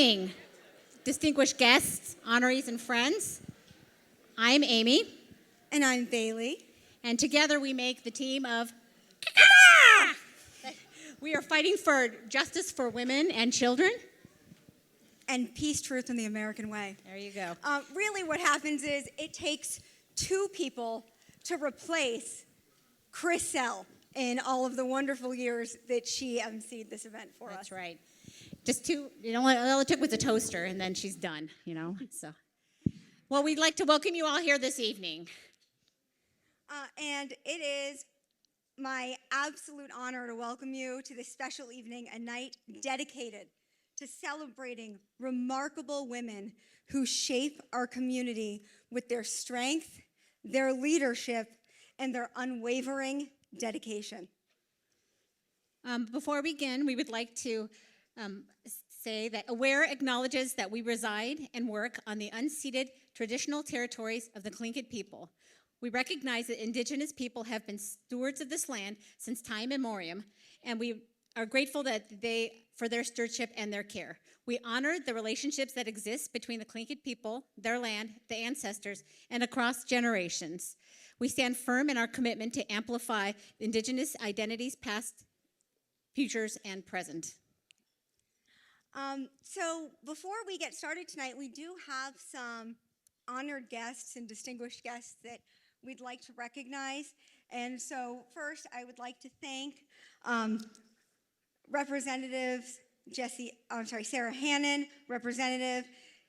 evening, distinguished guests, honorees, and friends. I'm Amy. And I'm Bailey. And together we make the team of We are fighting for justice for women and children. And peace, truth, and the American way. There you go. Really what happens is it takes two people to replace Chris Sell in all of the wonderful years that she emceed this event for us. That's right. Just two, all it took was a toaster, and then she's done, So, well, we'd like to welcome you all here this evening. And it is my absolute honor to welcome you to this special evening, a night dedicated to celebrating remarkable women who shape our community with their strength, their leadership, and their unwavering dedication. Before we begin, we would like to say that AWARE acknowledges that we reside and work on the unceded traditional territories of the Tlingit people. We recognize that Indigenous people have been stewards of this land since time immemorial, and we are grateful for their stewardship and their care. We honor the relationships that exist between the Tlingit people, their land, the ancestors, and across generations. We stand firm in our commitment to amplify Indigenous identities, past, futures, and present. So before we get started tonight, we do have some honored guests and distinguished guests that we'd like to recognize. And so first, I would like to thank Representatives Sarah Hannon, Representative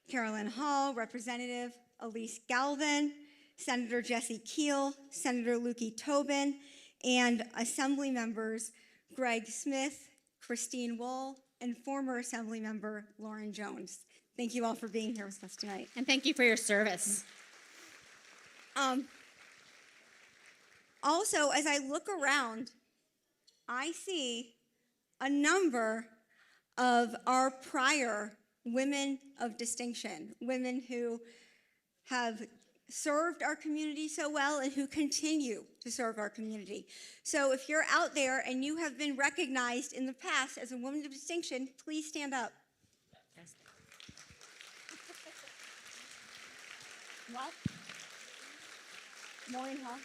Carolyn Hall, Representative Elise Galvin, Senator Jesse Keel, Senator Lukey Tobin, and Assembly members Greg Smith, Christine Wool, and former Assembly member Lauren Jones. Thank you all for being here with us tonight. And thank you for your service. Also, as I look around, I see a number of our prior women of distinction, women who have served our community so well and who continue to serve our community. So if you're out there and you have been recognized in the past as a woman of distinction, please stand up. Yes. What? Maureen Hall.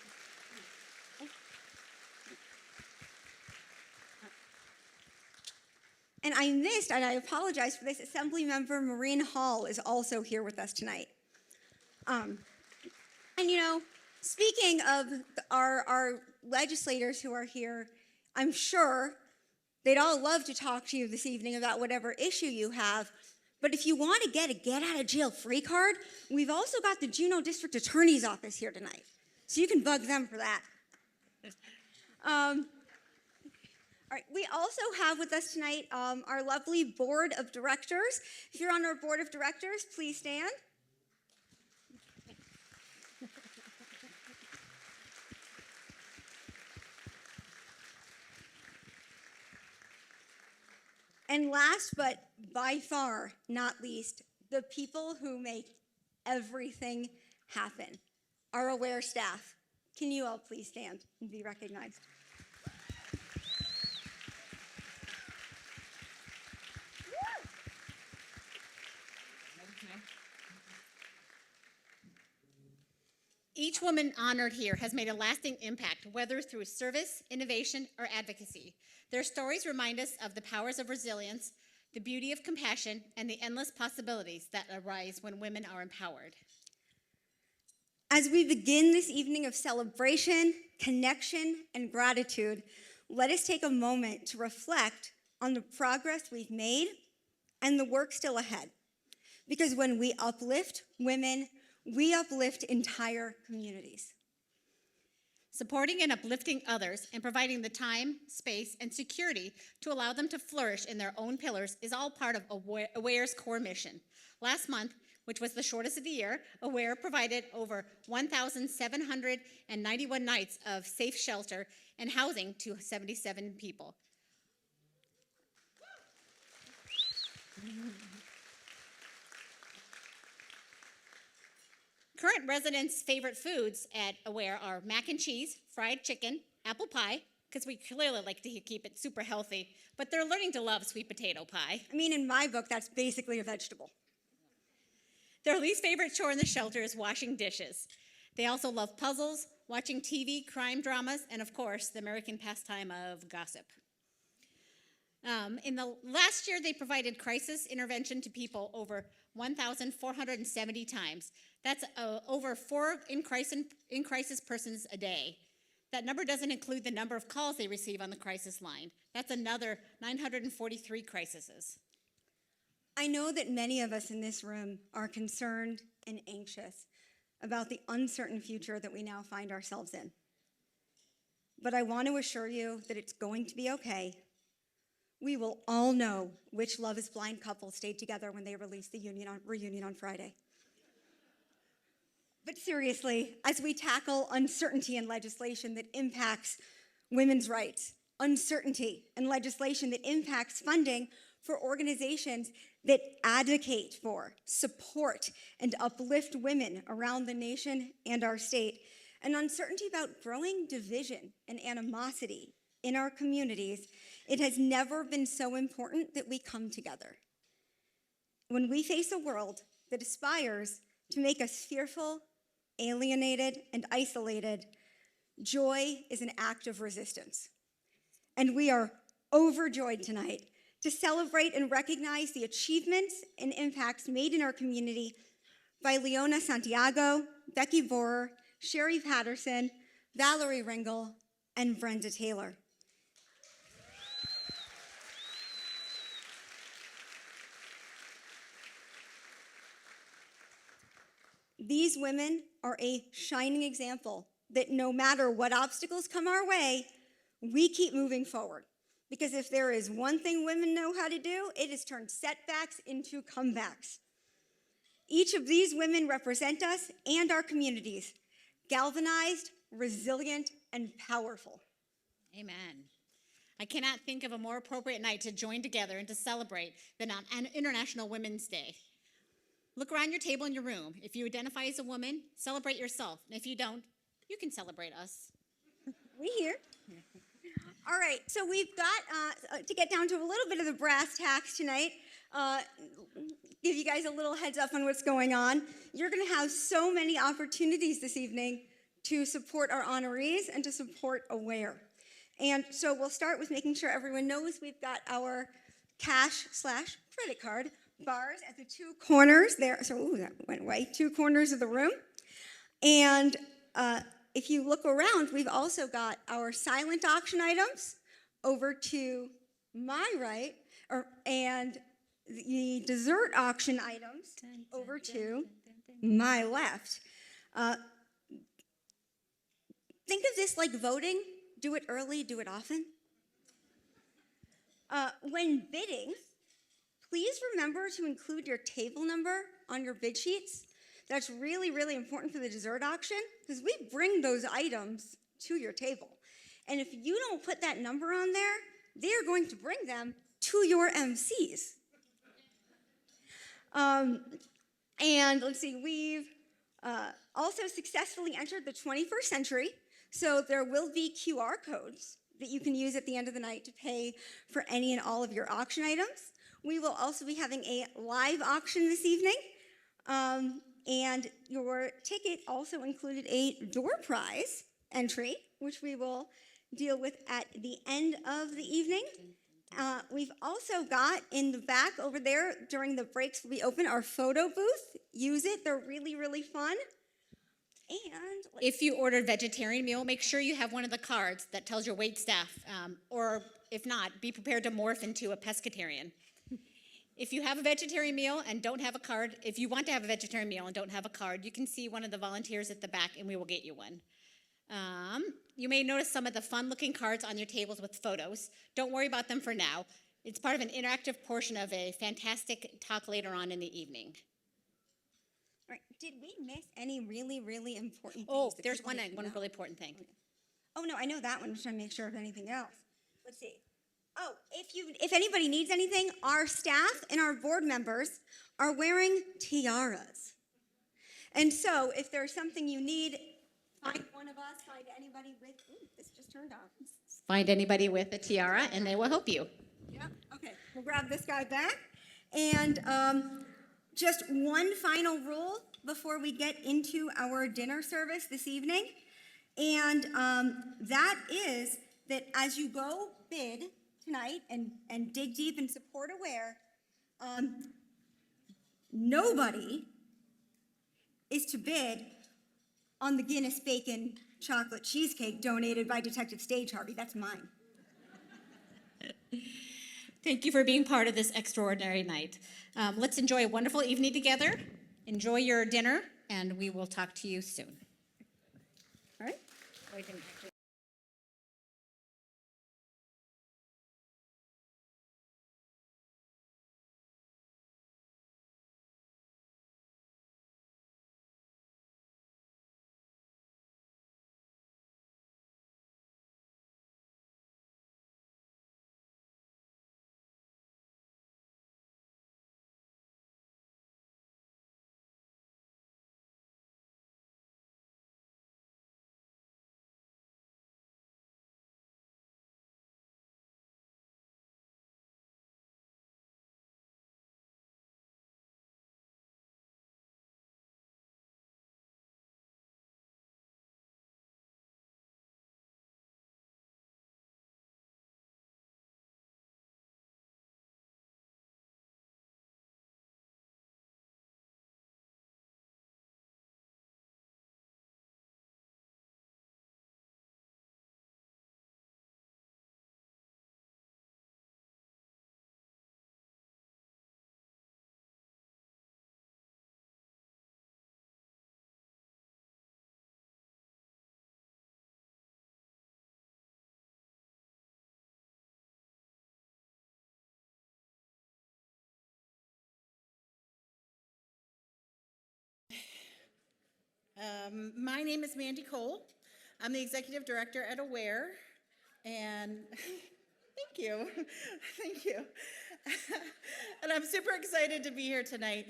And I missed, and I apologize for this, Assembly Member Maureen Hall is also here with us tonight. And speaking of our legislators who are here, I'm sure they'd all love to talk to you this evening about whatever issue you have. But if you want to get a get-out-of-jail-free card, we've also got the Juneau District Attorney's Office here tonight. So you can bug them for that. All right, we also have with us tonight our lovely board of directors. If you're on our board of directors, please stand. And last, but by far not least, the people who make everything happen, our AWARE staff. Can you all please stand and be recognized? Each woman honored here has made a lasting impact, whether through service, innovation, or advocacy. Their stories remind us of the powers of resilience, the beauty of compassion, and the endless possibilities that arise when women are empowered. As we begin this evening of celebration, connection, and gratitude, let us take a moment to reflect on the progress we've made and the work still ahead. Because when we uplift women, we uplift entire communities. Supporting and uplifting others and providing the time, space, and security to allow them to flourish in their own pillars is all part of AWARE's core mission. Last month, which was the shortest of the year, AWARE provided over 1,791 nights of safe shelter and housing to 77 people. Current residents' favorite foods at AWARE are mac and cheese, fried chicken, apple pie, because we clearly like to keep it super healthy, but they're learning to love sweet potato pie. I mean, in my book, that's basically a vegetable. Their least favorite chore in the shelter is washing dishes. They also love puzzles, watching TV, crime dramas, and of course, the American pastime of gossip. In the last year, they provided crisis intervention to people over 1,470 times. That's over 4 in-crisis persons a day. That number doesn't include the number of calls they receive on the crisis line. That's another 943 crises. I know that many of us in this room are concerned and anxious about the uncertain future that we now find ourselves in. But I want to assure you that it's going to be okay. We will all know which Love is Blind couple stayed together when they released the reunion on Friday. But seriously, as we tackle uncertainty in legislation that impacts women's rights, uncertainty in legislation that impacts funding for organizations that advocate for, support, and uplift women around the nation and our state, and uncertainty about growing division and animosity in our communities, it has never been so important that we come together. When we face a world that aspires to make us fearful, alienated, and isolated, joy is an act of resistance. And we are overjoyed tonight to celebrate and recognize the achievements and impacts made in our community by Leona Santiago, Becky Bohrer, Sherry Patterson, Valorie Ringle, and Brenda Taylor. These women are a shining example that no matter what obstacles come our way, we keep moving forward. Because if there is one thing women know how to do, it is turn setbacks into comebacks. Each of these women represent us and our communities, galvanized, resilient, and powerful. Amen. I cannot think of a more appropriate night to join together and to celebrate than on International Women's Day. Look around your table in your room. If you identify as a woman, celebrate yourself. And if you don't, you can celebrate us. We here. All right, so we've got, to get down to a little bit of the brass tacks tonight, give you guys a little heads up on what's going on. You're going to have so many opportunities this evening to support our honorees and to support AWARE. And so we'll start with making sure everyone knows we've got our cash/credit card bars at the 2 corners there. So, ooh, that went away. 2 corners of the room. And if you look around, we've also got our silent auction items over to my right, and the dessert auction items over to my left. Think of this like voting. Do it early, do it often. When bidding, please remember to include your table number on your bid sheets. That's really, really important for the dessert auction because we bring those items to your table. And if you don't put that number on there, they're going to bring them to your MCs. And let's see, we've also successfully entered the 21st century, so there will be QR codes that you can use at the end of the night to pay for any and all of your auction items. We will also be having a live auction this evening. And your ticket also included a door prize entry, which we will deal with at the end of the evening. We've also got in the back over there, during the breaks we open, our photo booth. Use it. They're really, really fun. And if you ordered vegetarian meal, make sure you have one of the cards that tells your wait staff, or if not, be prepared to morph into a pescatarian. If you have a vegetarian meal and don't have a card, if you want to have a vegetarian meal and don't have a card, you can see one of the volunteers at the back and we will get you one. You may notice some of the fun-looking cards on your tables with photos. Don't worry about them for now. It's part of an interactive portion of a fantastic talk later on in the evening. All right, did we miss any really, really important things? Oh, there's one really important thing. Okay. Oh, no, I know that one. I'm trying to make sure of anything else. Let's see. Oh, if anybody needs anything, our staff and our board members are wearing tiaras. And so if there's something you need, find one of us, find anybody with, ooh, this just turned off. find anybody with a tiara and they will help you. Yep. Okay. We'll grab this guy back. And just one final rule before we get into our dinner service this evening. And that is that as you go bid tonight and dig deep and support Aware, nobody is to bid on the Guinness Bacon Chocolate Cheesecake donated by Detective Stage Harvey. That's mine. Thank you for being part of this extraordinary night. Let's enjoy a wonderful evening together. Enjoy your dinner, and we will talk to you soon. All right? My name is Mandy Cole. I'm the executive director at Aware, and thank you, thank you. And I'm super excited to be here tonight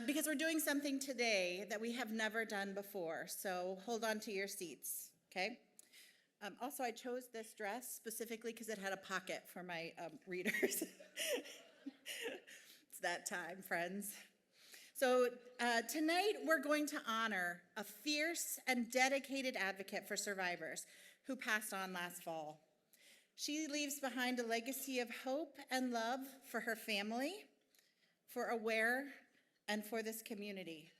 because we're doing something today that we have never done before. So hold on to your seats, okay? Also, I chose this dress specifically because it had a pocket for my readers. It's that time, friends. So tonight we're going to honor a fierce and dedicated advocate for survivors who passed on last fall. She leaves behind a legacy of hope and love for her family, for Aware, and for this community.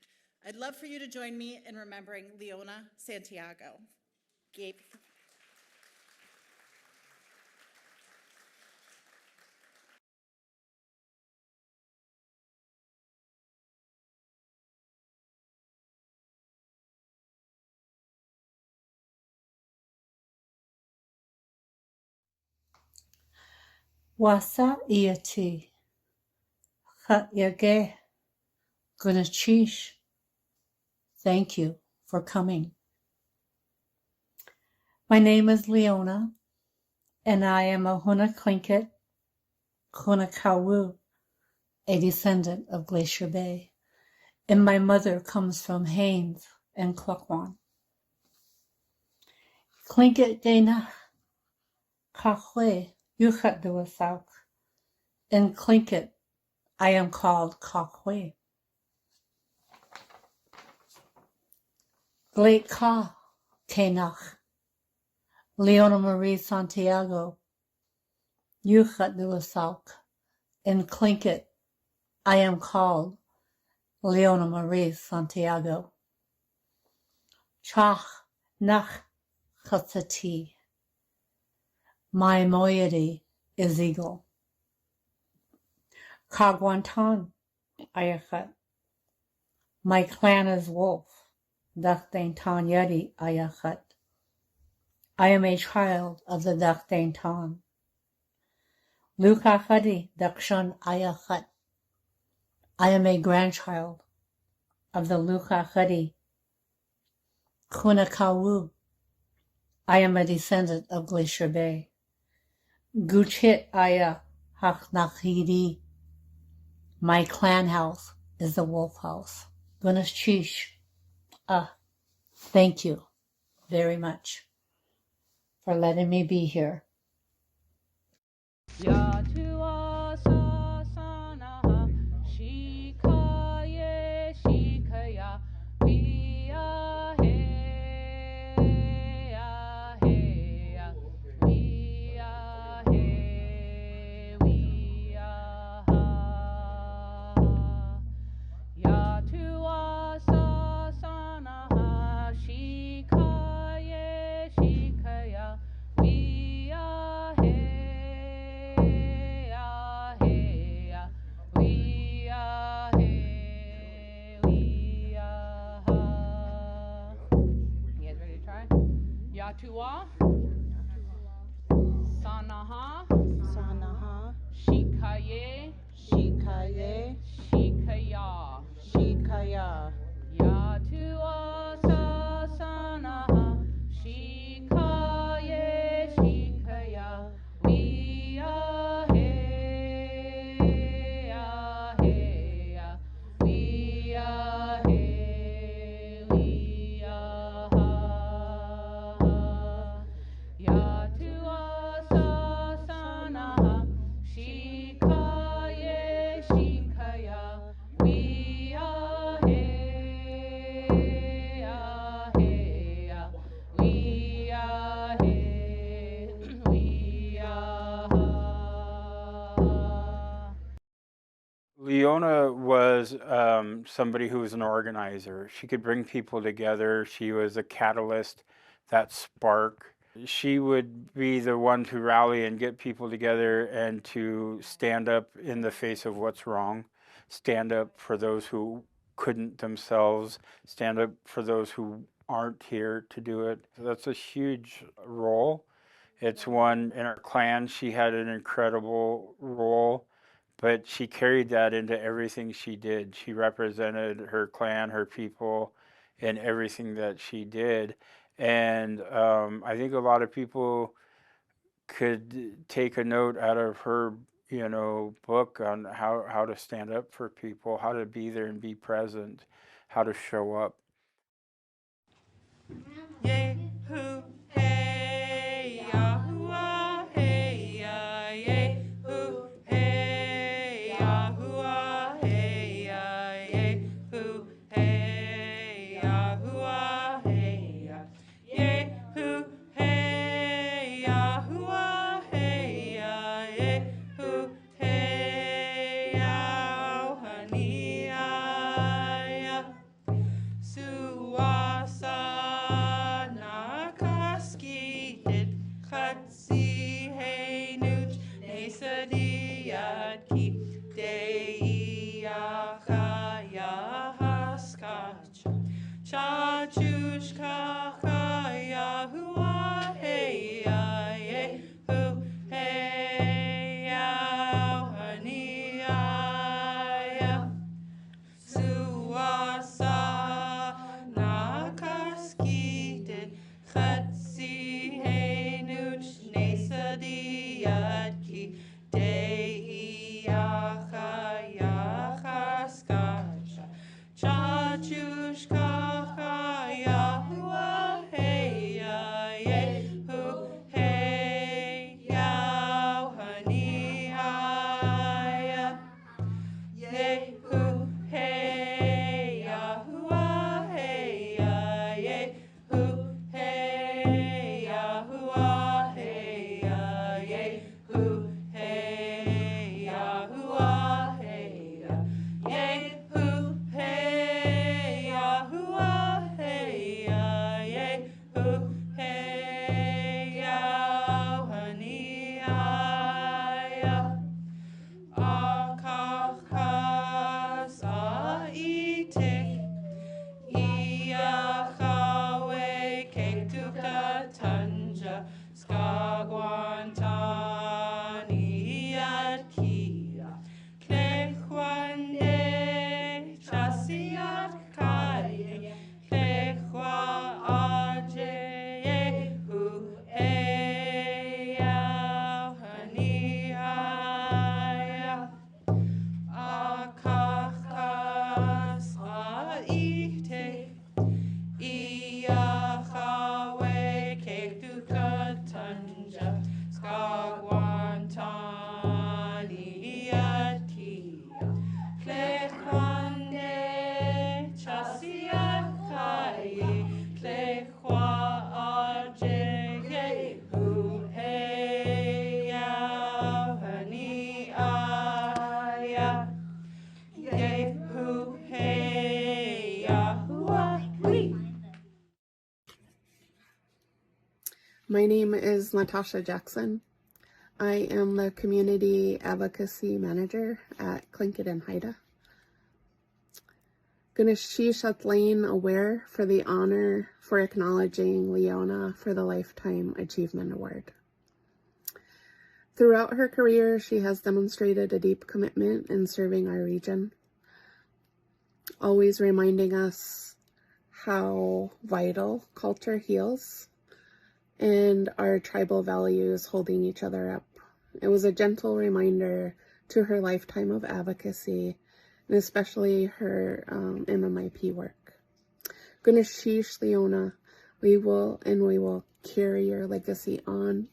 I'd love for you to join me in remembering Leona Santiago. Gabe. Wasa iati, ha yage, gunachish. Thank you for coming. My name is Leona, and I am a Huna Tlingit, Hunakawu, a descendant of Glacier Bay, and my mother comes from Haines and Klukwan. Tlingit dana, Kahwe, Yuchat duasauk. In Tlingit, I am called Kahwe. Glate Ka, Kenach. Leona Marie Santiago, Yuchat duasauk. In Tlingit, I am called Leona Marie Santiago. Chach nach chatzati. My moiety is eagle. Kagwantan ayachat. My clan is wolf. Dachdain tan yeti ayachat. I am a child of the Dachdain tan. Lukachadi dakshan ayachat. I am a grandchild of the Lukachadi. Kunakawu. I am a descendant of Glacier Bay. Guchit aya hachnachidi. My clan house is the wolf house. Gunachish. Thank you very much for letting me be here Ya tua sa sanaha shikaye shikaya via he ya he ya via he via ha ya tua sa sanaha shikaye shikaya via he ya he ya via he via ha. You guys ready to try? Ya tua sanaha Sanaha, shikaye Shikaye, shikaya Shikaya, ya tua sa sanaha shikaye shikaya via he ya he ya via he via ha ya tua sa sanaha shikaye shikaya via he ya he ya via he via ha. Leona was somebody who was an organizer. She could bring people together. She was a catalyst, that spark. She would be the one to rally and get people together and to stand up in the face of what's wrong, stand up for those who couldn't themselves, stand up for those who aren't here to do it. So that's a huge role. It's one in our clan. She had an incredible role, but she carried that into everything she did. She represented her clan, her people, in everything that she did. And I think a lot of people could take a note out of her, book on how to stand up for people, how to be there and be present, how to show up. Yehu, hey, Yahuwah, hey, ya, Yehu, hey, Yahuwah, hey, ya, Yehu, hey, Yahuwah, hey, ya, Yehu, hey, Yahuwah, hey, ya, Yehu, hey, Yahweh, Suasa My name is Natasha Jackson. I am the Community Advocacy Manager at Tlingit and Haida. Ganeshish Atlain Aware for the honor for acknowledging Leona for the Lifetime Achievement Award. Throughout her career, she has demonstrated a deep commitment in serving our region, always reminding us how vital culture heals and our tribal values holding each other up. It was a gentle reminder to her lifetime of advocacy, and especially her MMIP work. Ganeshish Leona, we will carry your legacy on.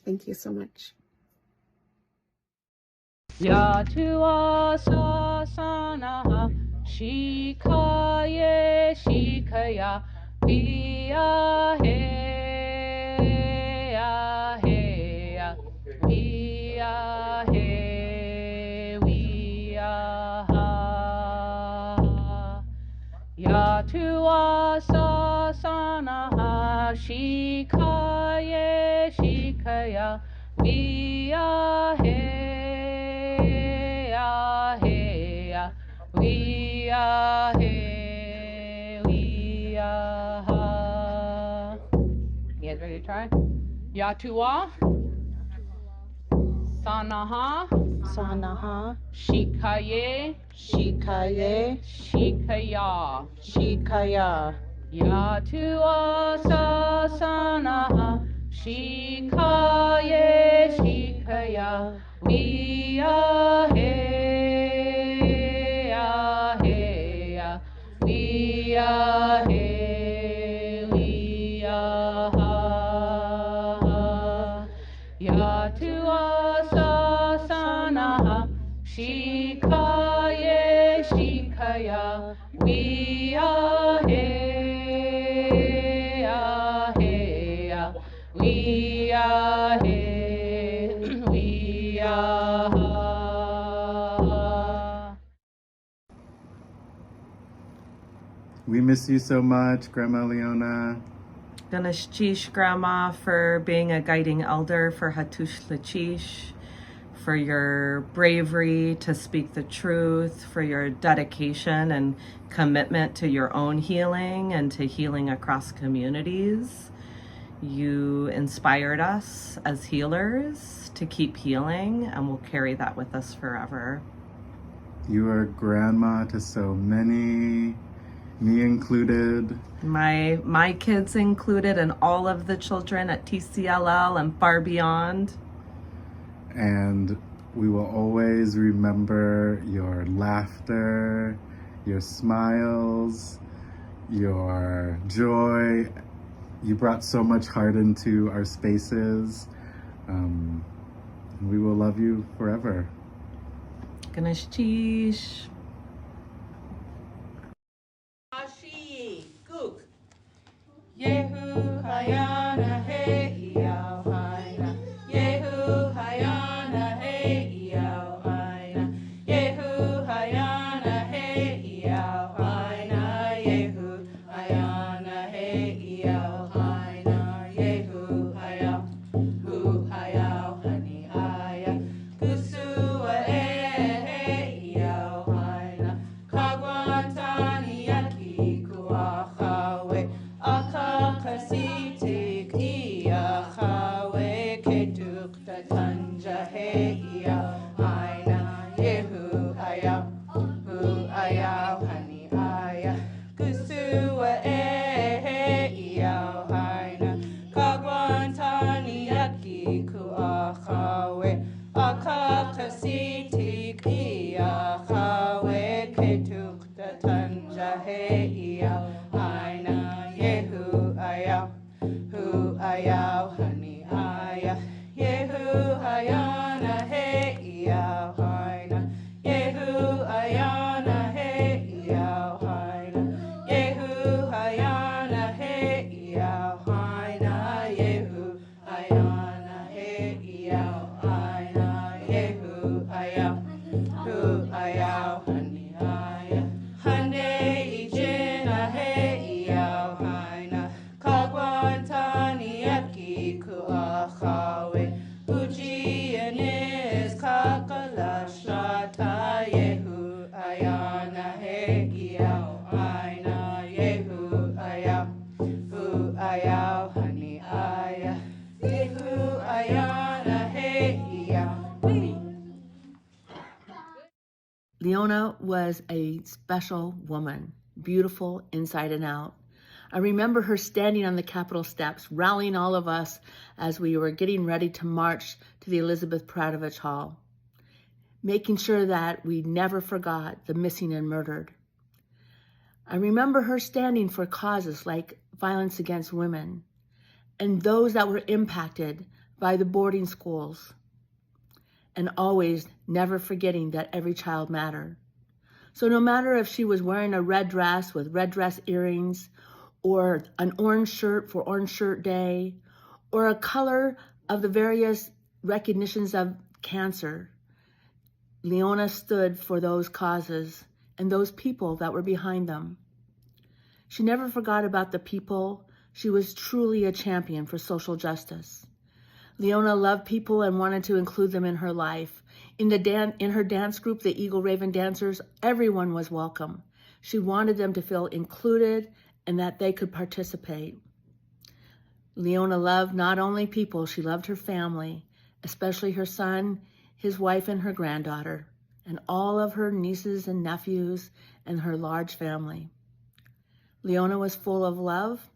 Thank you so much. Ya tua sa sana shikaye shikaya pia he ya he ya we ya he we ya ha ya tua sa sana shikaye shikaya we ya he we are here, we are. You guys ready to try? Yatua, Sanaha, Sanaha, Shikaye, Shikaye, Shikaya. Shikaya. Yatua Sanaha, Shikaye, Shikaya. We are here. We are here, we are Yatua Sasana Shikaye Shikaya. We are here, we are here, we are. We miss you so much, Grandma Leona. Ganeshish Grandma for being a guiding elder for Hatush Lachish, for your bravery to speak the truth, for your dedication and commitment to your own healing and to healing across communities. You inspired us as healers to keep healing, and we'll carry that with us forever. You are grandma to so many, me included. My kids included, and all of the children at TCLL and far beyond. And we will always remember your laughter, your smiles, your joy. You brought so much heart into our spaces. We will love you forever. Ganeshish. Yehu Hayana Hey Yao Haina Yehu Hayana Hey Yao Haina Yehu Hayana Hey Yao Haina Yehu Hayana Hey Yao Haina Yehu Hayao Hu Hayao Hani Haya Kusua Hey Yao Haina Kagwantani Yaki Kuahawe Akakasiti Leona was a special woman, beautiful inside and out. I remember her standing on the Capitol steps, rallying all of us as we were getting ready to march to the Elizabeth Pratovich Hall, making sure that we never forgot the missing and murdered. I remember her standing for causes like violence against women and those that were impacted by the boarding schools, and always never forgetting that every child mattered. So no matter if she was wearing a red dress with red dress earrings, or an orange shirt for Orange Shirt Day, or a color of the various recognitions of cancer, Leona stood for those causes and those people that were behind them. She never forgot about the people. She was truly a champion for social justice. Leona loved people and wanted to include them in her life. In her dance group, the Eagle Raven Dancers, everyone was welcome. She wanted them to feel included and that they could participate. Leona loved not only people, she loved her family, especially her son, his wife, and her granddaughter, and all of her nieces and nephews and her large family. Leona was full of love.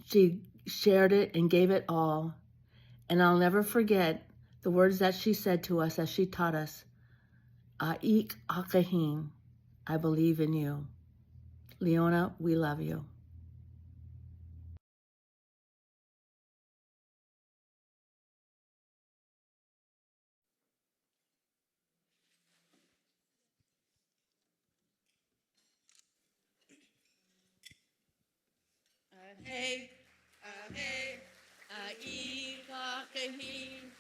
She shared it and gave it all. And I'll never forget the words that she said to us as she taught us, A'ik Akahin, I believe in you. Leona, we love you. Hey, hey, kakahin,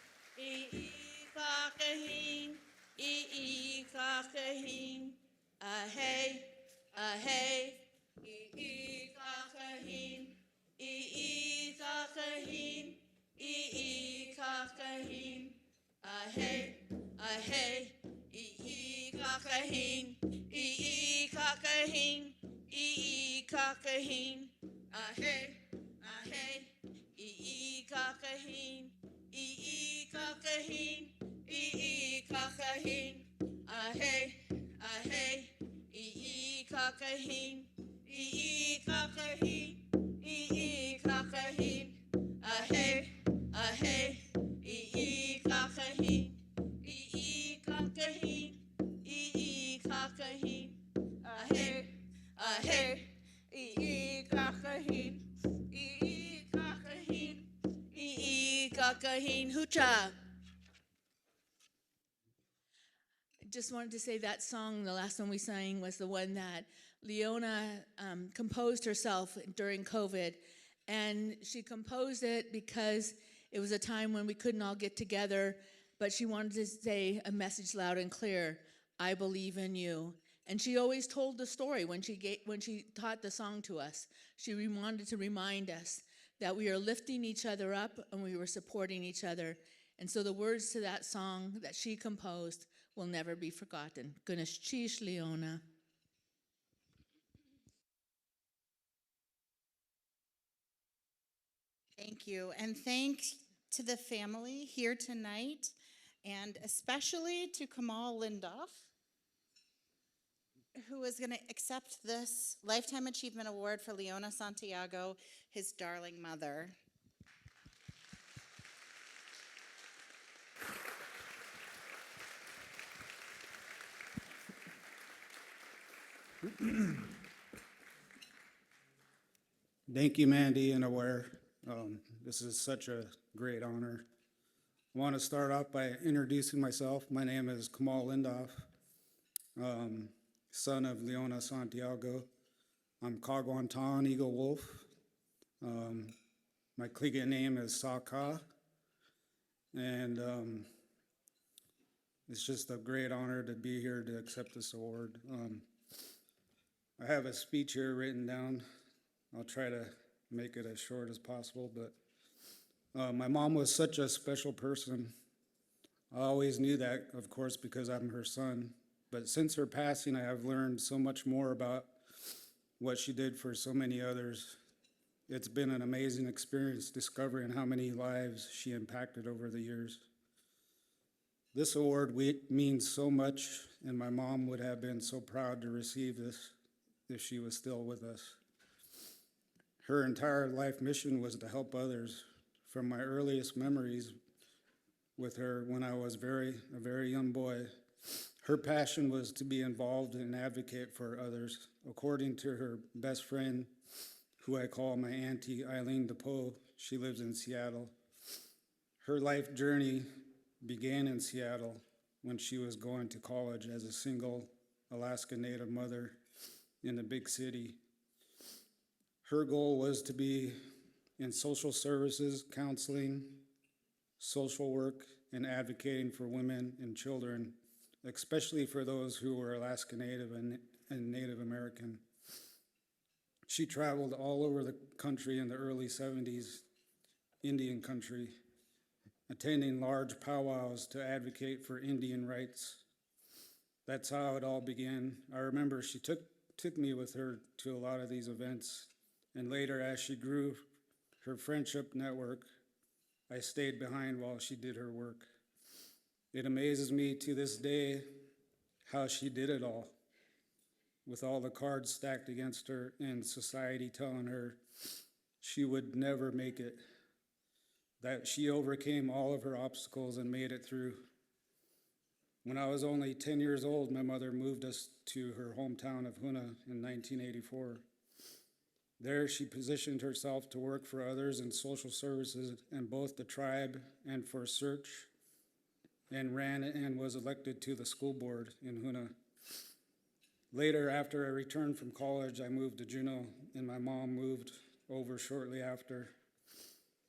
kakahin, kakahin, hey, hey, kakahin, kakahin, kakahin, hey, hey, kakahin, kakahin, kakahin. Hey, hey, kakahin, kakahin, kakahin. Hey, hey, kakahin, kakahin, kakahin. Hey, hey, kakahin, kakahin, kakahin. Hey, hey. Kakahin, kakahin, kakahin, hoocha. Just wanted to say that song, the last one we sang, was the one that Leona composed herself during COVID. And she composed it because it was a time when we couldn't all get together, but she wanted to say a message loud and clear, I believe in you. And she always told the story when she taught the song to us. She wanted to remind us that we are lifting each other up and we were supporting each other. And so the words to that song that she composed will never be forgotten. Goodness, cheesh, Leona. Thank you. And thanks to the family here tonight, and especially to Kamal Lindoff, who is going to accept this Lifetime Achievement Award for Leona Santiago, his darling mother. Thank you, Mandy and Aware. This is such a great honor. I want to start off by introducing myself. My name is Kamal Lindoff, son of Leona Santiago. I'm Kagwantan Eagle Wolf. My Kliga name is Saka, and it's just a great honor to be here to accept this award. I have a speech here written down. I'll try to make it as short as possible, but my mom was such a special person. I always knew that, of course, because I'm her son. But since her passing, I have learned so much more about what she did for so many others. It's been an amazing experience discovering how many lives she impacted over the years. This award means so much, and my mom would have been so proud to receive this if she was still with us. Her entire life mission was to help others. From my earliest memories with her when I was a very young boy, her passion was to be involved and advocate for others. According to her best friend, who I call my auntie, Eileen DePoe, she lives in Seattle. Her life journey began in Seattle when she was going to college as a single Alaska Native mother in the big city. Her goal was to be in social services, counseling, social work, and advocating for women and children, especially for those who were Alaska Native and Native American. She traveled all over the country in the early 70s, Indian country, attending large powwows to advocate for Indian rights. That's how it all began. I remember she took me with her to a lot of these events, and later as she grew her friendship network, I stayed behind while she did her work. It amazes me to this day how she did it all, with all the cards stacked against her and society telling her she would never make it, that she overcame all of her obstacles and made it through. When I was only 10 years old, my mother moved us to her hometown of Hoonah in 1984. There, she positioned herself to work for others in social services in both the tribe and for search, and ran and was elected to the school board in Hoonah. Later, after I returned from college, I moved to Juneau, and my mom moved over shortly after.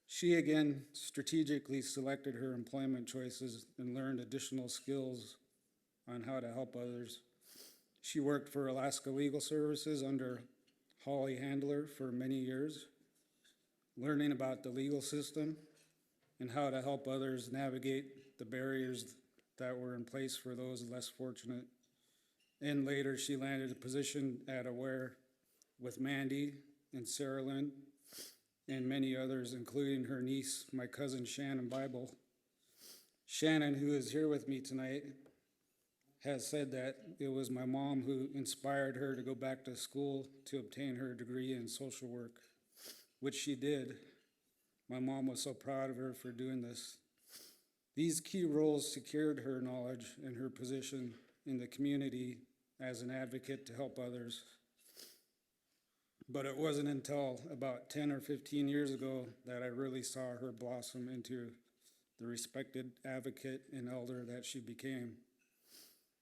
She again strategically selected her employment choices and learned additional skills on how to help others. She worked for Alaska Legal Services under Holly Handler for many years, learning about the legal system and how to help others navigate the barriers that were in place for those less fortunate. And later she landed a position at Aware with Mandy and Sarah Lynn and many others, including her niece, my cousin Shannon Bible. Shannon, who is here with me tonight, has said that it was my mom who inspired her to go back to school to obtain her degree in social work, which she did. My mom was so proud of her for doing this. These key roles secured her knowledge and her position in the community as an advocate to help others. But it wasn't until about 10 or 15 years ago that I really saw her blossom into the respected advocate and elder that she became.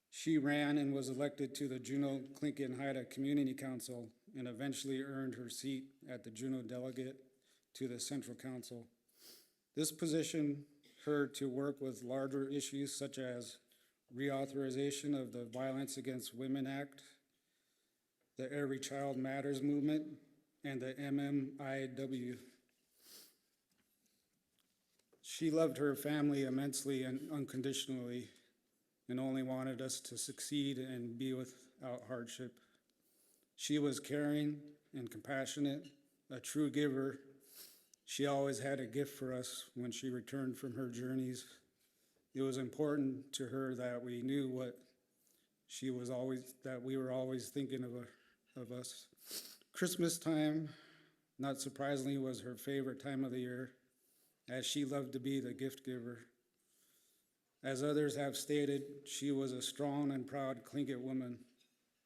She ran and was elected to the Juneau Clinton Haida Community Council and eventually earned her seat at the Juneau delegate to the Central Council. This positioned her to work with larger issues such as reauthorization of the Violence Against Women Act, the Every Child Matters movement, and the MMIP. She loved her family immensely and unconditionally, and only wanted us to succeed and be without hardship. She was caring and compassionate, a true giver. She always had a gift for us when she returned from her journeys. It was important to her that we knew that we were always thinking of us. Christmas time, not surprisingly, was her favorite time of the year, as she loved to be the gift giver. As others have stated, she was a strong and proud Tlingit woman.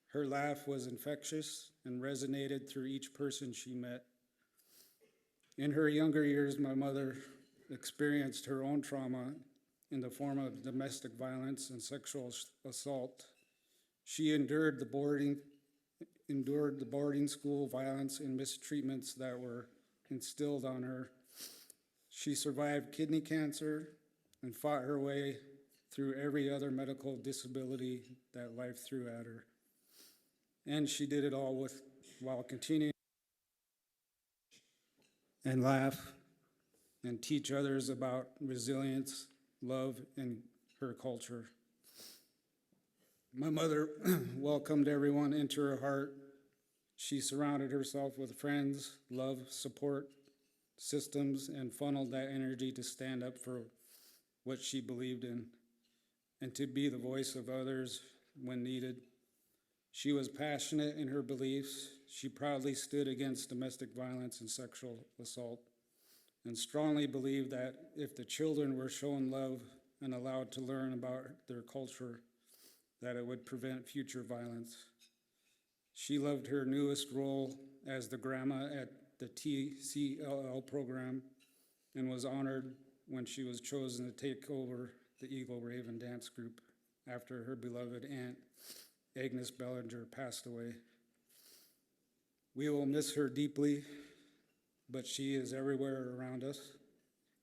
Her laugh was infectious and resonated through each person she met. In her younger years, my mother experienced her own trauma in the form of domestic violence and sexual assault. She endured the boarding school violence and mistreatments that were instilled on her. She survived kidney cancer and fought her way through every other medical disability that life threw at her. And she did it all while continuing and laugh and teach others about resilience, love, and her culture. My mother welcomed everyone into her heart. She surrounded herself with friends, love, support systems, and funneled that energy to stand up for what she believed in. and to be the voice of others when needed. She was passionate in her beliefs. She proudly stood against domestic violence and sexual assault, and strongly believed that if the children were shown love and allowed to learn about their culture, that it would prevent future violence. She loved her newest role as the grandma at the TCLL program and was honored when she was chosen to take over the Eagle Raven dance group after her beloved aunt, Agnes Bellinger, passed away. We will miss her deeply, but she is everywhere around us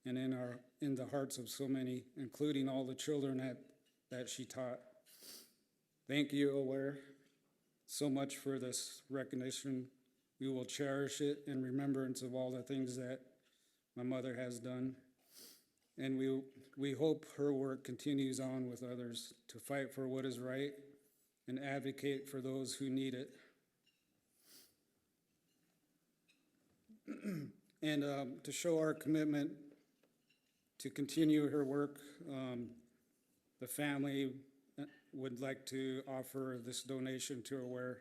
and in the hearts of so many, including all the children that she taught. Thank you, Aware, so much for this recognition. We will cherish it in remembrance of all the things that my mother has done. And we hope her work continues on with others to fight for what is right and advocate for those who need it. And to show our commitment to continue her work, the family would like to offer this donation to Aware.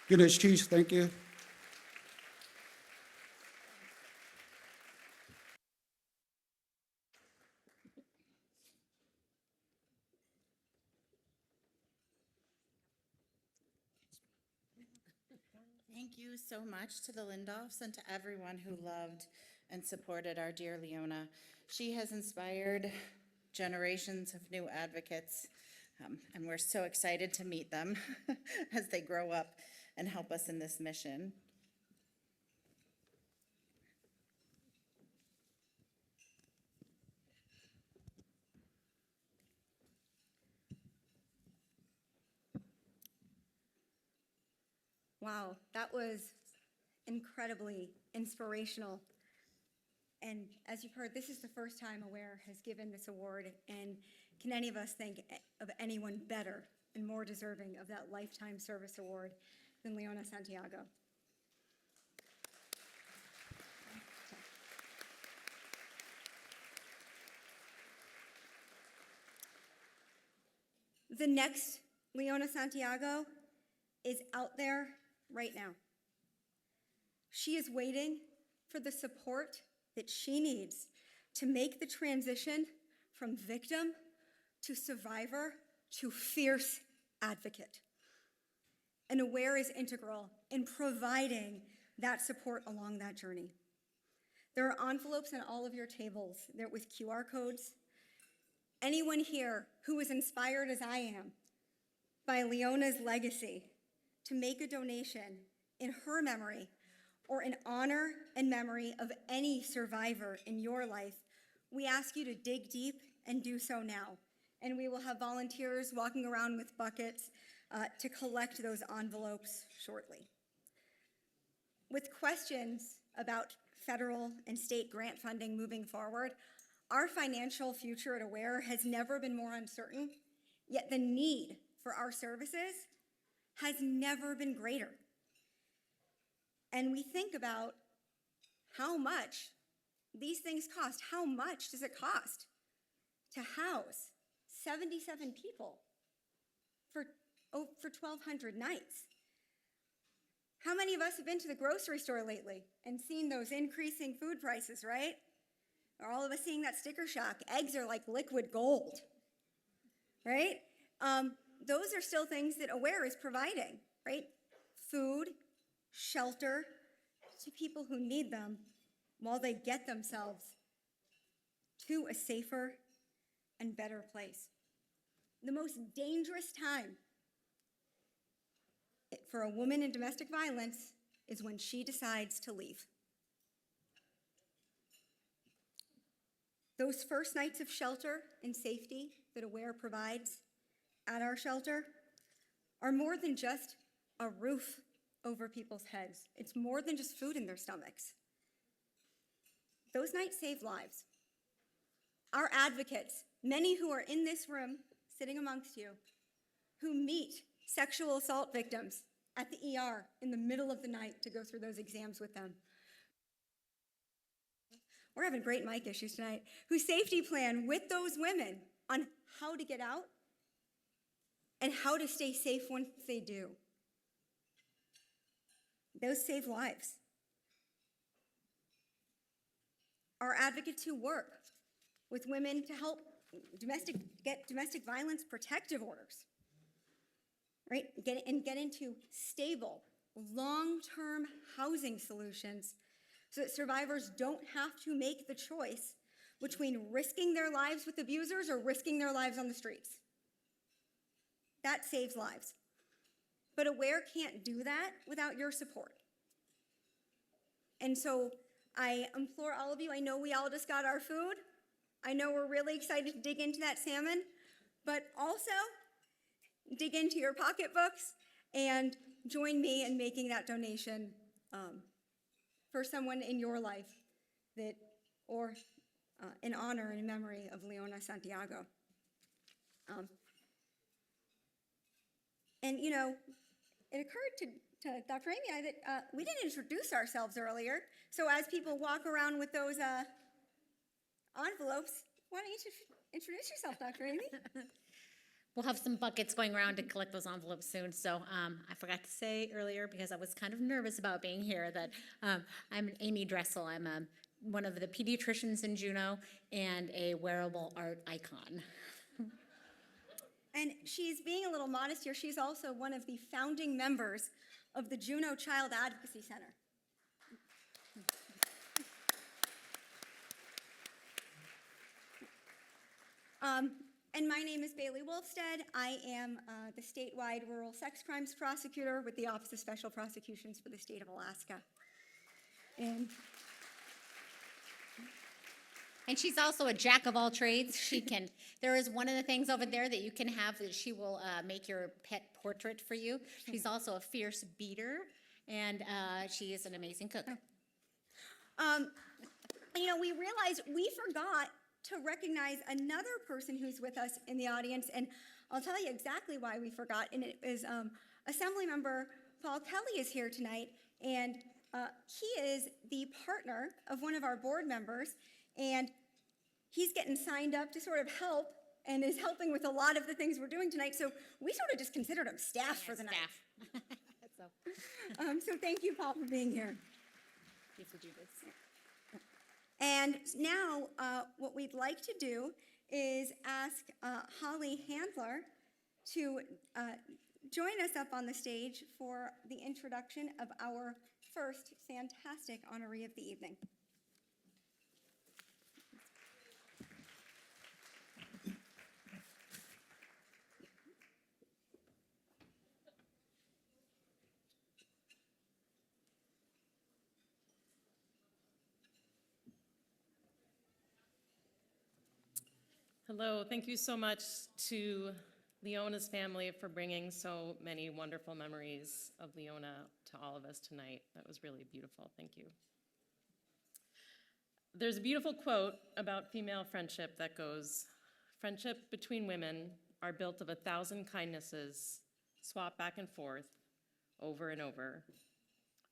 Goodness, Chief, thank you. Thank you so much to the Lindolfs and to everyone who loved and supported our dear Leona. She has inspired generations of new advocates, and we're so excited to meet them as they grow up and help us in this mission. Wow, that was incredibly inspirational. And as you've heard, this is the first time Aware has given this award, and can any of us think of anyone better and more deserving of that Lifetime Service Award than Leona Santiago? The next Leona Santiago is out there right now. She is waiting for the support that she needs to make the transition from victim to survivor to fierce advocate. And Aware is integral in providing that support along that journey. There are envelopes on all of your tables with QR codes. Anyone here who is inspired as I am by Leona's legacy to make a donation in her memory or in honor and memory of any survivor in your life, we ask you to dig deep and do so now. And we will have volunteers walking around with buckets to collect those envelopes shortly. With questions about federal and state grant funding moving forward, our financial future at Aware has never been more uncertain, yet the need for our services has never been greater. And we think about how much these things cost. How much does it cost to house 77 people for 1,200 nights? How many of us have been to the grocery store lately and seen those increasing food prices, right? Are all of us seeing that sticker shock? Eggs are like liquid gold, right? Those are still things that Aware is providing, right? Food, shelter to people who need them while they get themselves to a safer and better place. The most dangerous time for a woman in domestic violence is when she decides to leave. Those first nights of shelter and safety that Aware provides at our shelter are more than just a roof over people's heads. It's more than just food in their stomachs. Those nights save lives. Our advocates, many who are in this room, sitting amongst you, who meet sexual assault victims at the ER in the middle of the night to go through those exams with them. We're having great mic issues tonight. Whose safety plan with those women on how to get out and how to stay safe once they do. Those save lives. Our advocates who work with women to help get domestic violence protective orders, right? Get into stable, long-term housing solutions so that survivors don't have to make the choice between risking their lives with abusers or risking their lives on the streets. That saves lives. But AWARE can't do that without your support. And so I implore all of you, I know we all just got our food. I know we're really excited to dig into that salmon, but also dig into your pocketbooks and join me in making that donation for someone in your life that, or in honor and in memory of Leona Santiago. And you know, it occurred to Dr. Amy and I that we didn't introduce ourselves earlier. So as people walk around with those envelopes, why don't you introduce yourself, Dr. Amy? We'll have some buckets going around to collect those envelopes soon. So I forgot to say earlier, because I was kind of nervous about being here, that I'm Amy Dressel. I'm one of the pediatricians in Juneau and a wearable art icon. And she's being a little modest here. She's also one of the founding members of the Juneau Child Advocacy Center. And my name is Bailey Wolfstead. I am the statewide rural sex crimes prosecutor with the Office of Special Prosecutions for the state of Alaska. And she's also a jack of all trades. There is one of the things over there that you can have that she will make your pet portrait for you. She's also a fierce beater, and she is an amazing cook. You know, we realized we forgot to recognize another person who's with us in the audience, and I'll tell you exactly why we forgot, and it is Assemblymember Paul Kelly is here tonight, and he is the partner of one of our board members, and he's getting signed up to sort of help and is helping with a lot of the things we're doing tonight, so we sort of just considered him staff for the night. So thank you, Paul, for being here. And now what we'd like to do is ask Holly Handler to join us up on the stage for the introduction of our first fantastic honoree of the evening. Hello, thank you so much to Leona's family for bringing so many wonderful memories of Leona to all of us tonight. That was really beautiful, thank you. There's a beautiful quote about female friendship that goes, "Friendship between women are built of 1,000 kindnesses, swapped back and forth, over and over.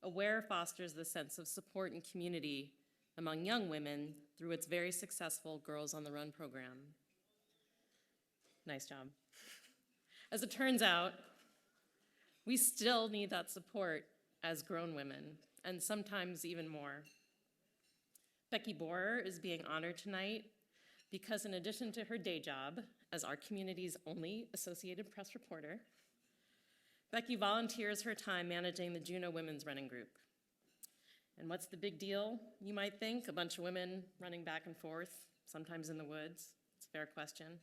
AWARE fosters the sense of support and community among young women through its very successful Girls on the Run program." Nice job. As it turns out, we still need that support as grown women, and sometimes even more. Becky Bohrer is being honored tonight because in addition to her day job as our community's only Associated Press reporter, Becky volunteers her time managing the Juneau Women's Running Group. And what's the big deal, you might think? A bunch of women running back and forth, sometimes in the woods. It's a fair question.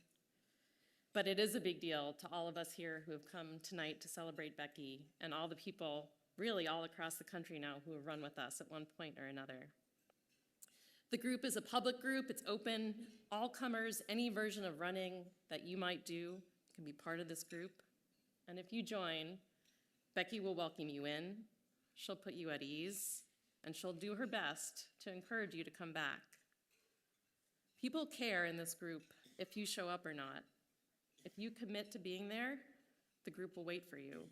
But it is a big deal to all of us here who have come tonight to celebrate Becky and all the people, really all across the country now, who have run with us at one point or another. The group is a public group. It's open. All comers, any version of running that you might do can be part of this group. And if you join, Becky will welcome you in. She'll put you at ease, and she'll do her best to encourage you to come back. People care in this group if you show up or not. If you commit to being there, the group will wait for you.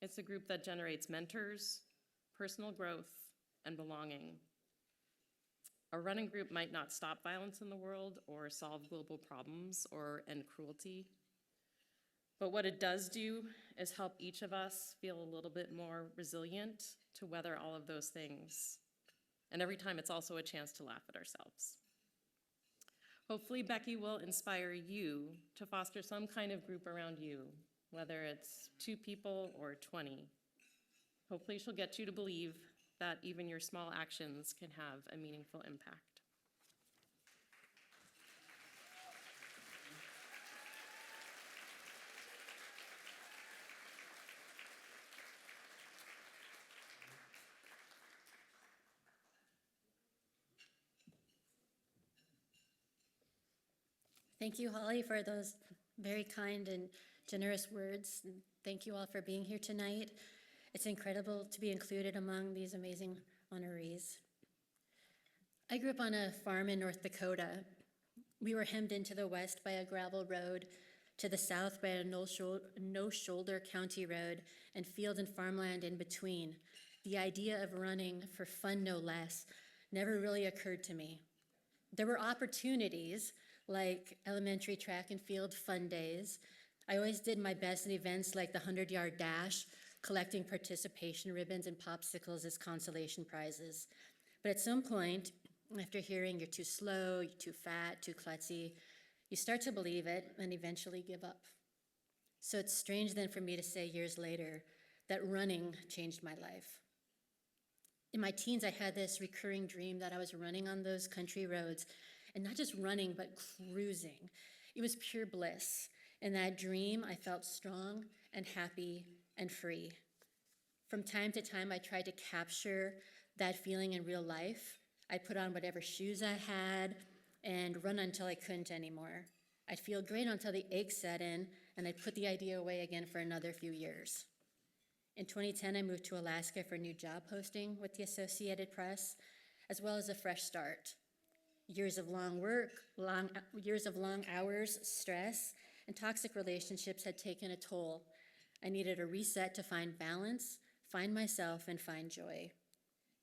It's a group that generates mentors, personal growth, and belonging. A running group might not stop violence in the world or solve global problems or end cruelty, but what it does do is help each of us feel a little bit more resilient to weather all of those things. And every time it's also a chance to laugh at ourselves. Hopefully Becky will inspire you to foster some kind of group around you, whether it's 2 people or 20. Hopefully she'll get you to believe that even your small actions can have a meaningful impact. Thank you, Holly, for those very kind and generous words. And thank you all for being here tonight. It's incredible to be included among these amazing honorees. I grew up on a farm in North Dakota. We were hemmed into the west by a gravel road, to the south by a no-shoulder county road, and field and farmland in between. The idea of running for fun, no less, never really occurred to me. There were opportunities, like elementary track and field fun days. I always did my best in events like the 100-yard dash, collecting participation ribbons and popsicles as consolation prizes. But at some point, after hearing you're too slow, you're too fat, too klutzy, you start to believe it and eventually give up. So it's strange then for me to say years later that running changed my life. In my teens, I had this recurring dream that I was running on those country roads, and not just running, but cruising. It was pure bliss. In that dream, I felt strong and happy and free. From time to time, I tried to capture that feeling in real life. I'd put on whatever shoes I had and run until I couldn't anymore. I'd feel great until the aches set in, and I'd put the idea away again for another few years. In 2010, I moved to Alaska for a new job posting with the Associated Press, as well as a fresh start. Years of long work, years of long hours, stress, and toxic relationships had taken a toll. I needed a reset to find balance, find myself, and find joy.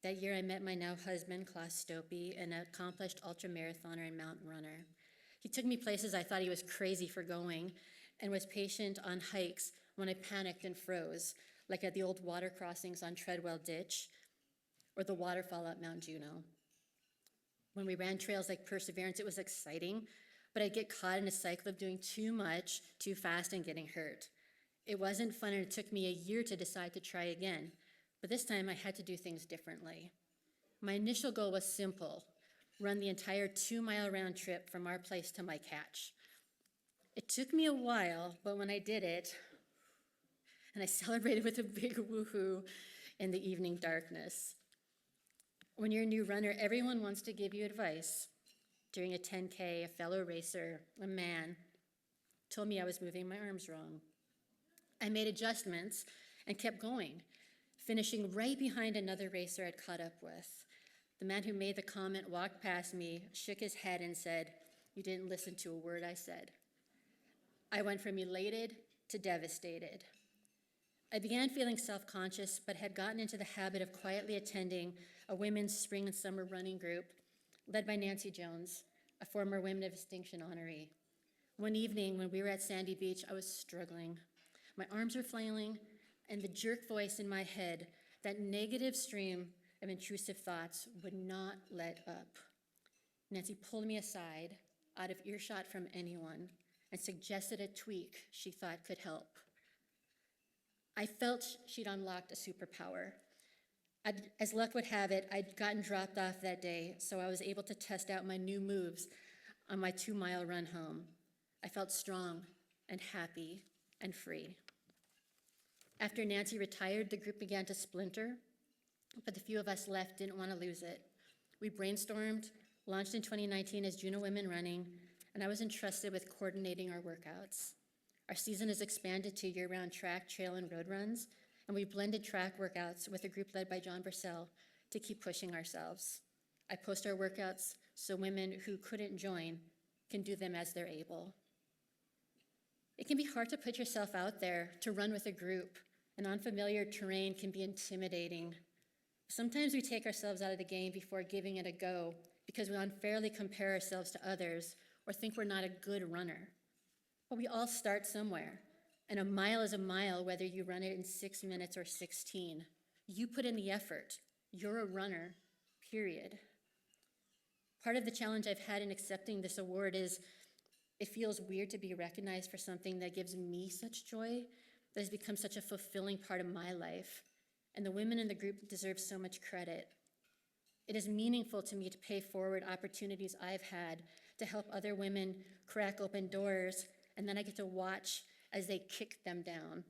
That year, I met my now husband, Klaus Stopey, an accomplished ultramarathoner and mountain runner. He took me places I thought he was crazy for going, and was patient on hikes when I panicked and froze, like at the old water crossings on Treadwell Ditch, or the waterfall at Mount Juneau. When we ran trails like Perseverance, it was exciting, but I'd get caught in a cycle of doing too much, too fast, and getting hurt. It wasn't fun, and it took me a year to decide to try again, but this time I had to do things differently. My initial goal was simple: run the entire 2-mile round trip from our place to my catch. It took me a while, but when I did it, and I celebrated with a big woohoo in the evening darkness. When you're a new runner, everyone wants to give you advice. During a 10K, a fellow racer, a man, told me I was moving my arms wrong. I made adjustments and kept going, finishing right behind another racer I'd caught up with. The man who made the comment walked past me, shook his head, and said, "You didn't listen to a word I said." I went from elated to devastated. I began feeling self-conscious, but had gotten into the habit of quietly attending a women's spring and summer running group led by Nancy Jones, a former Women of Distinction honoree. One evening when we were at Sandy Beach, I was struggling. My arms were flailing, and the jerk voice in my head, that negative stream of intrusive thoughts, would not let up. Nancy pulled me aside, out of earshot from anyone, and suggested a tweak she thought could help. I felt she'd unlocked a superpower. As luck would have it, I'd gotten dropped off that day, so I was able to test out my new moves on my 2-mile run home. I felt strong and happy and free. After Nancy retired, the group began to splinter, but the few of us left didn't want to lose it. We brainstormed, launched in 2019 as Juneau Women Running, and I was entrusted with coordinating our workouts. Our season has expanded to year-round track, trail, and road runs, and we blended track workouts with a group led by John Purcell to keep pushing ourselves. I post our workouts so women who couldn't join can do them as they're able. It can be hard to put yourself out there to run with a group, and unfamiliar terrain can be intimidating. Sometimes we take ourselves out of the game before giving it a go because we unfairly compare ourselves to others or think we're not a good runner. But we all start somewhere, and a mile is a mile whether you run it in 6 minutes or 16. You put in the effort. You're a runner, period. Part of the challenge I've had in accepting this award is it feels weird to be recognized for something that gives me such joy, that has become such a fulfilling part of my life. And the women in the group deserve so much credit. It is meaningful to me to pay forward opportunities I've had to help other women crack open doors, and then I get to watch as they kick them down.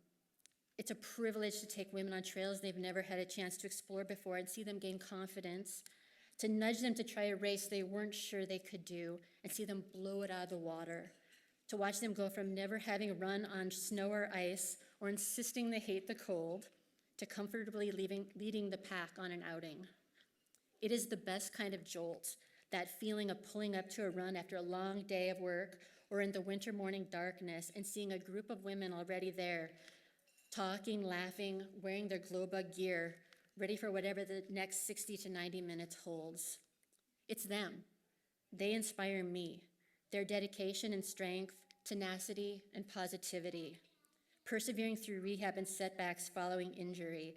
It's a privilege to take women on trails they've never had a chance to explore before and see them gain confidence, to nudge them to try a race they weren't sure they could do and see them blow it out of the water, to watch them go from never having run on snow or ice or insisting they hate the cold to comfortably leading the pack on an outing. It is the best kind of jolt, that feeling of pulling up to a run after a long day of work or in the winter morning darkness and seeing a group of women already there, talking, laughing, wearing their glow bug gear, ready for whatever the next 60 to 90 minutes holds. It's them. They inspire me. Their dedication and strength, tenacity and positivity, persevering through rehab and setbacks following injury,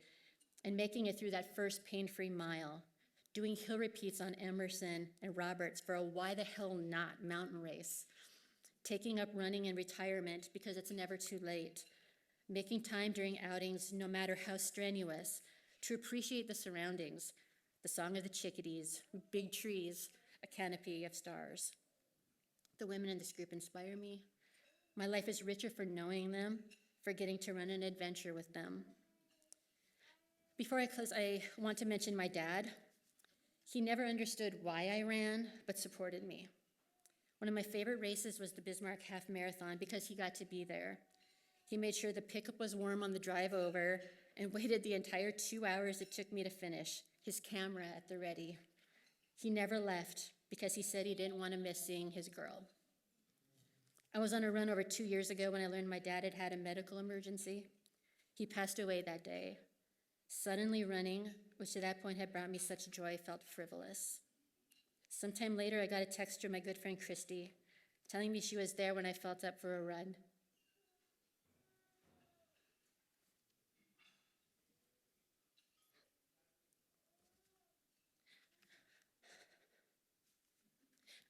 and making it through that first pain-free mile, doing hill repeats on Emerson and Roberts for a why the hell not mountain race, taking up running in retirement because it's never too late, making time during outings, no matter how strenuous, to appreciate the surroundings, the song of the chickadees, big trees, a canopy of stars. The women in this group inspire me. My life is richer for knowing them, for getting to run an adventure with them. Before I close, I want to mention my dad. He never understood why I ran, but supported me. One of my favorite races was the Bismarck Half Marathon because he got to be there. He made sure the pickup was warm on the drive over and waited the entire 2 hours it took me to finish, his camera at the ready. He never left because he said he didn't want to miss seeing his girl. I was on a run over 2 years ago when I learned my dad had had a medical emergency. He passed away that day. Suddenly running, which to that point had brought me such joy, felt frivolous. Sometime later, I got a text from my good friend Christy, telling me she was there when I felt up for a run.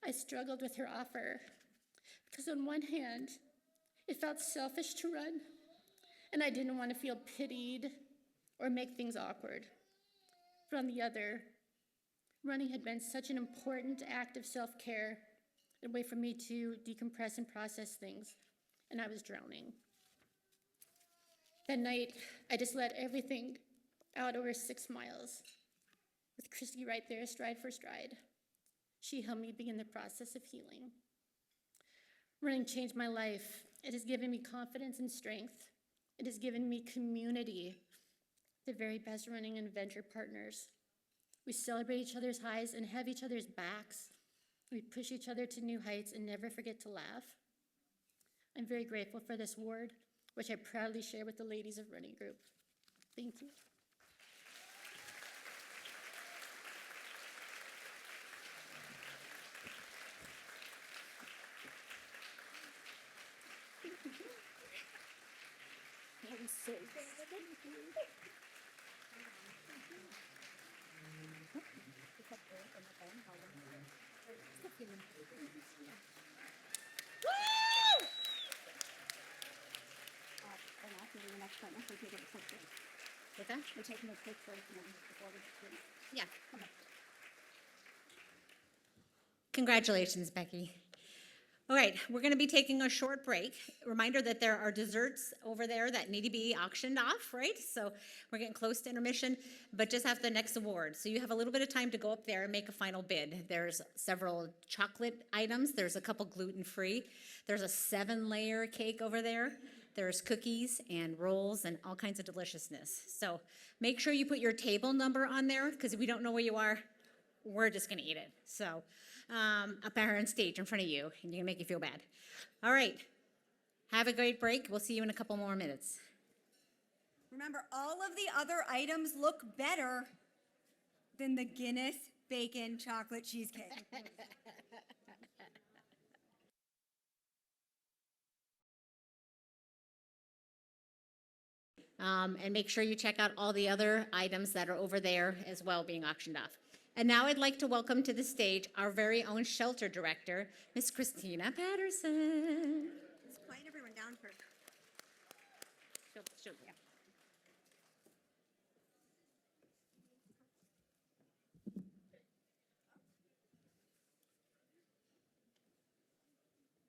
I struggled with her offer because on one hand, it felt selfish to run, and I didn't want to feel pitied or make things awkward. But on the other, running had been such an important act of self-care, a way for me to decompress and process things, and I was drowning. That night, I just let everything out over 6 miles, with Christy right there, stride for stride. She helped me begin the process of healing. Running changed my life. It has given me confidence and strength. It has given me community, the very best running and adventure partners. We celebrate each other's highs and have each other's backs. We push each other to new heights and never forget to laugh. I'm very grateful for this award, which I proudly share with the ladies of Running Group. Thank you. That was so good. What's that? We're taking a picture before we yeah. Okay. Congratulations, Becky. All right, we're going to be taking a short break. Reminder that there are desserts over there that need to be auctioned off, right? So we're getting close to intermission, but just after the next award. So you have a little bit of time to go up there and make a final bid. There's several chocolate items. There's a couple gluten-free. There's a 7-layer cake over there. There's cookies and rolls and all kinds of deliciousness. So make sure you put your table number on there because if we don't know where you are, we're just going to eat it. So up there on stage in front of you, and you're going to make you feel bad. All right. Have a great break. We'll see you in a couple more minutes. Remember, all of the other items look better than the Guinness bacon chocolate cheesecake. And make sure you check out all the other items that are over there as well being auctioned off. And now I'd like to welcome to the stage our very own shelter director, Miss Christina Patterson. Let's quiet everyone down for. Yeah.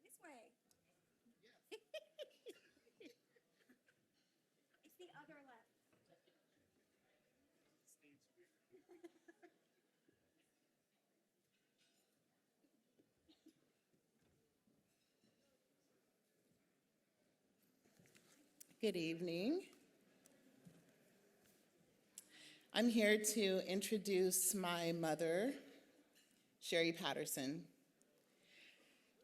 This way. It's the other left. Good evening. I'm here to introduce my mother, Sherry Patterson,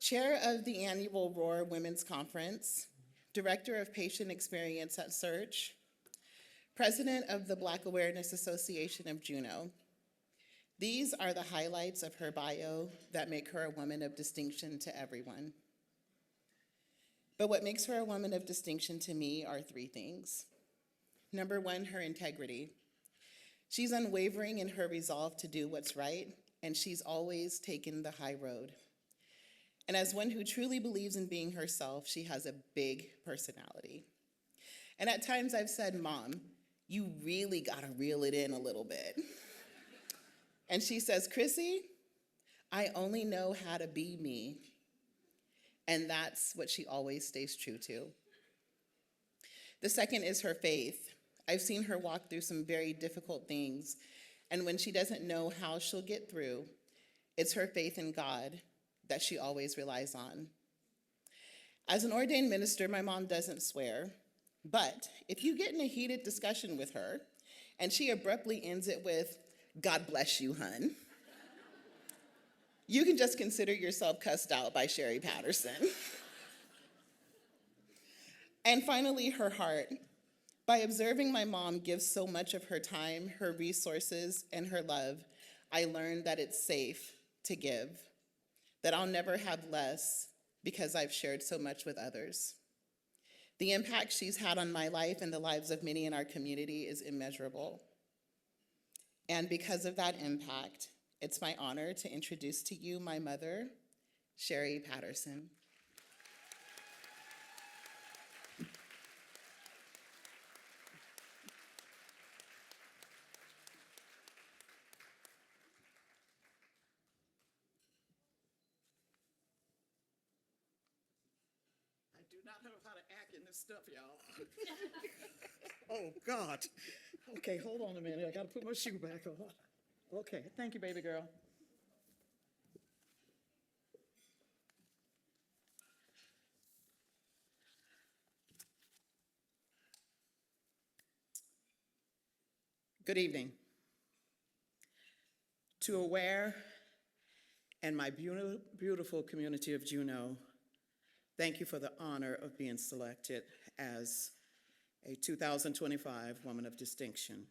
chair of the annual Roar Women's Conference, director of patient experience at Search, president of the Black Awareness Association of Juneau. These are the highlights of her bio that make her a woman of distinction to everyone. But what makes her a woman of distinction to me are three things. Number one, her integrity. She's unwavering in her resolve to do what's right, and she's always taken the high road. And as one who truly believes in being herself, she has a big personality. And at times I've said, Mom, you really gotta reel it in a little bit. And she says, Chrissy, I only know how to be me. And that's what she always stays true to. The second is her faith. I've seen her walk through some very difficult things, and when she doesn't know how she'll get through, it's her faith in God that she always relies on. As an ordained minister, my mom doesn't swear, but if you get in a heated discussion with her, and she abruptly ends it with, God bless you, hun, you can just consider yourself cussed out by Sherry Patterson. And finally, her heart. By observing my mom give so much of her time, her resources, and her love, I learned that it's safe to give, that I'll never have less because I've shared so much with others. The impact she's had on my life and the lives of many in our community is immeasurable. And because of that impact, it's my honor to introduce to you my mother, Sherry Patterson. I do not know how to act in this stuff, y'all. Oh, God. Okay, hold on a minute. I gotta put my shoe back on. Okay, thank you, baby girl. Good evening. To Aware and my beautiful community of Juneau, thank you for the honor of being selected as a 2025 Woman of Distinction.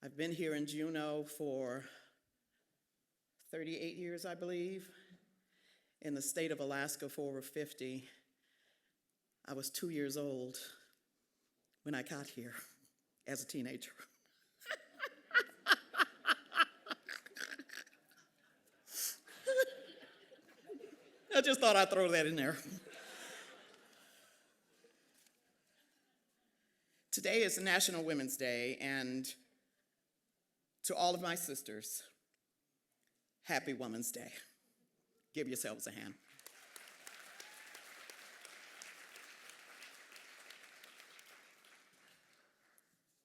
I've been here in Juneau for 38 years, I believe. In the state of Alaska for over 50. I was 2 years old when I got here as a teenager. I just thought I'd throw that in there. Today is National Women's Day, and to all of my sisters, happy Women's Day. Give yourselves a hand.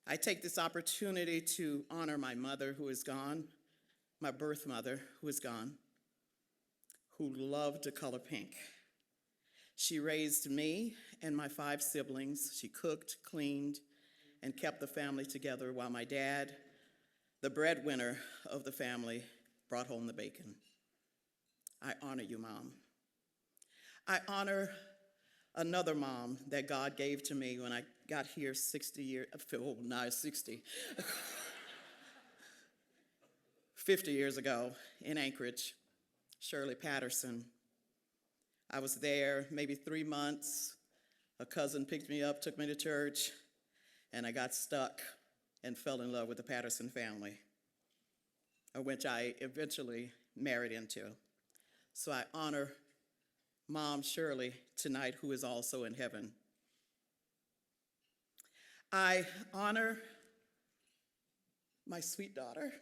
I take this opportunity to honor my mother who is gone, my birth mother who is gone, who loved to color pink. She raised me and my 5 siblings. She cooked, cleaned, and kept the family together while my dad, the breadwinner of the family, brought home the bacon. I honor you, Mom. I honor another mom that God gave to me when I got here 60 years, oh, now 60, 50 years ago in Anchorage, Shirley Patterson. I was there maybe 3 months. A cousin picked me up, took me to church, and I got stuck and fell in love with the Patterson family, which I eventually married into. So I honor Mom Shirley tonight, who is also in heaven. I honor my sweet daughter,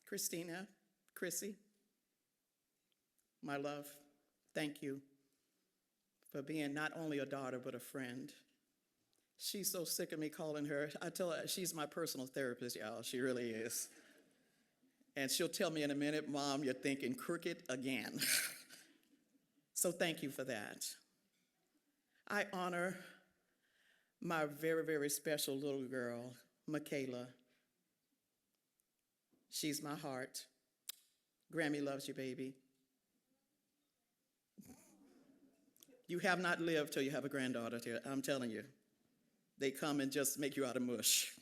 Chrissy, my love. Thank you for being not only a daughter, but a friend. She's so sick of me calling her. I tell her she's my personal therapist, y'all. She really is. And she'll tell me in a minute, Mom, you're thinking crooked again. So thank you for that. I honor my very, very special little girl, Michaela. She's my heart. Grammy loves you, baby. You have not lived till you have a granddaughter, I'm telling you. They come and just make you out of mush.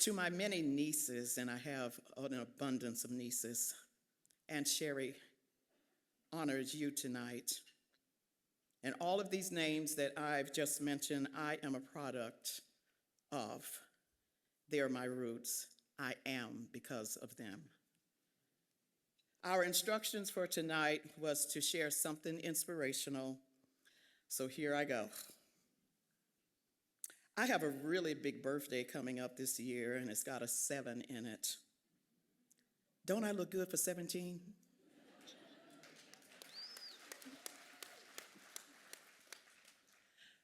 To my many nieces, and I have an abundance of nieces, and Sherry honors you tonight. And all of these names that I've just mentioned, I am a product of. They are my roots. I am because of them. Our instructions for tonight was to share something inspirational, so here I go. I have a really big birthday coming up this year, and it's got a 7 in it. Don't I look good for 17?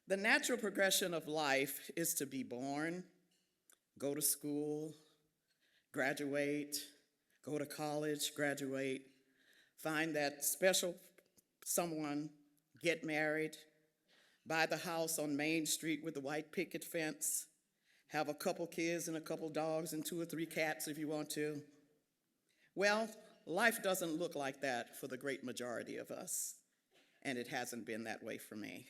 The natural progression of life is to be born, go to school, graduate, go to college, graduate, find that special someone, get married, buy the house on Main Street with the white picket fence, have a couple kids and a couple dogs and 2 or 3 cats if you want to. Well, life doesn't look like that for the great majority of us, and it hasn't been that way for me.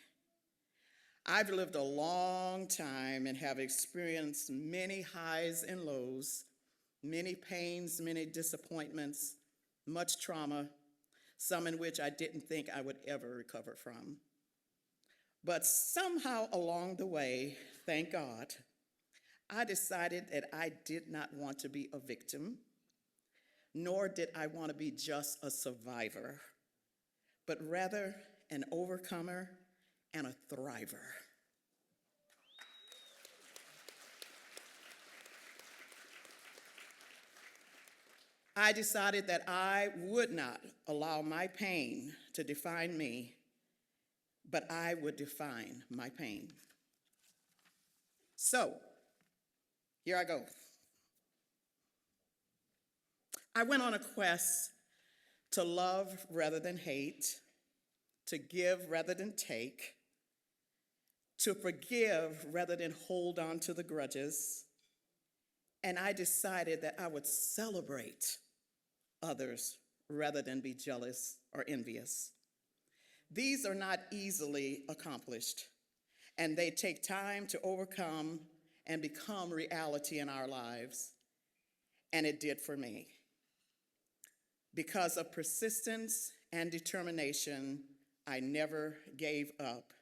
I've lived a long time and have experienced many highs and lows, many pains, many disappointments, much trauma, some in which I didn't think I would ever recover from. But somehow along the way, thank God, I decided that I did not want to be a victim, nor did I want to be just a survivor, but rather an overcomer and a thriver. I decided that I would not allow my pain to define me, but I would define my pain. So, here I go. I went on a quest to love rather than hate, to give rather than take, to forgive rather than hold on to the grudges, and I decided that I would celebrate others rather than be jealous or envious. These are not easily accomplished, and they take time to overcome and become reality in our lives, and it did for me. Because of persistence and determination, I never gave up,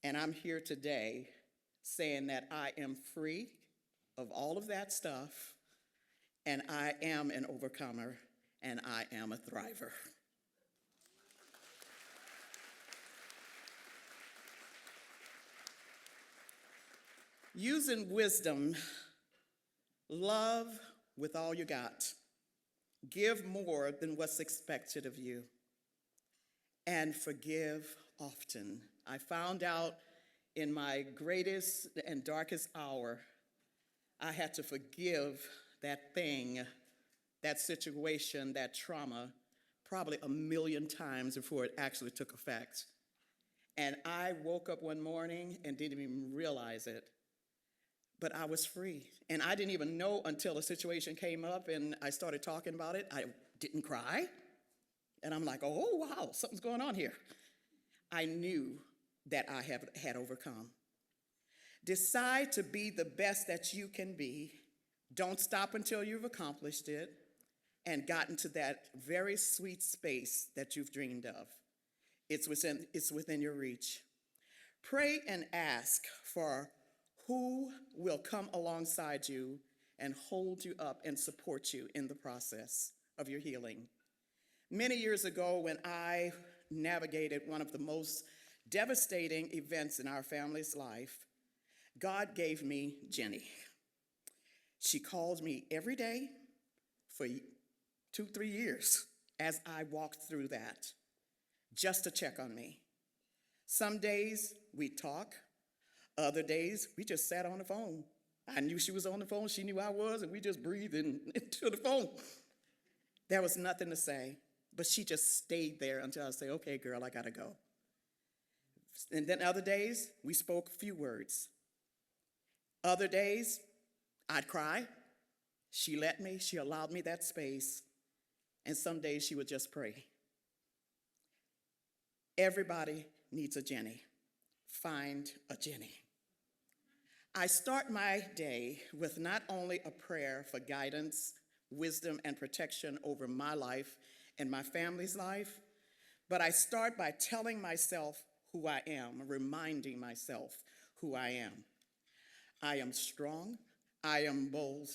and I'm here today saying that I am free of all of that stuff, and I am an overcomer, and I am a thriver. Using wisdom, love with all you got, give more than what's expected of you, and forgive often. I found out in my greatest and darkest hour, I had to forgive that thing, that situation, that trauma, probably 1,000,000 times before it actually took effect. And I woke up one morning and didn't even realize it. but I was free. And I didn't even know until a situation came up and I started talking about it. I didn't cry. And I'm like, oh, wow, something's going on here. I knew that I had overcome. Decide to be the best that you can be. Don't stop until you've accomplished it and gotten to that very sweet space that you've dreamed of. It's within your reach. Pray and ask for who will come alongside you and hold you up and support you in the process of your healing. Many years ago, when I navigated one of the most devastating events in our family's life, God gave me Jenny. She called me every day for 2-3 years as I walked through that, just to check on me. Some days we'd talk, other days we just sat on the phone. I knew she was on the phone, she knew I was, and we just breathed into the phone. There was nothing to say, but she just stayed there until I say, okay, girl, I gotta go. And then other days, we spoke a few words. Other days, I'd cry. She let me, she allowed me that space. And some days she would just pray. Everybody needs a Jenny. Find a Jenny. I start my day with not only a prayer for guidance, wisdom, and protection over my life and my family's life, but I start by telling myself who I am, reminding myself who I am. I am strong, I am bold,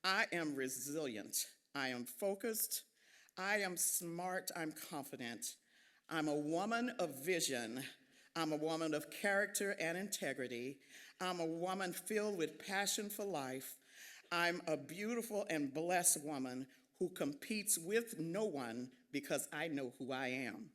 I am resilient, I am focused, I am smart, I'm confident, I'm a woman of vision, I'm a woman of character and integrity, I'm a woman filled with passion for life, I'm a beautiful and blessed woman who competes with no one because I know who I am.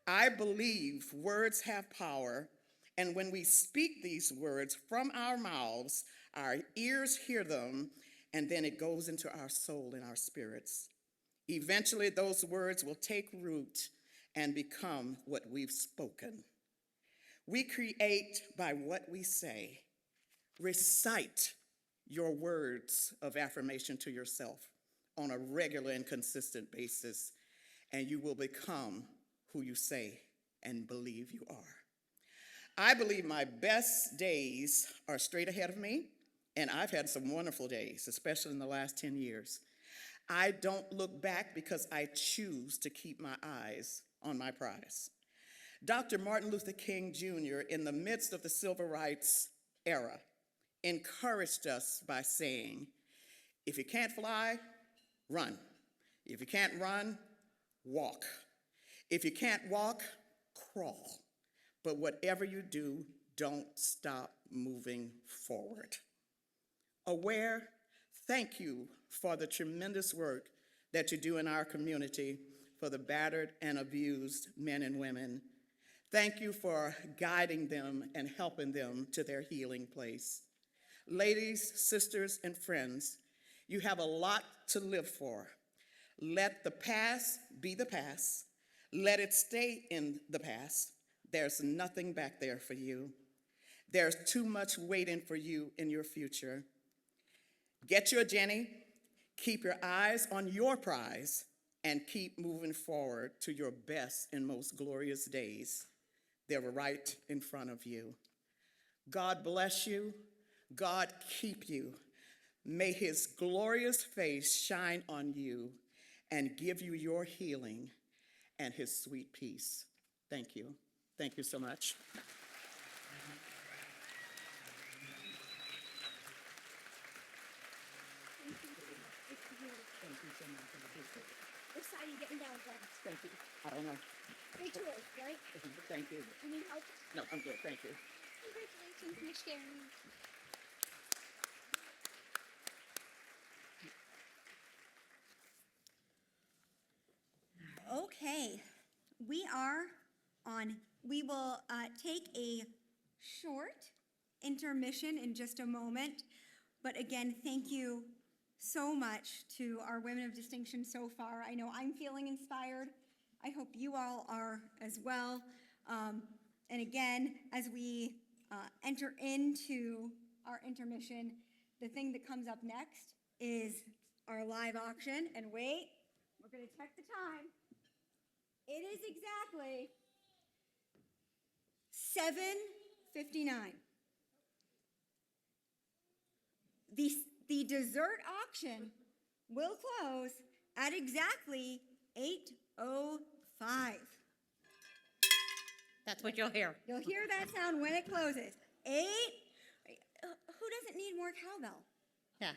I believe words have power, and when we speak these words from our mouths, our ears hear them, and then it goes into our soul and our spirits. Eventually, those words will take root and become what we've spoken. We create by what we say. Recite your words of affirmation to yourself on a regular and consistent basis, and you will become who you say and believe you are. I believe my best days are straight ahead of me, and I've had some wonderful days, especially in the last 10 years. I don't look back because I choose to keep my eyes on my prize. Dr. Martin Luther King Jr., in the midst of the civil rights era, encouraged us by saying, if you can't fly, run. If you can't run, walk. If you can't walk, crawl. But whatever you do, don't stop moving forward. Aware, thank you for the tremendous work that you do in our community for the battered and abused men and women. Thank you for guiding them and helping them to their healing place. Ladies, sisters, and friends, you have a lot to live for. Let the past be the past. Let it stay in the past. There's nothing back there for you. There's too much waiting for you in your future. Get your Jenny, keep your eyes on your prize, and keep moving forward to your best and most glorious days. They're right in front of you. God bless you. God keep you. May his glorious face shine on you and give you your healing and his sweet peace. Thank you. Thank you so much. Which side are you getting down from? Thank you. I don't know. 3, 2, right? Thank you. You need help? No, I'm good. Thank you. Congratulations, Miss Sharon. Okay, we will take a short intermission in just a moment. But again, thank you so much to our women of distinction so far. I know I'm feeling inspired. I hope you all are as well. And again, as we enter into our intermission, the thing that comes up next is our live auction. And wait, we're going to check the time. It is exactly 7:59. The dessert auction will close at exactly 8:05. That's what you'll hear. You'll hear that sound when it closes. Who doesn't need more cowbell? Yeah,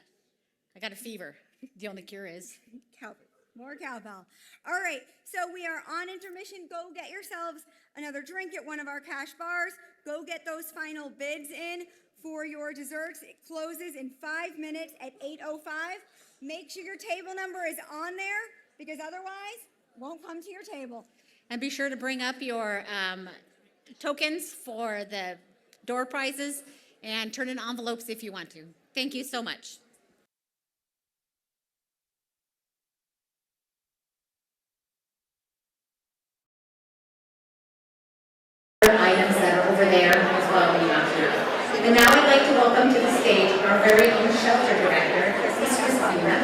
I got a fever. The only cure is Cowbell. More cowbell. All right, so we are on intermission. Go get yourselves another drink at one of our cash bars. Go get those final bids in for your desserts. It closes in 5 minutes at 8:05. Make sure your table number is on there because otherwise won't come to your table. And be sure to bring up your tokens for the door prizes and turn in envelopes if you want to. Thank you so much. Items that are over there as well. And now I'd like to welcome to the stage our very own shelter director, Miss Christina.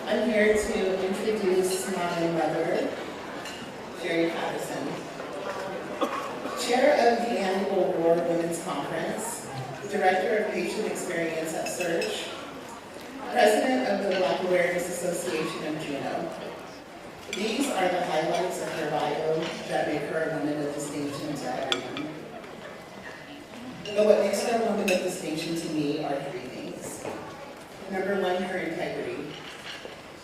I'm here to introduce my mother, Sherry Patterson, Chair of the Annual Award Women's Conference, Director of Patient Experience at Search, President of the Black Awareness Association of Juneau. These are the highlights of her bio that make her a woman of distinction to everyone. But what makes her a woman of distinction to me are three things. Number one, her integrity.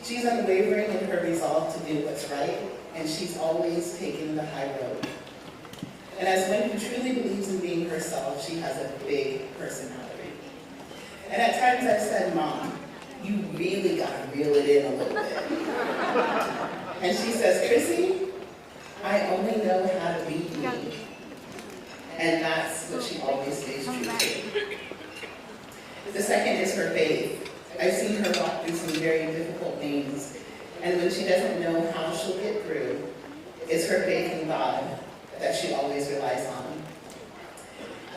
She's unwavering in her resolve to do what's right, and she's always taken the high road. And as one who truly believes in being herself, she has a big personality. And at times I've said, Mom, you really gotta reel it in a little bit. And she says, Chrissy, I only know how to be me. And that's what she always stays true to. The second is her faith. I've seen her walk through some very difficult things, and when she doesn't know how she'll get through, it's her faith in God that she always relies on.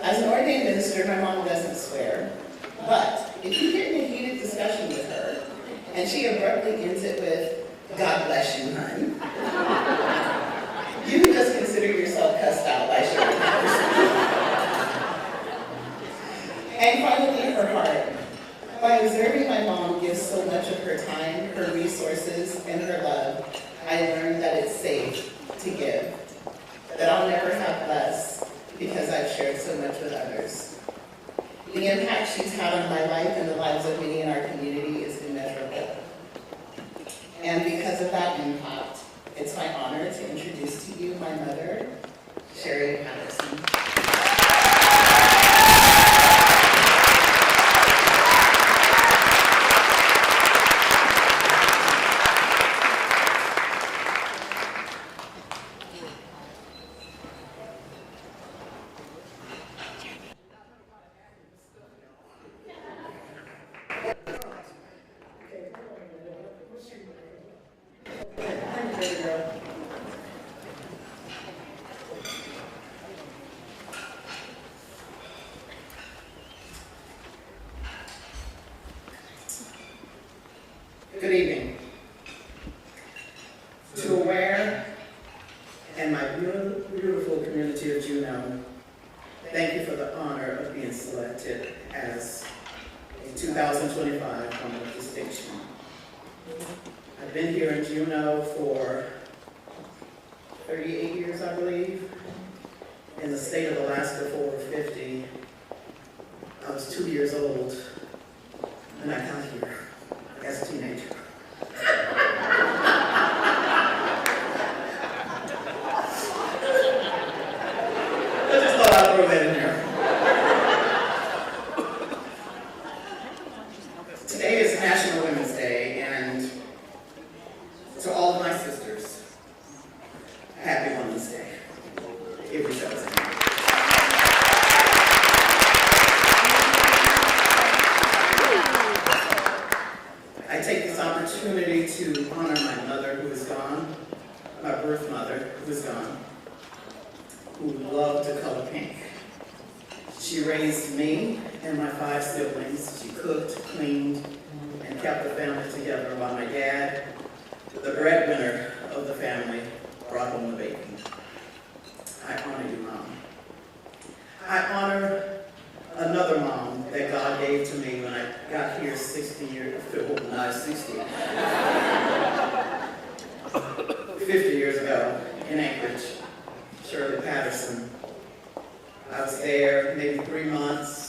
As an ordained minister, my mom doesn't swear, but if you get in a heated discussion with her, and she abruptly ends it with, God bless you, hun, you can just consider yourself cussed out by Sherry Patterson. And finally, her heart. By observing my mom give so much of her time, her resources, and her love, I learned that it's safe to give, that I'll never have less because I've shared so much with others. The impact she's had on my life and the lives of many in our community is immeasurable. And because of that impact, it's my honor to introduce to you my mother, Sherry Patterson. Good evening. To Aware and my beautiful community of Juneau, thank you for the honor of being selected as a 2025 Woman of Distinction. I've been here in Juneau for 38 years, I believe. In the state of Alaska for over 50. I was 2 years old when I got here as a teenager. Today is National Women's Day, and to all of my sisters, happy Women's Day. Give yourselves a hand. I take this opportunity to honor my mother who is gone, my birth mother who is gone, who loved to color pink. She raised me and my 5 siblings. She cooked, cleaned, and kept the family together while my dad, the breadwinner of the family, brought home the bacon. I honor you, Mom. I honor another mom that God gave to me when I got here 60 years, not 60, 50 years ago in Anchorage, Shirley Patterson. I was there maybe 3 months.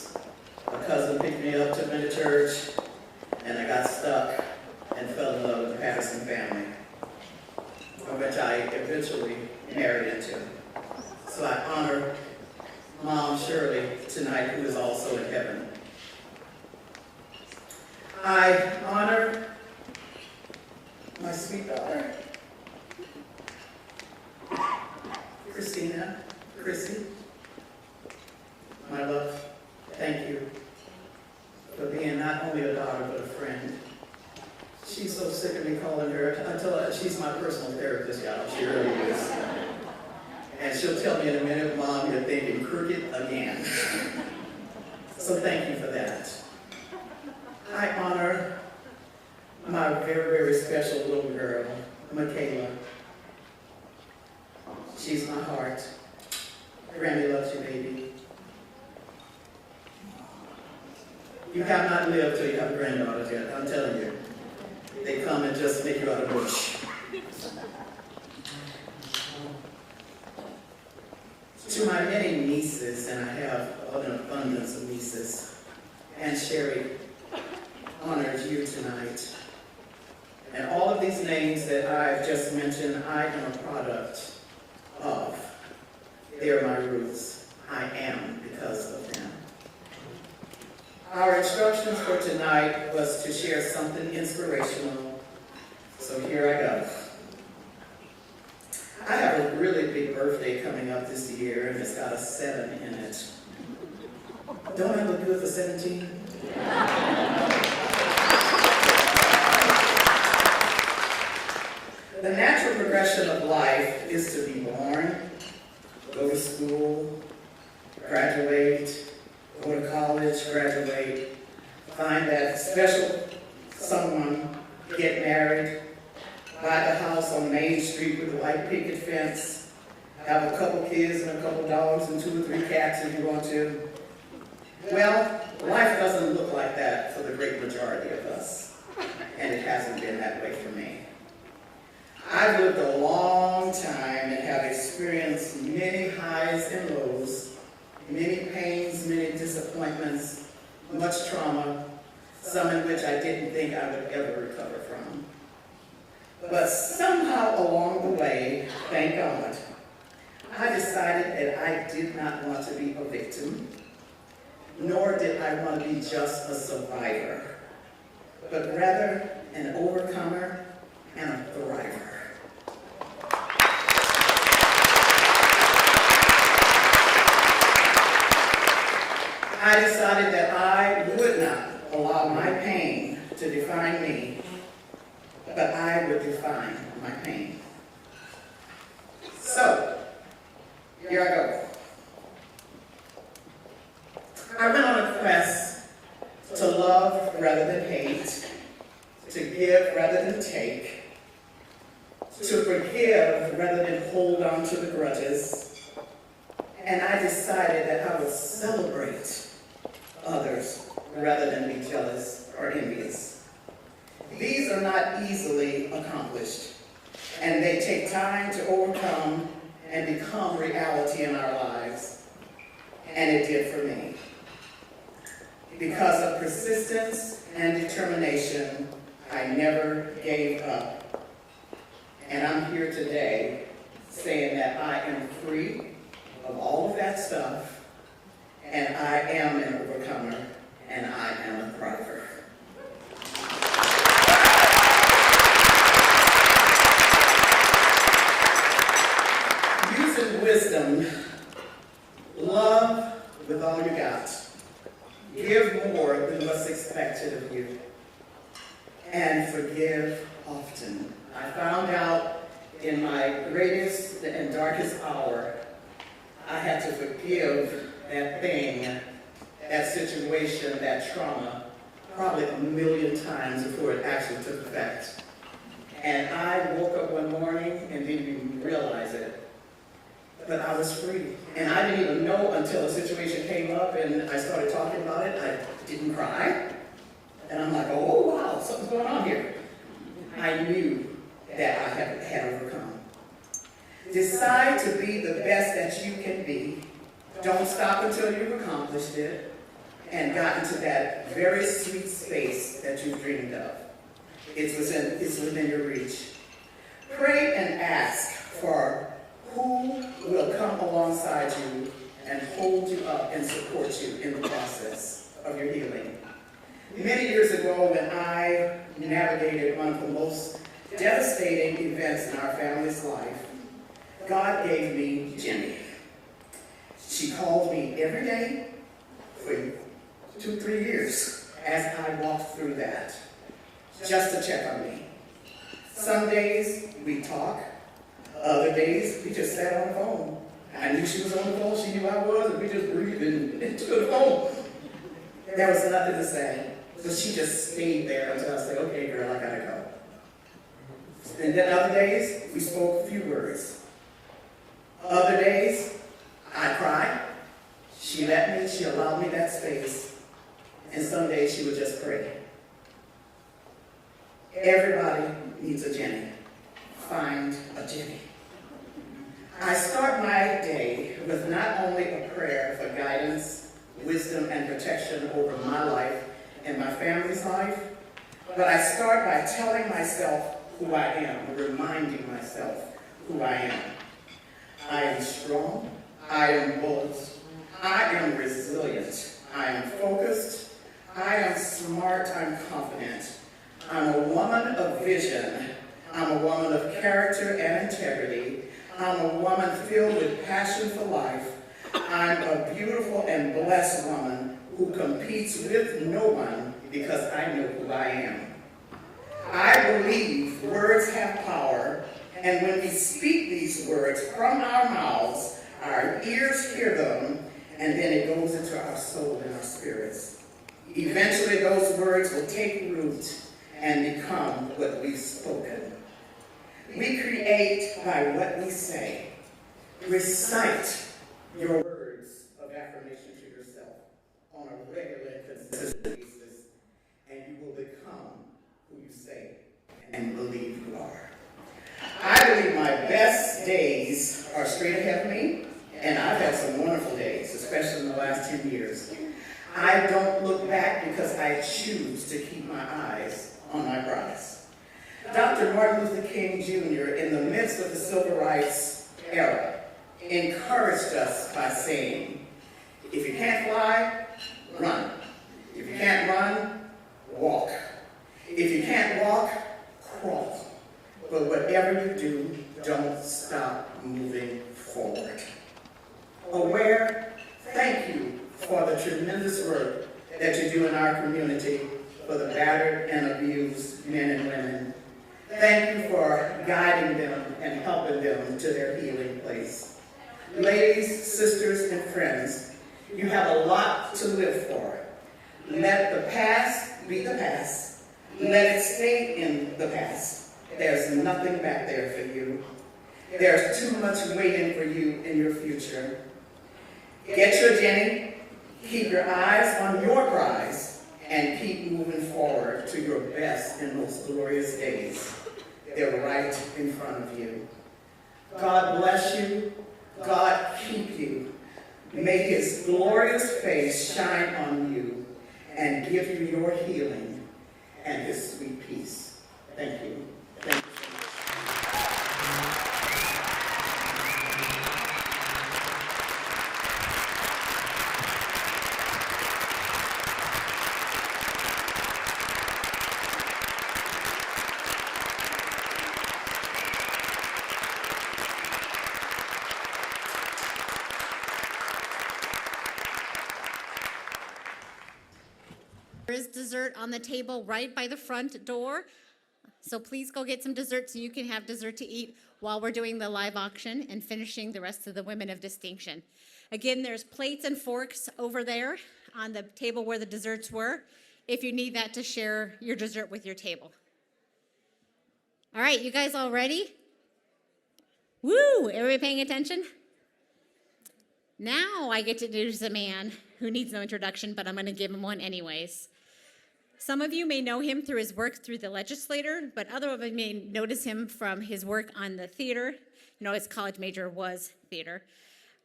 A cousin picked me up, took me to church, and I got stuck and fell in love with the Patterson family, which I eventually married into. So I honor Mom Shirley tonight, who is also in heaven. I honor my sweet daughter, Chrissy. My love, thank you for being not only a daughter, but a friend. She's so sick of me calling her. I tell her she's my personal therapist, y'all. She really is. And she'll tell me in a minute, Mom, you're thinking crooked again. So thank you for that. I honor my very, very special little girl, Michaela. She's my heart. Granny loves you, baby. You have not lived till you have granddaughters yet, I'm telling you. They come and just make you out of bush. To my many nieces, and I have an abundance of nieces, and Sherry honors you tonight. And all of these names that I've just mentioned, I am a product of. They are my roots. I am because of them. Our instructions for tonight was to share something inspirational. So here I go. I have a really big birthday coming up this year, and it's got a 7 in it. Don't I look good for 17? The natural progression of life is to be born, go to school, graduate, go to college, graduate, find that special someone, get married, buy the house on Main Street with the white picket fence, have a couple kids and a couple dogs and 2 or 3 cats if you want to. Well, life doesn't look like that for the great majority of us, and it hasn't been that way for me. I've lived a long time and have experienced many highs and lows, many pains, many disappointments, much trauma, some in which I didn't think I would ever recover from. But somehow along the way, thank God, I decided that I did not want to be a victim, nor did I want to be just a survivor, but rather an overcomer and a thriver. I decided that I would not allow my pain to define me, but I would define my pain. So, here I go. I went on a quest to love rather than hate, to give rather than take, to forgive rather than hold on to the grudges, and I decided that I would celebrate others rather than be jealous or envious. These are not easily accomplished, and they take time to overcome and become reality in our lives, and it did for me. Because of persistence and determination, I never gave up. And I'm here today saying that I am free of all of that stuff, and I am an overcomer, and I am a thriver. than what's expected of you. And forgive often. I found out in my greatest and darkest hour, I had to forgive that thing, that situation, that trauma, probably 1,000,000 times before it actually took effect. And I woke up one morning and didn't even realize it, but I was free. And I didn't even know until a situation came up and I started talking about it. I didn't cry. And I'm like, oh, wow, something's going on here. I knew that I had overcome. Decide to be the best that you can be. Don't stop until you've accomplished it and gotten to that very sweet space that you dreamed of. It's within your reach. Pray and ask for who will come alongside you and hold you up and support you in the process of your healing. Many years ago, when I navigated one of the most devastating events in our family's life, God gave me Jenny. She called me every day for 2-3 years as I walked through that, just to check on me. Some days we talk, other days we just sat on the phone. I knew she was on the phone, she knew I was, and we just breathed into the phone. There was nothing to say, so she just stayed there until I said, okay, girl, I gotta go. And then other days, we spoke a few words. Other days, I cried. She let me, she allowed me that space. And some days she would just pray. Everybody needs a Jenny. Find a Jenny. I start my day with not only a prayer for guidance, wisdom, and protection over my life and my family's life, but I start by telling myself who I am, reminding myself who I am. I am strong, I am bold, I am resilient, I am focused, I am smart, I'm confident. I'm a woman of vision, I'm a woman of character and integrity, I'm a woman filled with passion for life, I'm a beautiful and blessed woman who competes with no one because I know who I am. I believe words have power, and when we speak these words from our mouths, our ears hear them, and then it goes into our soul and our spirits. Eventually, those words will take root and become what we've spoken. We create by what we say. Recite your words of affirmation to yourself on a regular and consistent basis, and you will become who you say and believe you are. I believe my best days are straight ahead of me, and I've had some wonderful days, especially in the last 10 years. I don't look back because I choose to keep my eyes on my prize. Dr. Martin Luther King Jr., in the midst of the civil rights era, encouraged us by saying, if you can't fly, run. If you can't run, walk. If you can't walk, crawl. But whatever you do, don't stop moving forward. Aware, thank you for the tremendous work that you do in our community for the battered and abused men and women. Thank you for guiding them and helping them to their healing place. Ladies, sisters, and friends, you have a lot to live for. Let the past be the past. Let it stay in the past. There's nothing back there for you. There's too much waiting for you in your future. Get your Jenny, keep your eyes on your prize, and keep moving forward to your best and most glorious days. They're right in front of you. God bless you. God keep you. May his glorious face shine on you and give you your healing and his sweet peace. Thank you. Thank you. is dessert on the table right by the front door. So please go get some dessert so you can have dessert to eat while we're doing the live auction and finishing the rest of the Women of Distinction. Again, there's plates and forks over there on the table where the desserts were, if you need that to share your dessert with your table. All right, you guys all ready? Woo! Everybody paying attention? Now I get to introduce a man who needs no introduction, but I'm going to give him one anyways. Some of you may know him through his work through the legislature, but other of you may notice him from his work on the theater. You know, his college major was theater.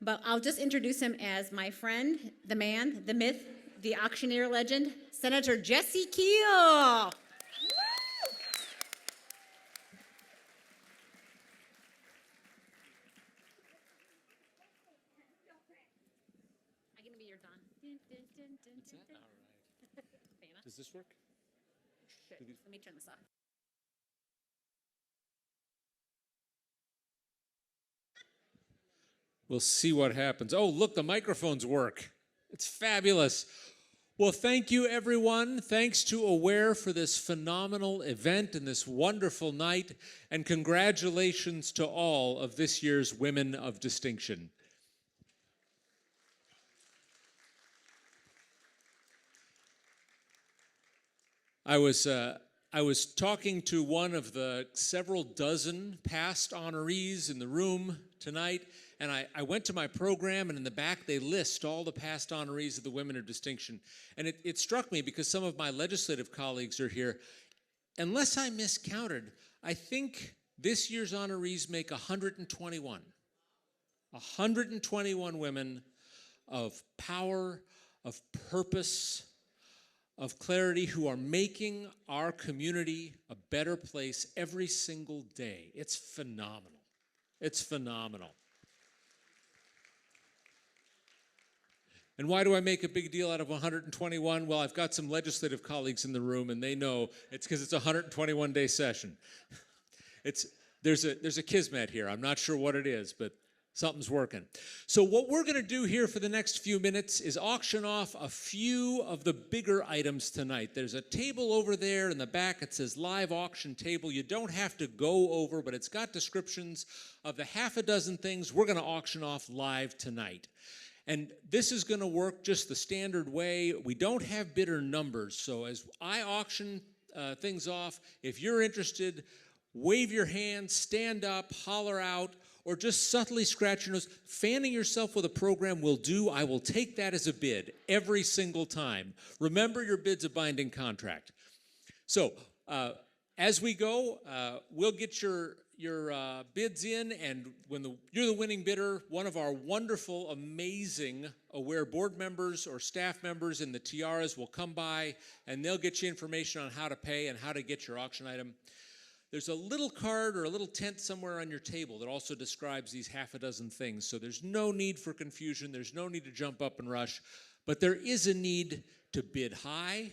But I'll just introduce him as my friend, the man, the myth, the auctioneer legend, Senator Jesse Keel. I can be your Don. Does this work? Good. Let me turn this off. We'll see what happens. Oh, look, the microphones work. It's fabulous. Well, thank you, everyone. Thanks to Aware for this phenomenal event and this wonderful night. And congratulations to all of this year's Women of Distinction. I was talking to one of the several dozen past honorees in the room tonight, and I went to my program, and in the back they list all the past honorees of the Women of Distinction. And it struck me, because some of my legislative colleagues are here, unless I miscounted, I think this year's honorees make 121. 121 women of power, of purpose, of clarity, who are making our community a better place every single day. It's phenomenal. It's phenomenal. And why do I make a big deal out of 121? Well, I've got some legislative colleagues in the room, and they know it's because it's a 121-day session. There's a kismet here. I'm not sure what it is, but something's working. So what we're going to do here for the next few minutes is auction off a few of the bigger items tonight. There's a table over there in the back. It says live auction table. You don't have to go over, but it's got descriptions of the half a dozen things we're going to auction off live tonight. And this is going to work just the standard way. We don't have bidder numbers, so as I auction things off, if you're interested, wave your hand, stand up, holler out, or just subtly scratch your nose. Fanning yourself with a program will do. I will take that as a bid every single time. Remember, your bid's a binding contract. So as we go, we'll get your bids in, and when you're the winning bidder, one of our wonderful, amazing Aware board members or staff members in the tiaras will come by, and they'll get you information on how to pay and how to get your auction item. There's a little card or a little tent somewhere on your table that also describes these half a dozen things. So there's no need for confusion. There's no need to jump up and rush. But there is a need to bid high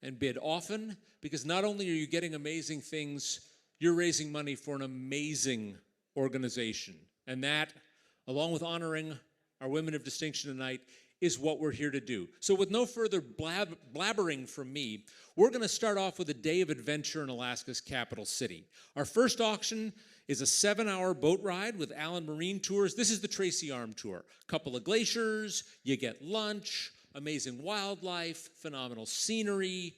and bid often, because not only are you getting amazing things, you're raising money for an amazing organization. And that, along with honoring our Women of Distinction tonight, is what we're here to do. So with no further blabbering from me, we're going to start off with a day of adventure in Alaska's capital city. Our first auction is a 7-hour boat ride with Allen Marine Tours. This is the Tracy Arm Tour. Couple of glaciers, you get lunch, amazing wildlife, phenomenal scenery,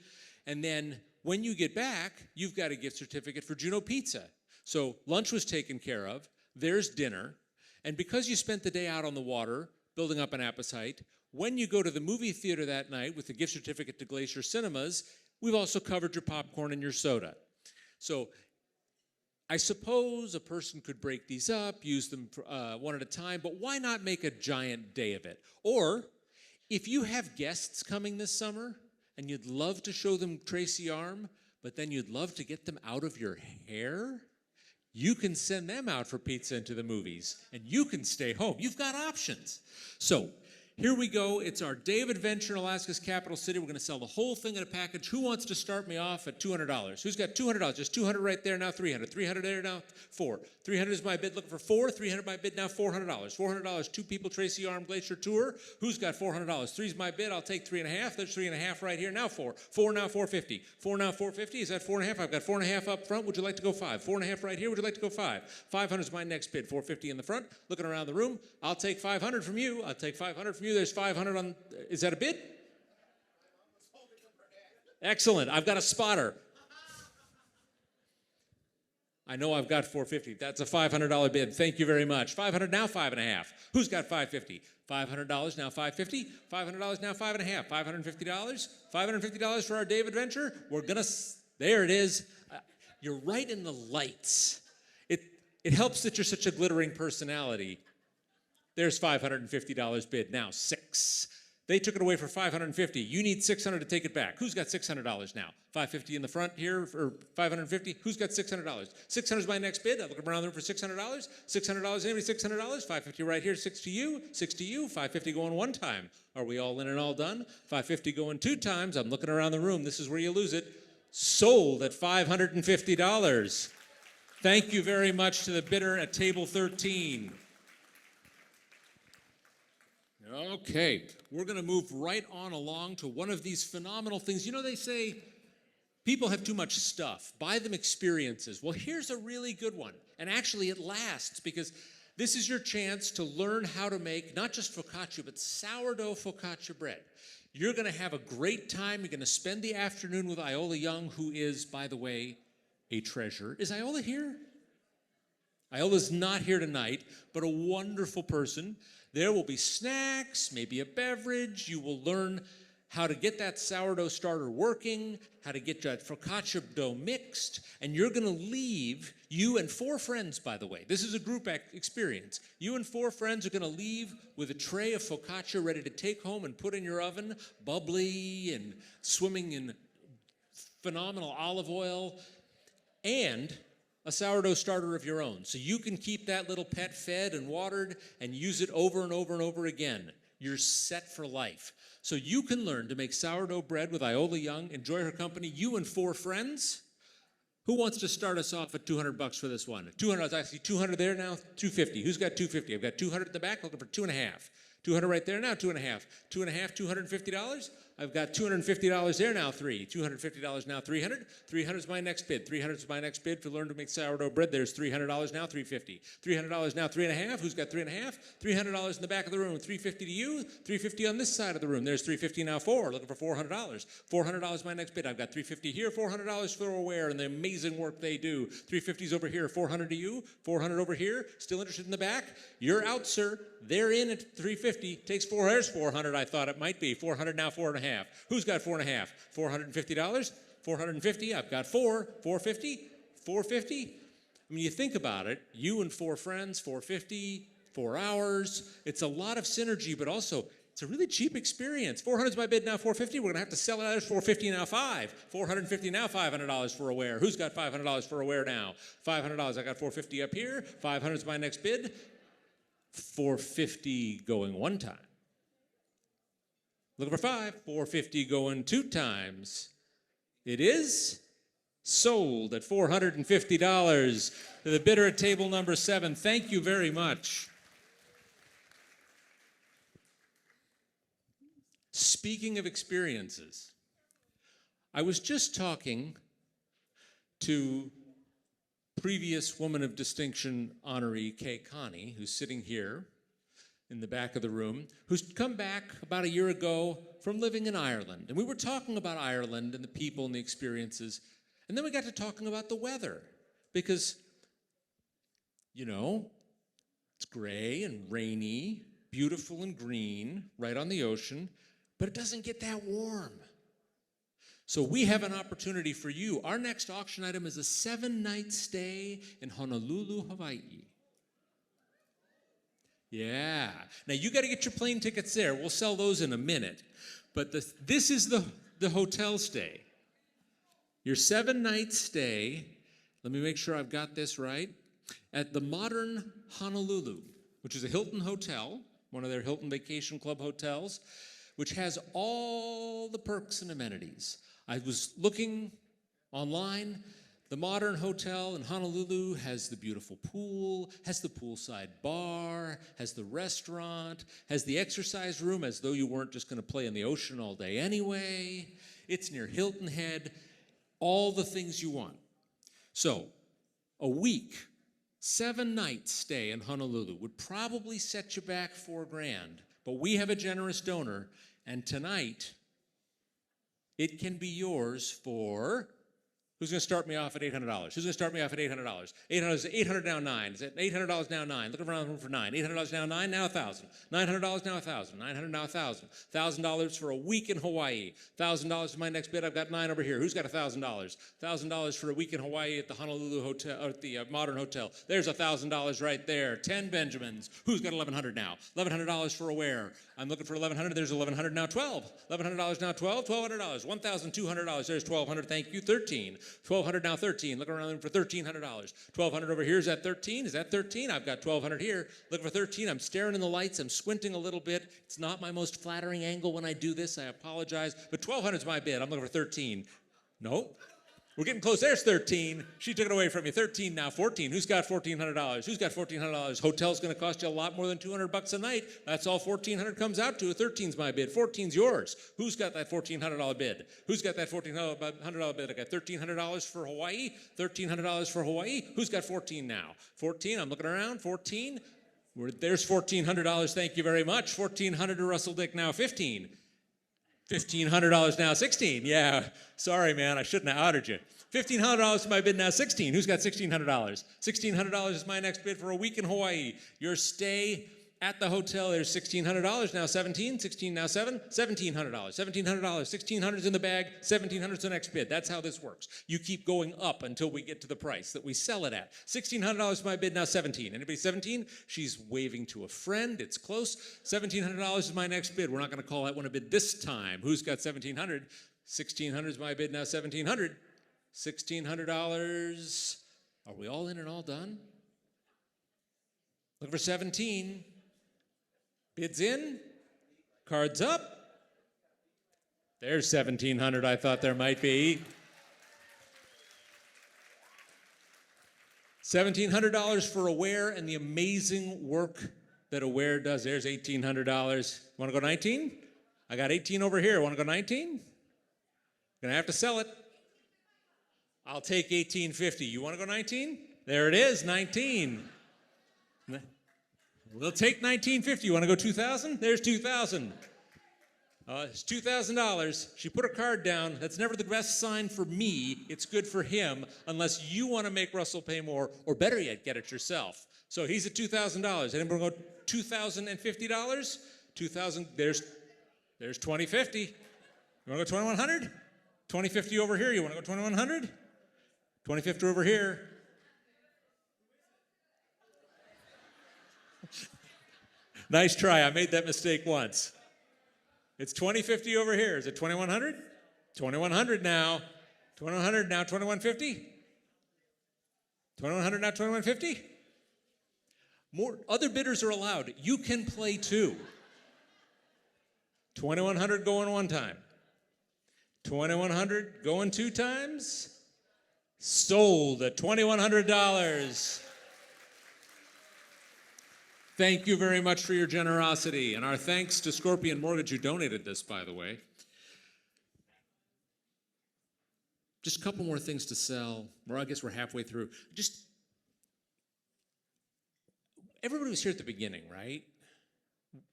and then when you get back, you've got a gift certificate for Juno Pizza. So lunch was taken care of, there's dinner, and because you spent the day out on the water, building up an appetite, when you go to the movie theater that night with the gift certificate to Glacier Cinemas, we've also covered your popcorn and your soda. So I suppose a person could break these up, use them one at a time, but why not make a giant day of it? Or if you have guests coming this summer and you'd love to show them Tracy Arm, but then you'd love to get them out of your hair, you can send them out for pizza into the movies, and you can stay home. You've got options. So here we go. It's our day of adventure in Alaska's capital city. We're going to sell the whole thing in a package. Who wants to start me off at $200? Who's got $200? Just 200 right there, now 300. 300 there, now 4. 300 is my bid, looking for 4. 300 my bid, now $400. $400, 2 people, Tracy Arm Glacier Tour. Who's got $400? 3's my bid, I'll take 3.5. There's 3.5 right here, now 4. 4 now 450. 4 now 450, is that 4.5? I've got 4.5 up front. Would you like to go 5? 4.5 right here, would you like to go 5? 500 is my next bid, 450 in the front. Looking around the room, I'll take 500 from you. I'll take 500 from you. There's 500 on, is that a bid? Excellent, I've got a spotter. I know I've got 450. That's a $500 bid. Thank you very much. 500 now 5.5. Who's got 550? $500 now 550. $500 now 5.5. $550. $550 for our day of adventure. We're gonna. There it is. You're right in the lights. It helps that you're such a glittering personality. There's $550 bid. Now 6. They took it away for $550. You need $600 to take it back. Who's got $600 now? $550 in the front here, or $550? Who's got $600? $600 is my next bid. I'm looking around the room for $600. $600, anybody $600? $550 right here, 6 to you, 6 to you. $550 going 1 time. Are we all in and all done? $550 going 2 times. I'm looking around the room. This is where you lose it. Sold at $550. Thank you very much to the bidder at table 13. Okay, we're going to move right on along to one of these phenomenal things. You know, they say people have too much stuff. Buy them experiences. Well, here's a really good one. And actually, it lasts because this is your chance to learn how to make not just focaccia, but sourdough focaccia bread. You're going to have a great time. You're going to spend the afternoon with Iola Young, who is, by the way, a treasure. Is Iola here? Iola's not here tonight, but a wonderful person. There will be snacks, maybe a beverage. You will learn how to get that sourdough starter working, how to get that focaccia dough mixed, and you're going to leave, you and 4 friends, by the way. This is a group experience. You and 4 friends are going to leave with a tray of focaccia ready to take home and put in your oven, bubbly and swimming in phenomenal olive oil, and a sourdough starter of your own. So you can keep that little pet fed and watered and use it over and over and over again. You're set for life. So you can learn to make sourdough bread with Iola Young, enjoy her company, you and 4 friends. Who wants to start us off at $200 for this one? 200, I see 200 there now, 250. Who's got 250? I've got 200 in the back, looking for 2.5. 200 right there now, 2.5. 2.5, $250. I've got $250 there now, 3. $250 now, 300. 300 is my next bid. 300 is my next bid to learn to make sourdough bread. There's $300 now, 350. $300 now, 3.5. Who's got 3.5? $300 in the back of the room. 350 to you. 350 on this side of the room. There's 350 now, 4. Looking for $400. $400 is my next bid. I've got 350 here, $400 for Aware and the amazing work they do. 350's over here. 400 to you. 400 over here. Still interested in the back? You're out, sir. They're in at 350. Takes 4. There's 400. I thought it might be 400 now, 4.5. Who's got 4.5? $450? 450. I've got 4. 450. 450. I mean, you think about it. You and 4 friends, 450, 4 hours. It's a lot of synergy, but also it's a really cheap experience. 400 is my bid now, 450. We're going to have to sell it out. There's 450 now, 5. 450 now, $500 for Aware. Who's got $500 for Aware now? $500. I got 450 up here. 500 is my next bid. 450 going 1 time. Looking for 5. 450 going 2 times. It is sold at $450 to the bidder at table number 7. Thank you very much. Speaking of experiences, I was just talking to previous Woman of Distinction honoree Kay Connie, who's sitting here in the back of the room, who's come back about a year ago from living in Ireland. And we were talking about Ireland and the people and the experiences. And then we got to talking about the weather because, you know, it's gray and rainy, beautiful and green, right on the ocean, but it doesn't get that warm. So we have an opportunity for you. Our next auction item is a 7-night stay in Honolulu, Hawaii. Yeah. Now, you got to get your plane tickets there. We'll sell those in a minute. But this is the hotel stay. Your 7-night stay, let me make sure I've got this right, at the modern Honolulu, which is a Hilton hotel one of their Hilton Vacation Club hotels, which has all the perks and amenities. I was looking online. The modern hotel in Honolulu has the beautiful pool, has the poolside bar, has the restaurant, has the exercise room as though you weren't just going to play in the ocean all day anyway. It's near Hilton Head, all the things you want. So, a week, 7-night stay in Honolulu would probably set you back $4,000, but we have a generous donor, and tonight, it can be yours for... Who's going to start me off at $800? Who's going to start me off at $800? $800 now 9. Is it $800 now 9? Look around the room for 9. $800 now 9, now 1,000. $900 now 1,000. $900 now 1,000. $1,000 for a week in Hawaii. $1,000 is my next bid. I've got 9 over here. Who's got $1,000? $1,000 for a week in Hawaii at the Honolulu Hotel, or at the Modern Hotel. There's $1,000 right there. 10 Benjamins. Who's got $1,100 now? $1,100 for a where? I'm looking for $1,100. There's $1,100 now 12. $1,100 now 12. $1,200. $1,200. There's $1,200. Thank you. 13. $1,200 now 13. Look around for $1,300. $1,200 over here. Is that 13? Is that 13? I've got $1,200 here. Looking for 13. I'm staring in the lights. I'm squinting a little bit. It's not my most flattering angle when I do this. I apologize. But 1,200 is my bid. I'm looking for 13. Nope. We're getting close. There's 13. She took it away from you. 13 now. 14. Who's got $1,400? Who's got $1,400? Hotel's going to cost you a lot more than $200 a night. That's all $1,400 comes out to. 13's my bid. 14's yours. Who's got that $1,400 bid? Who's got that $1,400 bid? I got $1,300 for Hawaii. $1,300 for Hawaii. Who's got 14 now? 14. I'm looking around. 14. There's $1,400. Thank you very much. $1,400 to Russell Dick now. 15. $1,500 now, 16. Yeah, sorry, man, I shouldn't have outed you. $1,500 is my bid now, 16. Who's got $1,600? $1,600 is my next bid for a week in Hawaii. Your stay at the hotel, there's $1,600 now, 17. 16 now 7. $1,700. $1,700. $1,600 in the bag. $1,700 is the next bid. That's how this works. You keep going up until we get to the price that we sell it at. $1,600 is my bid now, 17. Anybody 17? She's waving to a friend. It's close. $1,700 is my next bid. We're not going to call that one a bid this time. Who's got $1,700? $1,600 is my bid now, $1,700. $1,600. Are we all in and all done? Look for 17. Bids in. Cards up. There's 1,700 I thought there might be. $1,700 for Aware and the amazing work that Aware does. There's $1,800. Want to go 19? I got 18 over here. Want to go 19? Gonna have to sell it. I'll take $1,850. You want to go 19? There it is, 19. We'll take $1,950. You want to go 2,000? There's 2,000. It's $2,000. She put her card down. That's never the best sign for me. It's good for him, unless you want to make Russell pay more, or better yet, get it yourself. So he's at $2,000. Anybody go $2,050? 2,000. There's $2,050. You want to go $2,100? $2,050 over here. You want to go $2,100? $2,050 over here. Nice try. I made that mistake once. It's $2,050 over here. Is it $2,100? $2,100 now. $2,100 now. $2,150? $2,100 now. $2,150? More other bidders are allowed. You can play too. $2,100 going one time. $2,100 going two times. Sold at $2,100. Thank you very much for your generosity, and our thanks to Scorpion Mortgage, who donated this, by the way. Just a couple more things to sell. Well, I guess we're halfway through. Everybody was here at the beginning, right?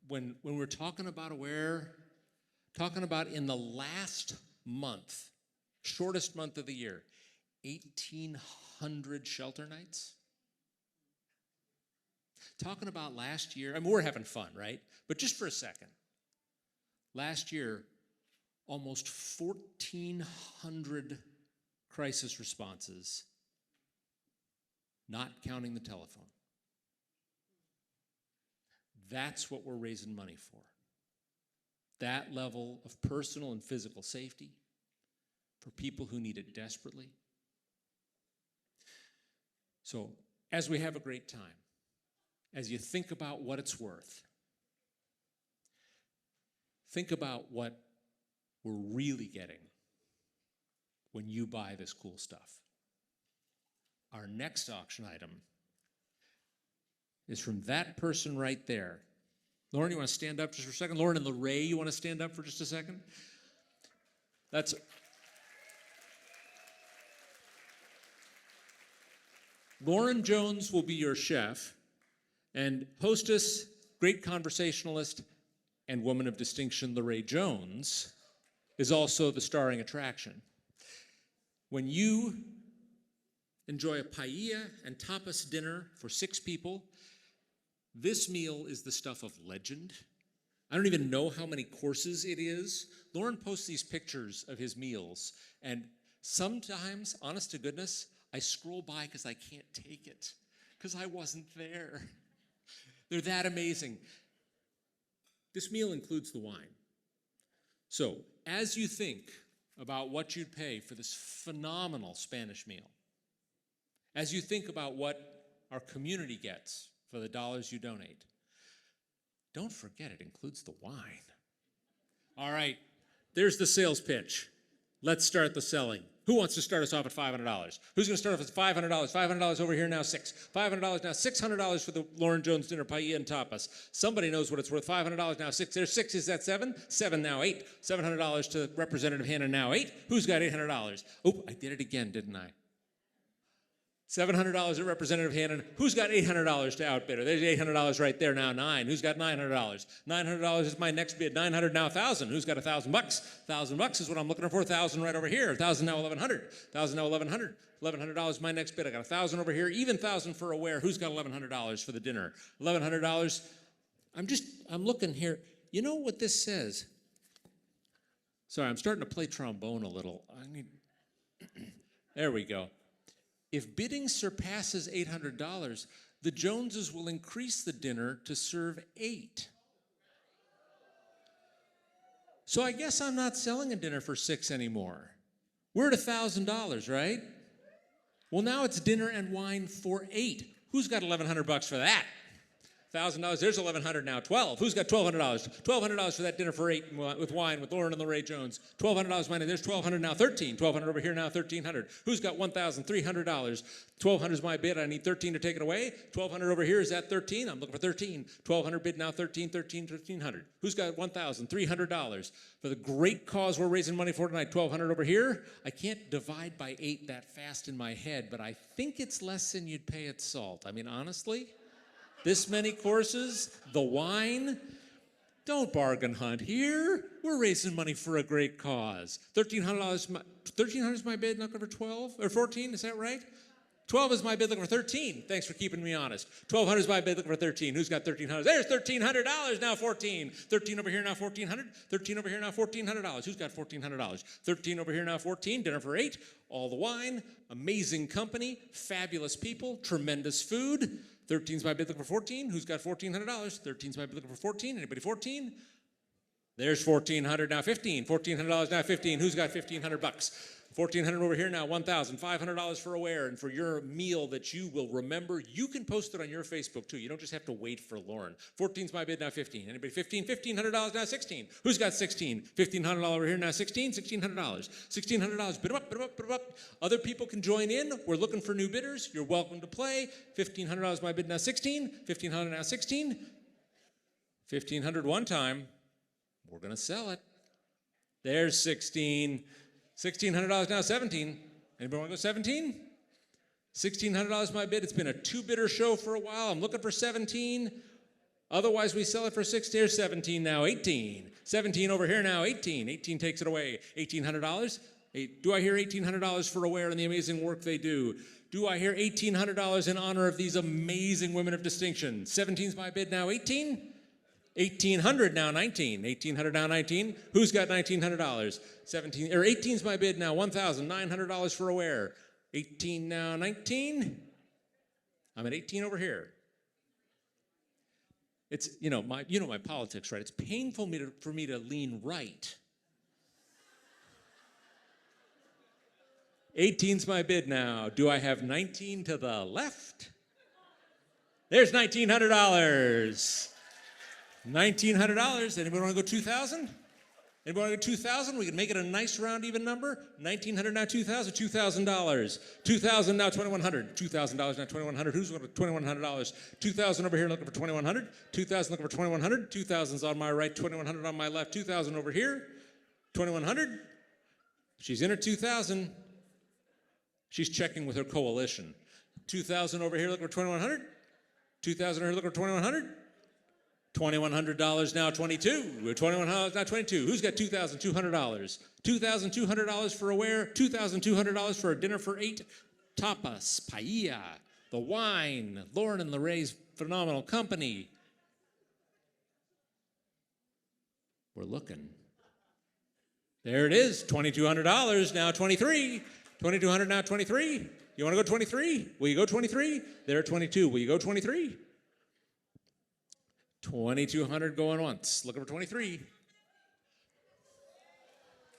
When we're talking about Aware, talking about in the last month, shortest month of the year, 1,800 shelter nights. Talking about last year, I mean, we're having fun, right? But just for a second, last year, almost 1,400 crisis responses, not counting the telephone. That's what we're raising money for. That level of personal and physical safety for people who need it desperately. So, as we have a great time, as you think about what it's worth, think about what we're really getting when you buy this cool stuff. Our next auction item is from that person right there. Lauren, you want to stand up just for a second? Lauren and Lorraine, you want to stand up for just a second? That's... Lauren Jones will be your chef, and hostess, great conversationalist, and woman of distinction, Lorraine Jones, is also the starring attraction. When you enjoy a paella and tapas dinner for 6 people, this meal is the stuff of legend. I don't even know how many courses it is. Lauren posts these pictures of his meals, and sometimes, honest to goodness, I scroll by because I can't take it, because I wasn't there. They're that amazing. This meal includes the wine. So, as you think about what you'd pay for this phenomenal Spanish meal, as you think about what our community gets for the dollars you donate, don't forget it includes the wine. All right, there's the sales pitch. Let's start the selling. Who wants to start us off at $500? Who's going to start off at $500? $500 over here, now $600. $500 now, $600 for the Lauren Jones dinner, paella and tapas. Somebody knows what it's worth. $500 now, $6. There's 6. Is that 7? 7 now, 8. $700 to Representative Hannah, now 8. Who's got $800? Oh, I did it again, didn't I? $700 at Representative Hannon. Who's got $800 to outbid her? There's $800 right there now, 9. Who's got $900? $900 is my next bid. 900 now, 1,000. Who's got $1,000? $1,000 is what I'm looking for. 1,000 right over here. 1,000 now, 1,100. 1,000 now, 1,100. $1,100 is my next bid. I got 1,000 over here. Even 1,000 for Aware. Who's got $1,100 for the dinner? $1,100. I'm looking here. You know what this says? Sorry, I'm starting to play trombone a little. There we go. If bidding surpasses $800, the Joneses will increase the dinner to serve 8. So I guess I'm not selling a dinner for 6 anymore. We're at $1,000, right? Well, now it's dinner and wine for 8. Who's got $1,100 for that? $1,000, there's $1,100 now, 12. Who's got $1,200? $1,200 for that dinner for 8 with wine with Lauren and Lorraine Jones. $1,200 mine, there's $1,200 now, 13. $1,200 over here now, $1,300. Who's got $1,300? $1,200 is my bid, I need 13 to take it away. $1,200 over here, is that 13? I'm looking for 13. $1,200 bid now, 13, 13, 1,300. Who's got $1,300 for the great cause we're raising money for tonight? $1,200 over here. I can't divide by 8 that fast in my head, but I think it's less than you'd pay at Salt. I mean, honestly. This many courses, the wine. Don't bargain hunt here. We're raising money for a great cause. $1,300 is my bid, not looking for 12 or 14. Is that right? 12 is my bid, looking for 13. Thanks for keeping me honest. 1,200 is my bid, looking for 13. Who's got $1,300? There's $1,300 now, 14. 13 over here now, 1,400. 13 over here now, $1,400. Who's got $1,400? 13 over here now, 14. Dinner for 8. All the wine. Amazing company. Fabulous people. Tremendous food. 13's my bid, looking for 14. Who's got $1,400? 13's my bid, looking for 14. Anybody 14? There's $1,400 now, 15. $1,400 now, 15. Who's got $1,500? $1,400 over here now, $1,500 for Aware, and for your meal that you will remember, you can post it on your Facebook too. You don't just have to wait for Lauren. 14's my bid now, 15. Anybody 15? $1,500 now, 16. Who's got 16? $1,500 over here now, 16. $1,600. $1,600. Bid 'em up, bid 'em up, bid 'em up. Other people can join in. We're looking for new bidders. You're welcome to play. $1,500 my bid now, 16. $1,500 now, 16. $1,500 one time. We're gonna sell it. There's 16. $1,600 now, 17. Anybody want to go 17? $1,600 my bid. It's been a 2-bidder show for a while. I'm looking for 17. Otherwise, we sell it for 6. There's 17 now, 18. 17 over here now, 18. 18 takes it away. $1,800. Do I hear $1,800 for Aware and the amazing work they do? Do I hear $1,800 in honor of these amazing women of distinction? 17's my bid now, 18. $1,800 now, 19. $1,800 now, 19. Who's got $1,900? 17 or 18's my bid now. $1,900 for Aware. 18 now, 19. I'm at 18 over here. It's my politics, right? It's painful for me to lean right. 18's my bid now. Do I have 19 to the left? There's $1,900. $1,900. Anybody want to go 2,000? Anybody want to go 2,000? We can make it a nice round even number. 1,900 now 2,000. $2,000. 2,000 now 2,100. $2,000 now 2,100. Who's going to $2,100? 2,000 over here looking for 2,100. 2,000 looking for 2,100. 2,000's on my right. 2,100 on my left. 2,000 over here. 2,100. She's in her 2,000. She's checking with her coalition. 2,000 over here looking for 2,100. 2,000 over here looking for 2,100. $2,100 now 22. $2,100 now 22. Who's got $2,200? $2,200 for a wear. $2,200 for a dinner for 8. Tapas, paella, the wine, Lauren and Lorraine's phenomenal company. We're looking. There it is. $2,200 now 23. $2,200 now 23. You want to go 23? Will you go 23? There at 22. Will you go 23? 2,200 going once. Looking for 23.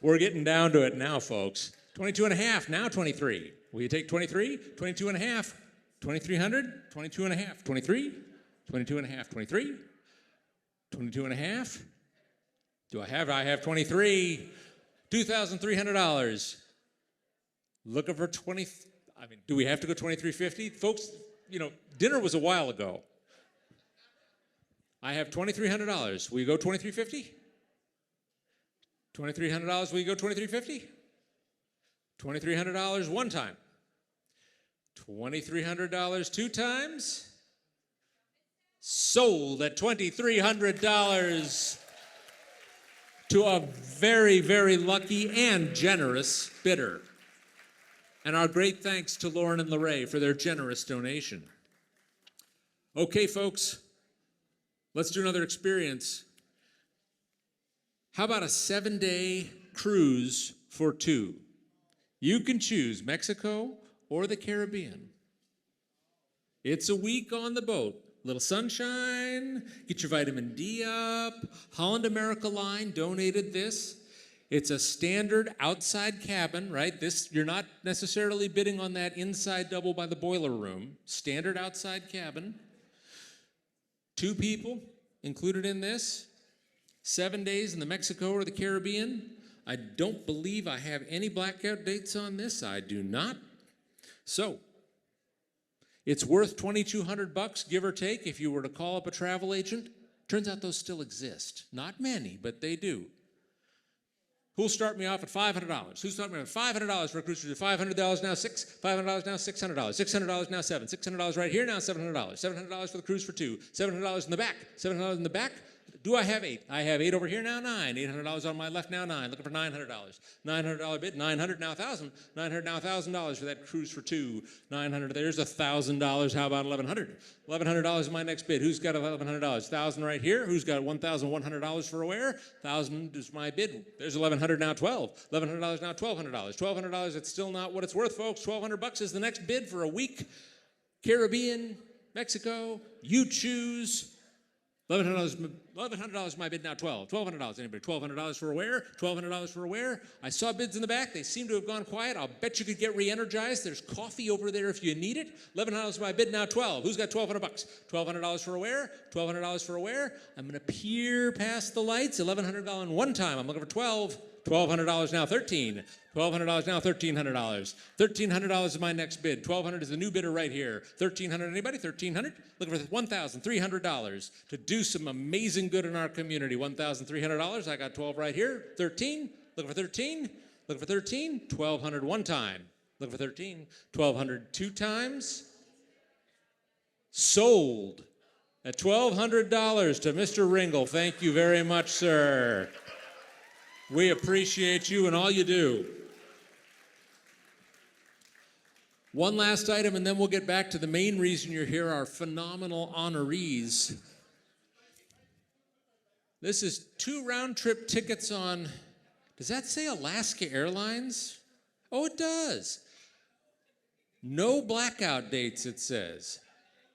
We're getting down to it now, folks. 22 and a half, now 23. Will you take 23? 22 and a half. 2,300, 22 and a half. 23, 22 and a half. 23, 22 and a half. I have 23. $2,300. Looking for 20. Do we have to go 23.50? Folks, dinner was a while ago. I have $2,300. Will you go 23.50? $2,300. Will you go 23.50? $2,300 one time. $2,300 two times. Sold at $2,300 to a very, very lucky and generous bidder. And our great thanks to Lauren and Lorraine for their generous donation. Okay, folks. Let's do another experience. How about a 7-day cruise for 2? You can choose Mexico or the Caribbean. It's a week on the boat. Little sunshine, get your vitamin D up. Holland America Line donated this. It's a standard outside cabin, right? You're not necessarily bidding on that inside double by the boiler room. Standard outside cabin. 2 people included in this. 7 days in the Mexico or the Caribbean. I don't believe I have any blackout dates on this. I do not. So, it's worth $2,200, give or take, if you were to call up a travel agent. Turns out those still exist. Not many, but they do. Who'll start me off at $500? Who'll start me off at $500 for a cruise cruise? $500 now $600 now $600. $600 now $700. $600 right here now $700. $700 for the cruise for 2. $700 in the back. $700 in the back. Do I have 8? I have 8 over here now 9. $800 on my left now 9. Looking for $900. $900 bid. $900 now $1,000. $900 now $1,000 for that cruise for 2. $900. There's $1,000. How about $1,100? $1,100 is my next bid. Who's got $1,100? $1,000 right here. Who's got $1,100 for a wear? $1,000 is my bid. There's $1,100 now 12. $1,100 now $1,200. $1,200. It's still not what it's worth, folks. $1,200 is the next bid for a week. Caribbean, Mexico. You choose. $1,100 my bid now 12. $1,200. Anybody? $1,200 for a wear? $1,200 for a wear? I saw bids in the back. They seem to have gone quiet. I'll bet you could get re-energized. There's coffee over there if you need it. $1,100 my bid now 12. Who's got $1,200? $1,200 for a wear? $1,200 for a wear? I'm going to peer past the lights. $1,100 going one time. I'm looking for 12. $1,200 now 13. $1,200 now $1,300. $1,300 is my next bid. $1,200 is the new bidder right here. $1,300. Anybody? $1,300. Looking for $1,300 to do some amazing good in our community. $1,300. I got 12 right here. 13. Looking for 13. Looking for 13. $1,200 one time. Looking for 13. $1,200 two times. Sold at $1,200 to Mr. Ringle. Thank you very much, sir. We appreciate you and all you do. One last item, and then we'll get back to the main reason you're here, our phenomenal honorees. This is 2 round-trip tickets on, does that say Alaska Airlines? Oh, it does. No blackout dates, it says.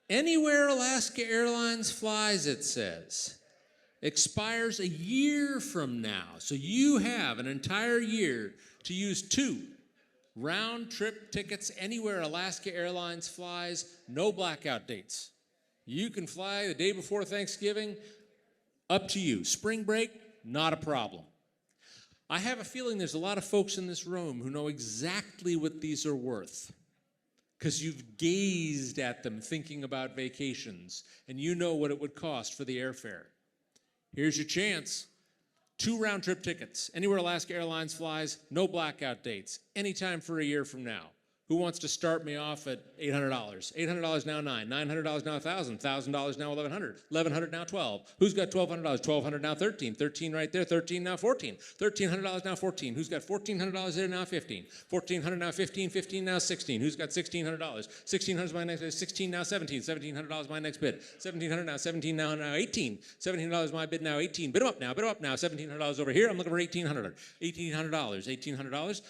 Anywhere Alaska Airlines flies, it says. Expires a year from now. So you have an entire year to use 2 round-trip tickets anywhere Alaska Airlines flies, no blackout dates. You can fly the day before Thanksgiving, Up to you. Spring break, not a problem. I have a feeling there's a lot of folks in this room who know exactly what these are worth because you've gazed at them thinking about vacations and you know what it would cost for the airfare. Here's your chance. 2 round-trip tickets. Anywhere Alaska Airlines flies, no blackout dates. Anytime for a year from now. Who wants to start me off at $800? $800 now $900, $900 now $1,000, $1,000 now $1,100, $1,100 now $12. Who's got $1,200? $1,200 now $13, $13 right there, $13 now $14, $1,300 now $14. Who's got $1,400 there now $15, $1,400 now $15, $15 now $16. Who's got $1,600? $1,600 is my next bid, $16 now $17, $1,700 is my next bid, $1,700 now $17 now $18, $1,700 my bid now $18. Bid them up now, $1,700 over here. I'm looking for $1,800, $1,800, $1,800.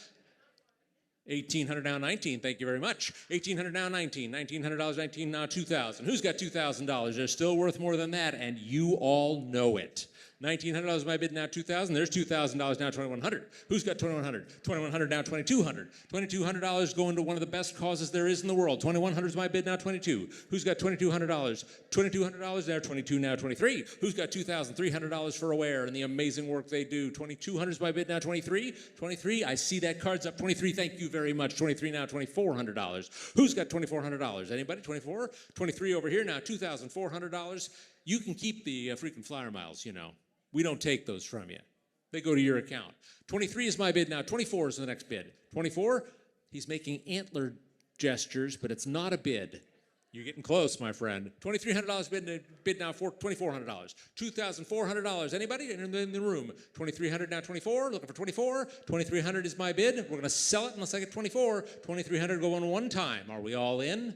$1,800 now 19, thank you very much. $1,800 now 19, $1,900, 19 now 2,000. Who's got $2,000? They're still worth more than that, and you all know it. $1,900 is my bid now 2,000. There's $2,000 now 2,100. Who's got 2,100? 2,100 now 2,200. $2,200 going to one of the best causes there is in the world. 2,100 is my bid now 22. Who's got $2,200? $2,200 there 22 now 23. Who's got $2,300 for Aware and the amazing work they do? 2,200 is my bid now 23. 23. I see that card's up 23. Thank you very much. 23 now $2,400. Who's got $2,400? Anybody? 24. 23 over here now $2,400. You can keep the freaking flyer miles, you know. We don't take those from you. They go to your account. 23 is my bid now. 24 is the next bid. 24, he's making antler gestures, but it's not a bid. You're getting close, my friend. $2,300 bid now for $2,400. $2,400. Anybody in the room? $2,300 now 24. Looking for 24. $2,300 is my bid. We're going to sell it unless I get 24. $2,300 going one time. Are we all in?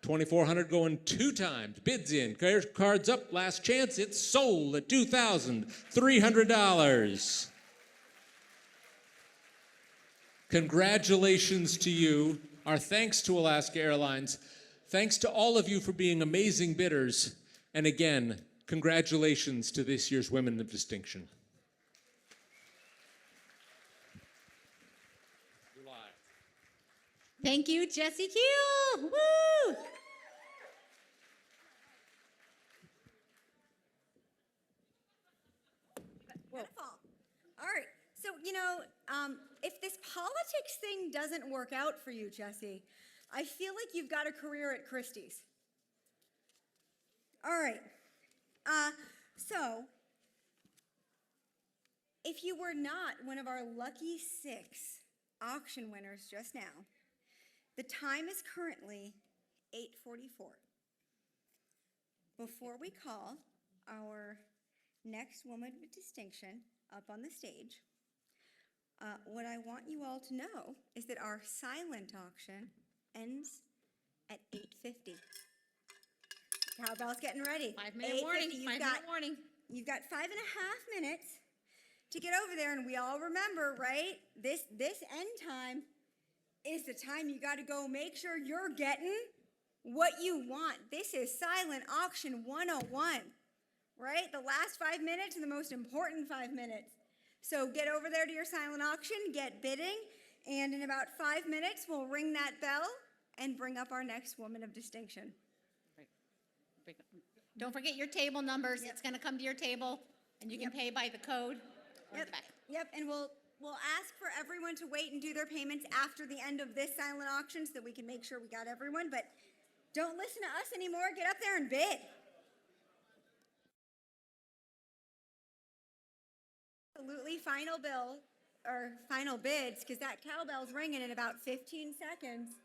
$2,400 going 2 times. Bids in. Cards up. Last chance. It's sold at $2,300. Congratulations to you. Our thanks to Alaska Airlines. Thanks to all of you for being amazing bidders. And again, congratulations to this year's Women of Distinction. Thank you, Jessie Q. Woo! Beautiful. All right. So, if this politics thing doesn't work out for you, Jessie, I feel like you've got a career at Christie's. All right. So, if you were not one of our lucky 6 auction winners just now, the time is currently 8:44. Before we call our next woman of distinction up on the stage, what I want you all to know is that our silent auction ends at 8:50. Cowbell's getting ready. 5-minute warning. 5-minute warning. You've got 5.5 minutes to get over there, and we all remember, right? This end time is the time you got to go make sure you're getting what you want. This is silent auction 101, right? The last 5 minutes are the most important 5 minutes. So get over there to your silent auction, get bidding, and in about 5 minutes, we'll ring that bell and bring up our next woman of distinction. Don't forget your table numbers. It's going to come to your table, and you can pay by the code or the back. Yep, and we'll ask for everyone to wait and do their payments after the end of this silent auction so that we can make sure we got everyone, but don't listen to us anymore. Get up there and bid. Absolutely final bill, or final bids, because that cowbell's ringing in about 15 seconds.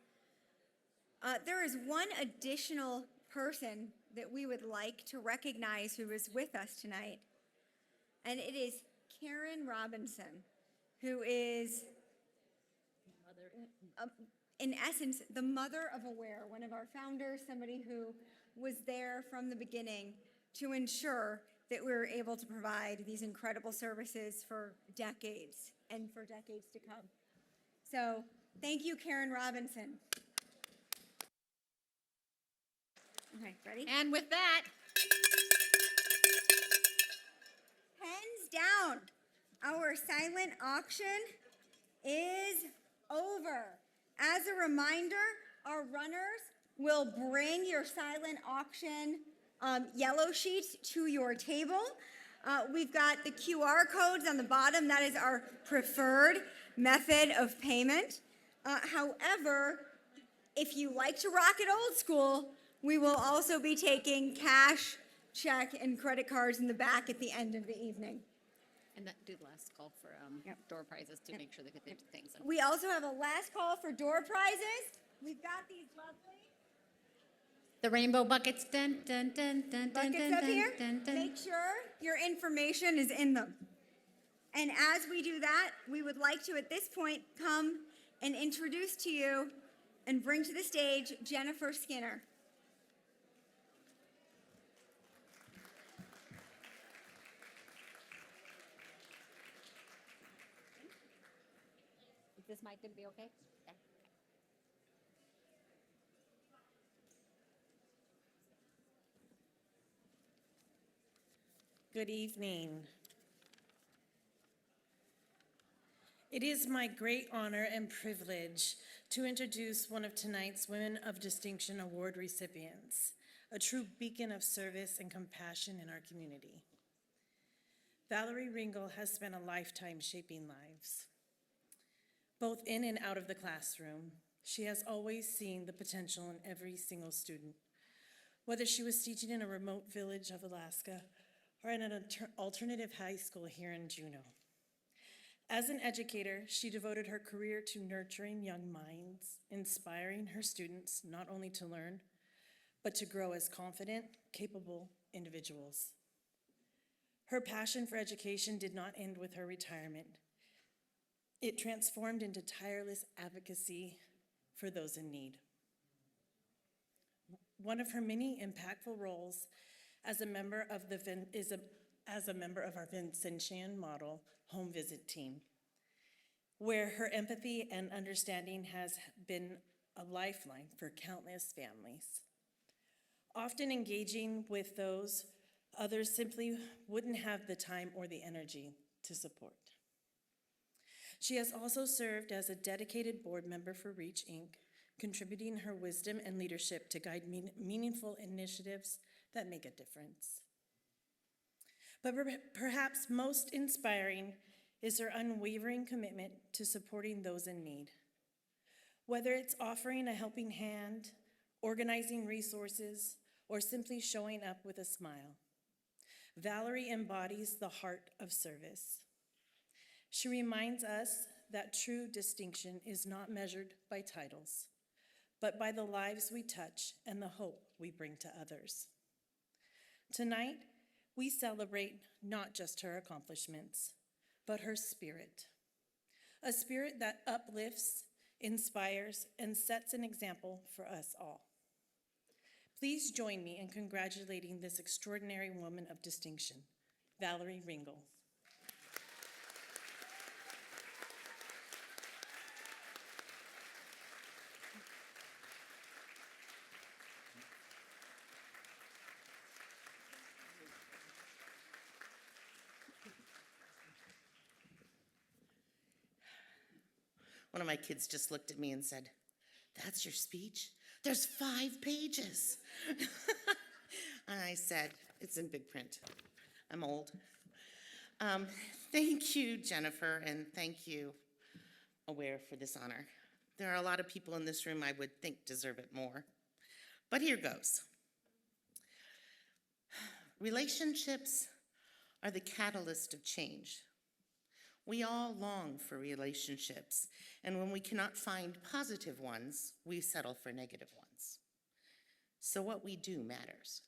There is one additional person that we would like to recognize who is with us tonight, and it is Karen Robinson, who is, in essence, the mother of Aware, one of our founders, somebody who was there from the beginning to ensure that we were able to provide these incredible services for decades and for decades to come. So thank you, Karen Robinson. Okay, ready? And with that, hands down, our silent auction is over. As a reminder, our runners will bring your silent auction yellow sheets to your table. We've got the QR codes on the bottom. That is our preferred method of payment. However, if you like to rock it old school, we will also be taking cash, check, and credit cards in the back at the end of the evening. And that do the last call for door prizes to make sure they get the things. We also have a last call for door prizes. We've got these lovely The rainbow buckets, dun, dun, dun, dun, dun, buckets dun, up dun, here. dun, dun. Make sure your information is in them. And as we do that, we would like to, at this point, come and introduce to you and bring to the stage Jennifer Skinner. Is this mic going to be okay? Okay. Good evening. It is my great honor and privilege to introduce one of tonight's Women of Distinction Award recipients, a true beacon of service and compassion in our community. Valorie Ringle has spent a lifetime shaping lives. Both in and out of the classroom, she has always seen the potential in every single student, whether she was teaching in a remote village of Alaska or in an alternative high school here in Juneau. As an educator, she devoted her career to nurturing young minds, inspiring her students not only to learn, but to grow as confident, capable individuals. Her passion for education did not end with her retirement. It transformed into tireless advocacy for those in need. One of her many impactful roles as a member of our Vincentian model home visit team, where her empathy and understanding has been a lifeline for countless families, often engaging with those others simply wouldn't have the time or the energy to support. She has also served as a dedicated board member for Reach, Inc., contributing her wisdom and leadership to guide meaningful initiatives that make a difference. But perhaps most inspiring is her unwavering commitment to supporting those in need. Whether it's offering a helping hand, organizing resources, or simply showing up with a smile, Valorie embodies the heart of service. She reminds us that true distinction is not measured by titles, but by the lives we touch and the hope we bring to others. Tonight, we celebrate not just her accomplishments, but her spirit, a spirit that uplifts, inspires, and sets an example for us all. Please join me in congratulating this extraordinary woman of distinction, Valorie Ringle. One of my kids just looked at me and said, "That's your speech? There's 5 pages." And I said, "It's in big print. I'm old." Thank you, Jennifer, and thank you, Aware, for this honor. There are a lot of people in this room I would think deserve it more. But here goes. Relationships are the catalyst of change. We all long for relationships, and when we cannot find positive ones, we settle for negative ones. So what we do matters.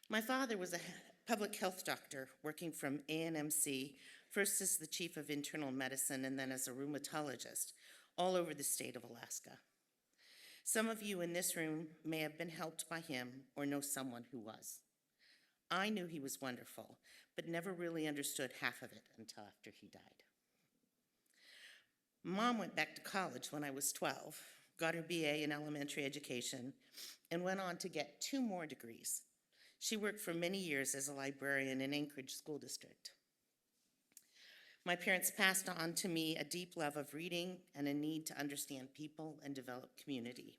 My father was a public health doctor working from ANMC, first as the chief of internal medicine and then as a rheumatologist, all over the state of Alaska. Some of you in this room may have been helped by him or know someone who was. I knew he was wonderful, but never really understood half of it until after he died. Mom went back to college when I was 12, got her BA in elementary education, and went on to get 2 more degrees. She worked for many years as a librarian in Anchorage School District. My parents passed on to me a deep love of reading and a need to understand people and develop community.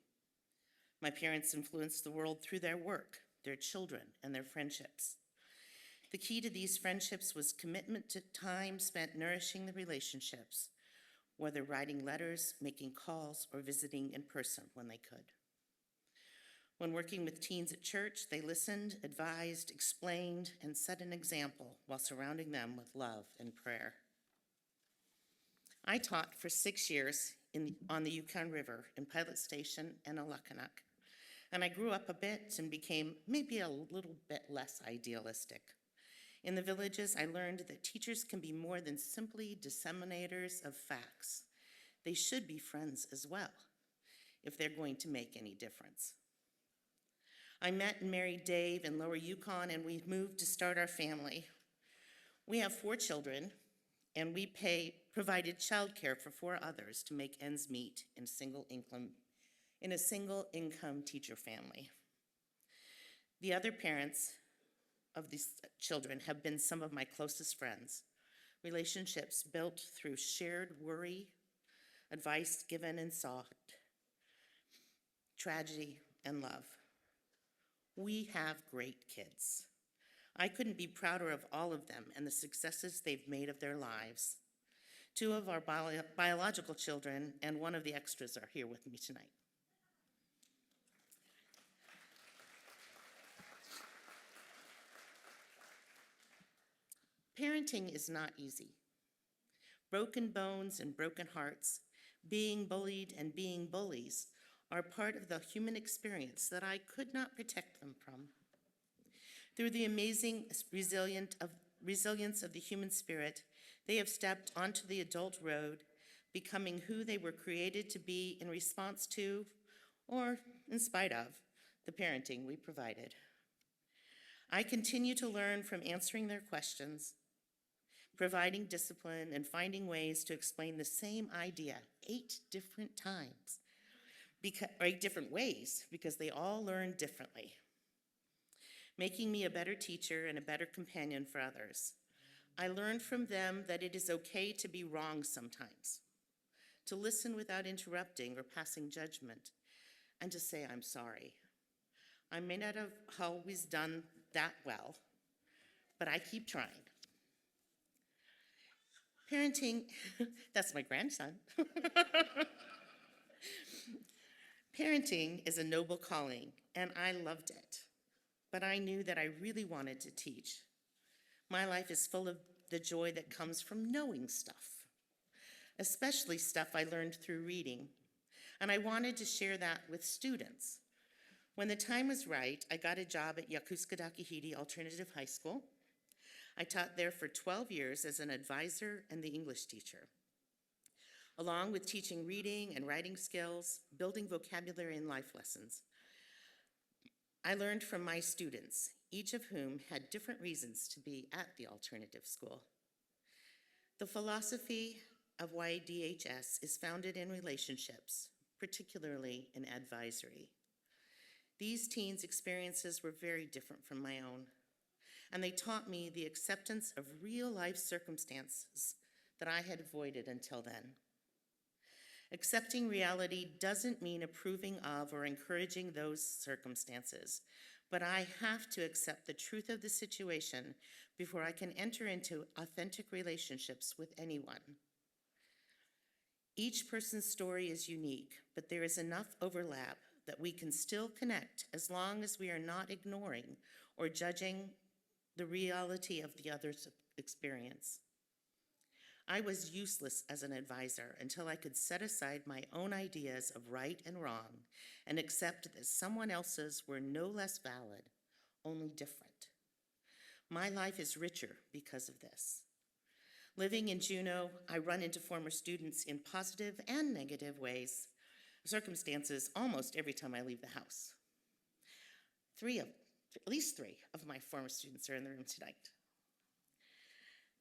My parents influenced the world through their work, their children, and their friendships. The key to these friendships was commitment to time spent nourishing the relationships, whether writing letters, making calls, or visiting in person when they could. When working with teens at church, they listened, advised, explained, and set an example while surrounding them with love and prayer. I taught for 6 years on the Yukon River in Pilot Station and Alakanuk, and I grew up a bit and became maybe a little bit less idealistic. In the villages, I learned that teachers can be more than simply disseminators of facts. They should be friends as well, if they're going to make any difference. I met and married Dave in Lower Yukon, and we moved to start our family. We have 4 children, and we provided childcare for 4 others to make ends meet in a single income teacher family. The other parents of these children have been some of my closest friends, relationships built through shared worry, advice given and sought, tragedy, and love. We have great kids. I couldn't be prouder of all of them and the successes they've made of their lives. 2 of our biological children and 1 of the extras are here with me tonight. Parenting is not easy. Broken bones and broken hearts, being bullied and being bullies are part of the human experience that I could not protect them from. Through the amazing resilience of the human spirit, they have stepped onto the adult road, becoming who they were created to be in response to, or in spite of, the parenting we provided. I continue to learn from answering their questions, providing discipline, and finding ways to explain the same idea 8 different times, 8 different ways, because they all learn differently, making me a better teacher and a better companion for others. I learned from them that it is okay to be wrong sometimes, to listen without interrupting or passing judgment, and to say I'm sorry. I may not have always done that well, but I keep trying. Parenting, that's my grandson. Parenting is a noble calling, and I loved it, but I knew that I really wanted to teach. My life is full of the joy that comes from knowing stuff, especially stuff I learned through reading, and I wanted to share that with students. When the time was right, I got a job at Yakuskadakihiti Alternative High School. I taught there for 12 years as an advisor and the English teacher, along with teaching reading and writing skills, building vocabulary and life lessons. I learned from my students, each of whom had different reasons to be at the alternative school. The philosophy of YDHS is founded in relationships, particularly in advisory. These teens' experiences were very different from my own, and they taught me the acceptance of real-life circumstances that I had avoided until then. Accepting reality doesn't mean approving of or encouraging those circumstances, but I have to accept the truth of the situation before I can enter into authentic relationships with anyone. Each person's story is unique, but there is enough overlap that we can still connect as long as we are not ignoring or judging the reality of the other's experience. I was useless as an advisor until I could set aside my own ideas of right and wrong and accept that someone else's were no less valid, only different. My life is richer because of this. Living in Juneau, I run into former students in positive and negative circumstances almost every time I leave the house. At least three of my former students are in the room tonight.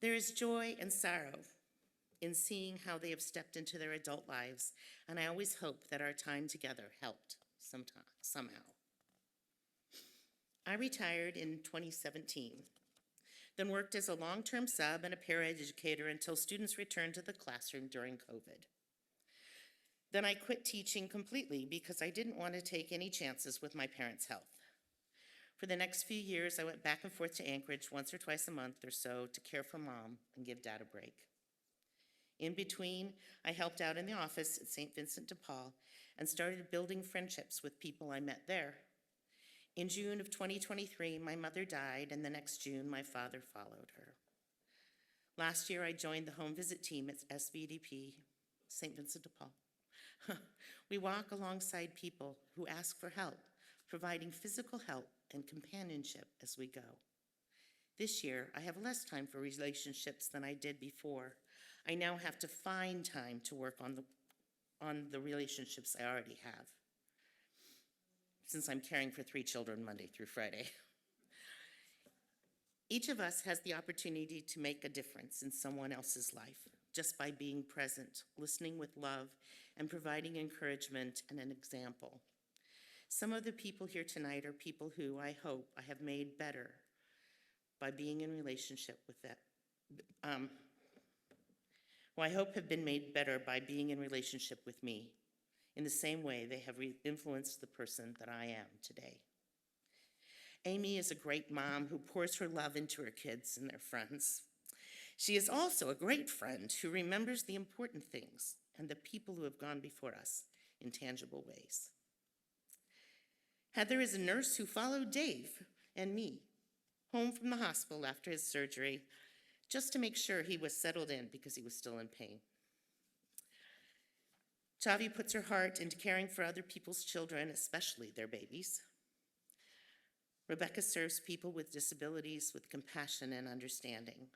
There is joy and sorrow in seeing how they have stepped into their adult lives, and I always hope that our time together helped somehow. I retired in 2017, then worked as a long-term sub and a paraeducator until students returned to the classroom during COVID. Then I quit teaching completely because I didn't want to take any chances with my parents' health. For the next few years, I went back and forth to Anchorage once or twice a month or so to care for Mom and give Dad a break. In between, I helped out in the office at St. Vincent de Paul and started building friendships with people I met there. In June of 2023, my mother died, and the next June, my father followed her. Last year, I joined the home visit team at SVDP, St. Vincent de Paul. We walk alongside people who ask for help, providing physical help and companionship as we go. This year, I have less time for relationships than I did before. I now have to find time to work on the relationships I already have, since I'm caring for 3 children Monday through Friday. Each of us has the opportunity to make a difference in someone else's life just by being present, listening with love, and providing encouragement and an example. Some of the people here tonight are people who I hope I have made better by being in relationship with them. Who I hope have been made better by being in relationship with me, in the same way they have influenced the person that I am today. Amy is a great mom who pours her love into her kids and their friends. She is also a great friend who remembers the important things and the people who have gone before us in tangible ways. Heather is a nurse who followed Dave and me home from the hospital after his surgery just to make sure he was settled in because he was still in pain. Chavi puts her heart into caring for other people's children, especially their babies. Rebecca serves people with disabilities with compassion and understanding.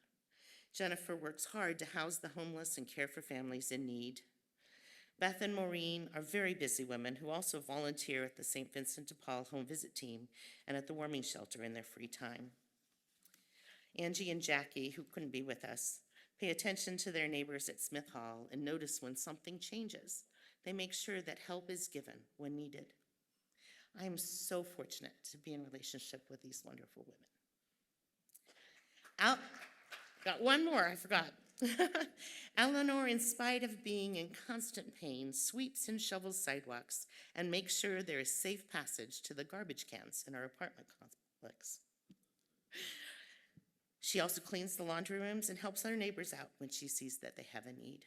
Jennifer works hard to house the homeless and care for families in need. Beth and Maureen are very busy women who also volunteer at the St. Vincent de Paul home visit team and at the warming shelter in their free time. Angie and Jackie, who couldn't be with us, pay attention to their neighbors at Smith Hall and notice when something changes. They make sure that help is given when needed. I am so fortunate to be in relationship with these wonderful women. Got one more, I forgot. Eleanor, in spite of being in constant pain, sweeps and shovels sidewalks and makes sure there is safe passage to the garbage cans in our apartment complex. She also cleans the laundry rooms and helps our neighbors out when she sees that they have a need.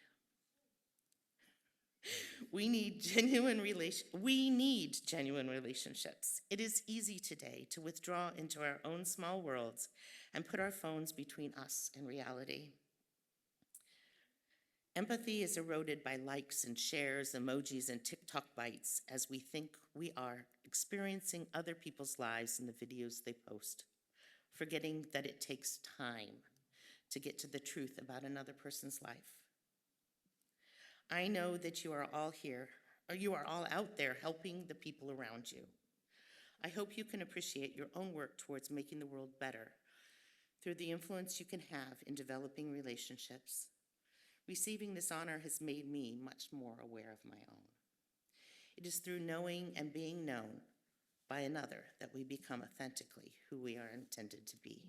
We need genuine relationships. It is easy today to withdraw into our own small worlds and put our phones between us and reality. Empathy is eroded by likes and shares, emojis, and TikTok bites as we think we are experiencing other people's lives in the videos they post, forgetting that it takes time to get to the truth about another person's life. I know that you are all here, or you are all out there helping the people around you. I hope you can appreciate your own work towards making the world better through the influence you can have in developing relationships. Receiving this honor has made me much more aware of my own. It is through knowing and being known by another that we become authentically who we are intended to be.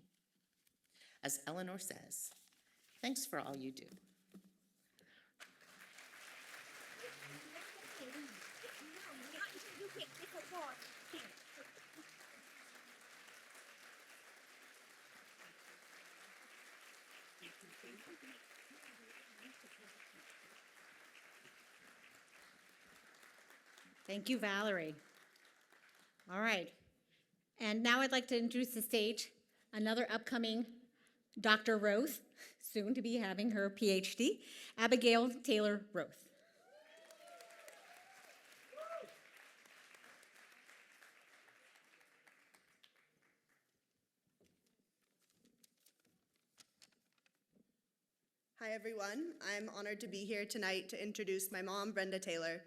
As Eleanor says, thanks for all you do. Thank you, Valorie. All right. And now I'd like to introduce the stage another upcoming Dr. Roth, soon to be having her PhD, Abigail Taylor Roth. Hi, everyone. I'm honored to be here tonight to introduce my mom, Brenda Taylor.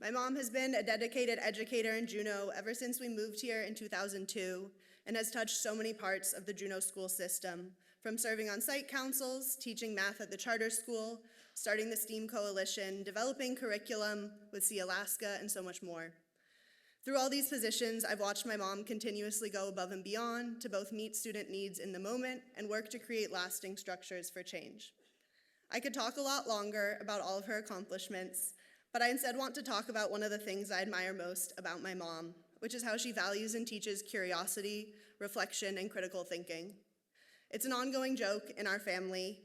My mom has been a dedicated educator in Juneau ever since we moved here in 2002 and has touched so many parts of the Juneau school system, from serving on site councils, teaching math at the charter school, starting the STEAM Coalition, developing curriculum with See Alaska, and so much more. Through all these positions, I've watched my mom continuously go above and beyond to both meet student needs in the moment and work to create lasting structures for change. I could talk a lot longer about all of her accomplishments, but I instead want to talk about one of the things I admire most about my mom, which is how she values and teaches curiosity, reflection, and critical thinking. It's an ongoing joke in our family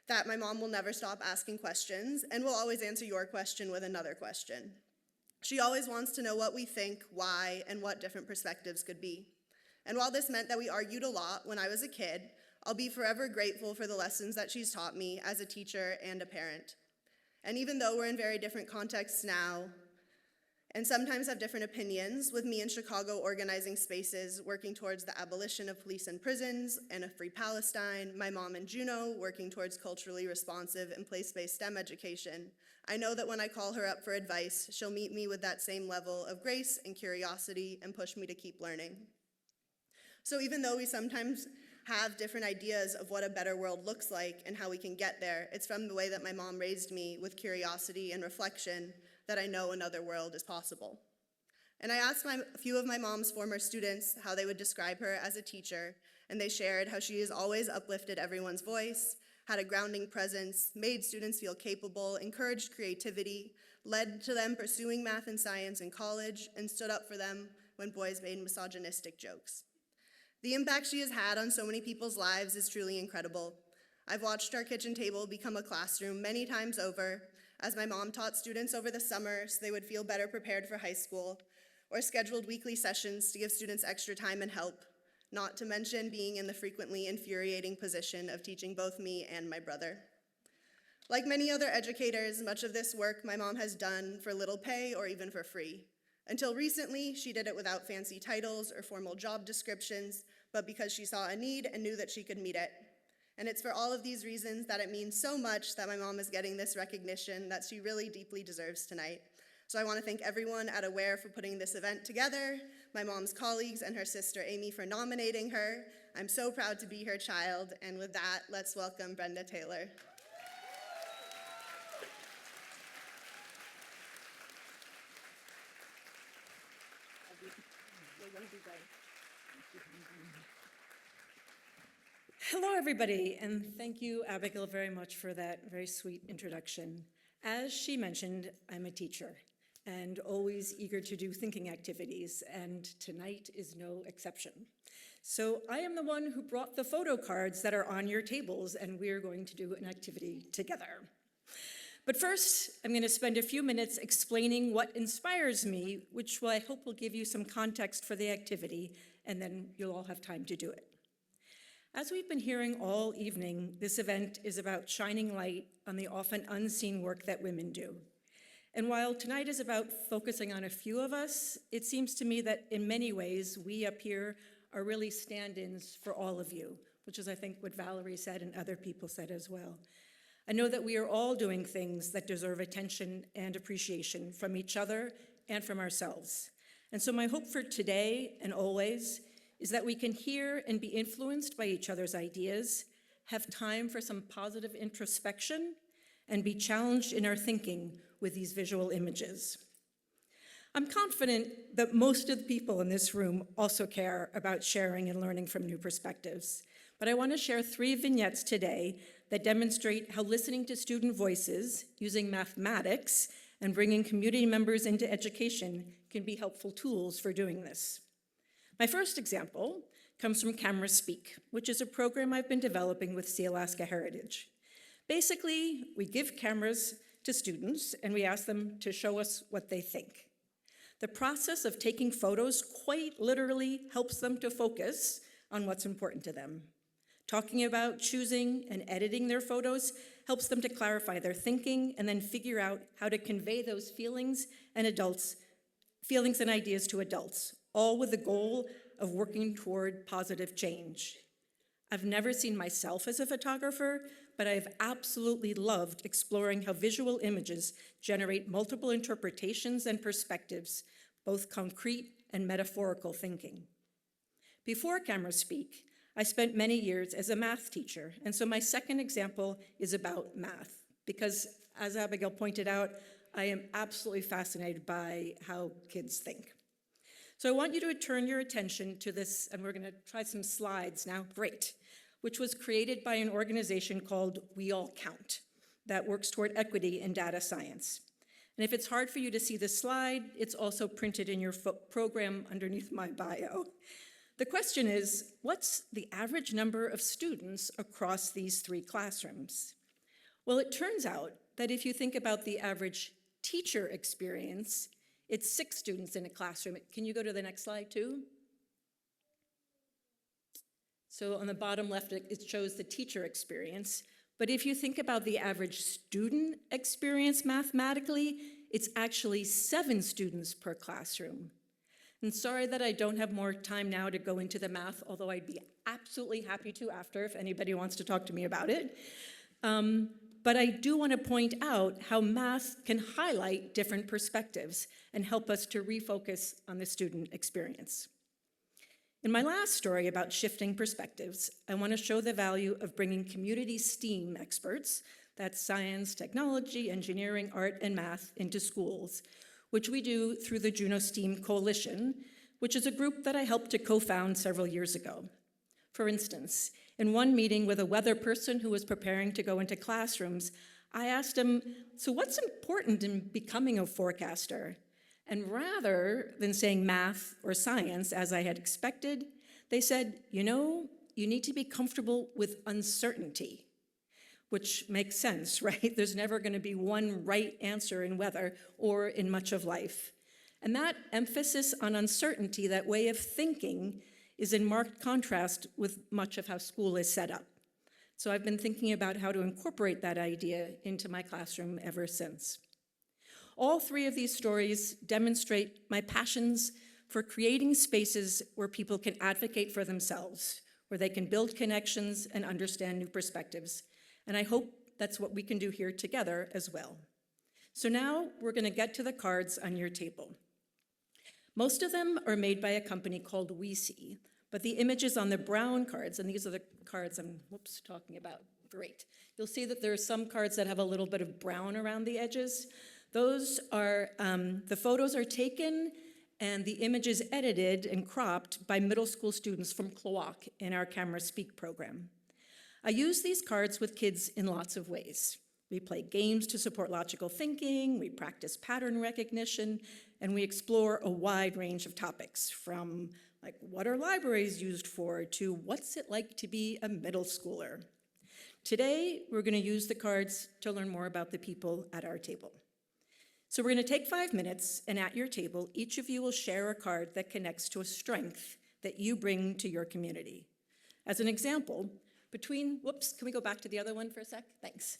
that my mom will never stop asking questions and will always answer your question with another question. She always wants to know what we think, why, and what different perspectives could be. And while this meant that we argued a lot when I was a kid, I'll be forever grateful for the lessons that she's taught me as a teacher and a parent. And even though we're in very different contexts now, and sometimes have different opinions, with me in Chicago organizing spaces working towards the abolition of police and prisons and a free Palestine, my mom in Juneau working towards culturally responsive and place-based STEM education, I know that when I call her up for advice, she'll meet me with that same level of grace and curiosity and push me to keep learning. So even though we sometimes have different ideas of what a better world looks like and how we can get there, it's from the way that my mom raised me with curiosity and reflection that I know another world is possible. And I asked a few of my mom's former students how they would describe her as a teacher, and they shared how she has always uplifted everyone's voice, had a grounding presence, made students feel capable, encouraged creativity, led to them pursuing math and science in college, and stood up for them when boys made misogynistic jokes. The impact she has had on so many people's lives is truly incredible. I've watched our kitchen table become a classroom many times over, as my mom taught students over the summer so they would feel better prepared for high school, or scheduled weekly sessions to give students extra time and help, not to mention being in the frequently infuriating position of teaching both me and my brother. Like many other educators, much of this work my mom has done for little pay or even for free. Until recently, she did it without fancy titles or formal job descriptions, but because she saw a need and knew that she could meet it. And it's for all of these reasons that it means so much that my mom is getting this recognition that she really deeply deserves tonight. So I want to thank everyone at Aware for putting this event together, my mom's colleagues and her sister Amy for nominating her. I'm so proud to be her child, and with that, let's welcome Brenda Taylor. Hello, everybody, and thank you, Abigail, very much for that very sweet introduction. As she mentioned, I'm a teacher and always eager to do thinking activities, and tonight is no exception. So I am the one who brought the photo cards that are on your tables, and we're going to do an activity together. But first, I'm going to spend a few minutes explaining what inspires me, which I hope will give you some context for the activity, and then you'll all have time to do it. As we've been hearing all evening, this event is about shining light on the often unseen work that women do. And while tonight is about focusing on a few of us, it seems to me that in many ways, we up here are really stand-ins for all of you, which is, I think, what Valorie said and other people said as well. I know that we are all doing things that deserve attention and appreciation from each other and from ourselves. And so my hope for today and always is that we can hear and be influenced by each other's ideas, have time for some positive introspection, and be challenged in our thinking with these visual images. I'm confident that most of the people in this room also care about sharing and learning from new perspectives, but I want to share 3 vignettes today that demonstrate how listening to student voices, using mathematics, and bringing community members into education can be helpful tools for doing this. My first example comes from Camera Speak, which is a program I've been developing with Sealaska Heritage. Basically, we give cameras to students and we ask them to show us what they think. The process of taking photos quite literally helps them to focus on what's important to them. Talking about choosing and editing their photos helps them to clarify their thinking and then figure out how to convey those feelings and ideas to adults, all with the goal of working toward positive change. I've never seen myself as a photographer, but I've absolutely loved exploring how visual images generate multiple interpretations and perspectives, both concrete and metaphorical thinking. Before Camera Speak, I spent many years as a math teacher, and so my second example is about math, because as Abigail pointed out, I am absolutely fascinated by how kids think. So I want you to turn your attention to this, and we're going to try some slides now, great, which was created by an organization called We All Count that works toward equity in data science. And if it's hard for you to see the slide, it's also printed in your program underneath my bio. The question is, what's the average number of students across these 3 classrooms? Well, it turns out that if you think about the average teacher experience, it's 6 students in a classroom. Can you go to the next slide too? So on the bottom left, it shows the teacher experience. But if you think about the average student experience mathematically, it's actually 7 students per classroom. And sorry that I don't have more time now to go into the math, although I'd be absolutely happy to after if anybody wants to talk to me about it. But I do want to point out how math can highlight different perspectives and help us to refocus on the student experience. In my last story about shifting perspectives, I want to show the value of bringing community STEAM experts, that's science, technology, engineering, art, and math, into schools, which we do through the Juneau STEAM Coalition, which is a group that I helped to co-found several years ago. For instance, in one meeting with a weather person who was preparing to go into classrooms, I asked him, so what's important in becoming a forecaster? And rather than saying math or science, as I had expected, they said, you know, you need to be comfortable with uncertainty, which makes sense, right? There's never going to be one right answer in weather or in much of life. And that emphasis on uncertainty, that way of thinking, is in marked contrast with much of how school is set up. So I've been thinking about how to incorporate that idea into my classroom ever since. All 3 of these stories demonstrate my passions for creating spaces where people can advocate for themselves, where they can build connections and understand new perspectives. And I hope that's what we can do here together as well. So now we're going to get to the cards on your table. Most of them are made by a company called We See, but the images on the brown cards, and these are the cards I'm talking about, great. You'll see that there are some cards that have a little bit of brown around the edges. Those are, the photos are taken and the images edited and cropped by middle school students from Kloak in our Camera Speak program. I use these cards with kids in lots of ways. We play games to support logical thinking, we practice pattern recognition, and we explore a wide range of topics, from like what are libraries used for to what's it like to be a middle schooler. Today, we're going to use the cards to learn more about the people at our table. So we're going to take 5 minutes, and at your table, each of you will share a card that connects to a strength that you bring to your community. As an example, can we go back to the other one for a sec? Thanks.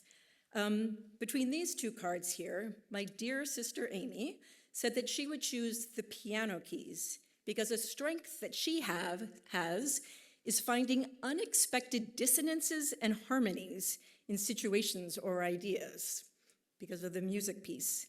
Between these 2 cards here, my dear sister Amy said that she would choose the piano keys because a strength that she has is finding unexpected dissonances and harmonies in situations or ideas because of the music piece.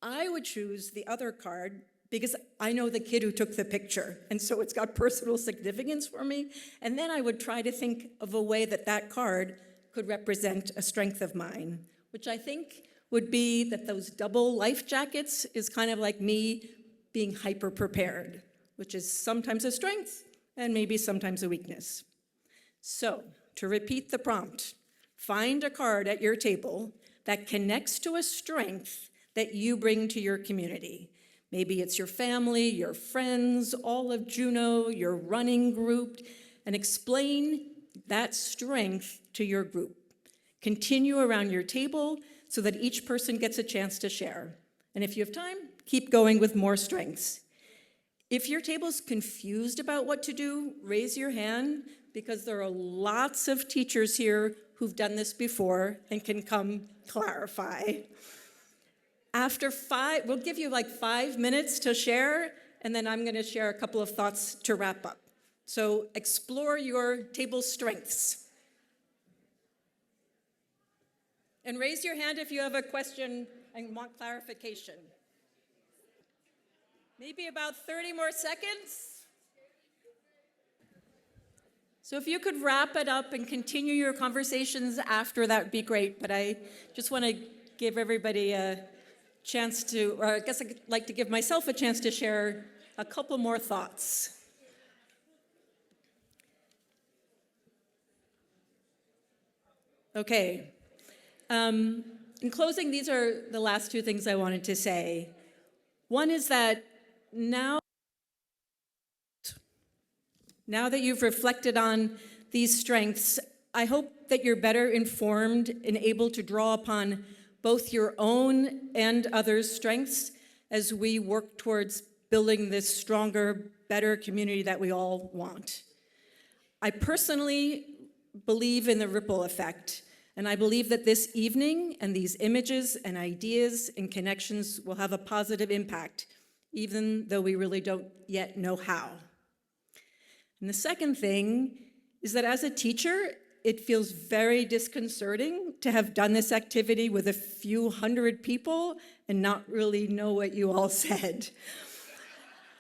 I would choose the other card because I know the kid who took the picture, and so it's got personal significance for me. And then I would try to think of a way that that card could represent a strength of mine, which I think would be that those double life jackets is kind of like me being hyper prepared, which is sometimes a strength and maybe sometimes a weakness. So, to repeat the prompt, find a card at your table that connects to a strength that you bring to your community. Maybe it's your family, your friends, all of Juneau, your running group, and explain that strength to your group. Continue around your table so that each person gets a chance to share. And if you have time, keep going with more strengths. If your table's confused about what to do, raise your hand, because there are lots of teachers here who've done this before and can come clarify. After we'll give you like 5 minutes to share, and then I'm going to share a couple of thoughts to wrap up. So explore your table's strengths. And raise your hand if you have a question and want clarification. Maybe about 30 more seconds. So if you could wrap it up and continue your conversations after, that would be great. But I just want to give everybody a chance to, or I guess I'd like to give myself a chance to share a couple more thoughts. Okay. In closing, these are the last two things I wanted to say. One is that now that you've reflected on these strengths, I hope that you're better informed and able to draw upon both your own and others' strengths as we work towards building this stronger, better community that we all want. I personally believe in the ripple effect, and I believe that this evening and these images and ideas and connections will have a positive impact, even though we really don't yet know how. And the second thing is that as a teacher, it feels very disconcerting to have done this activity with a few hundred people and not really know what you all said.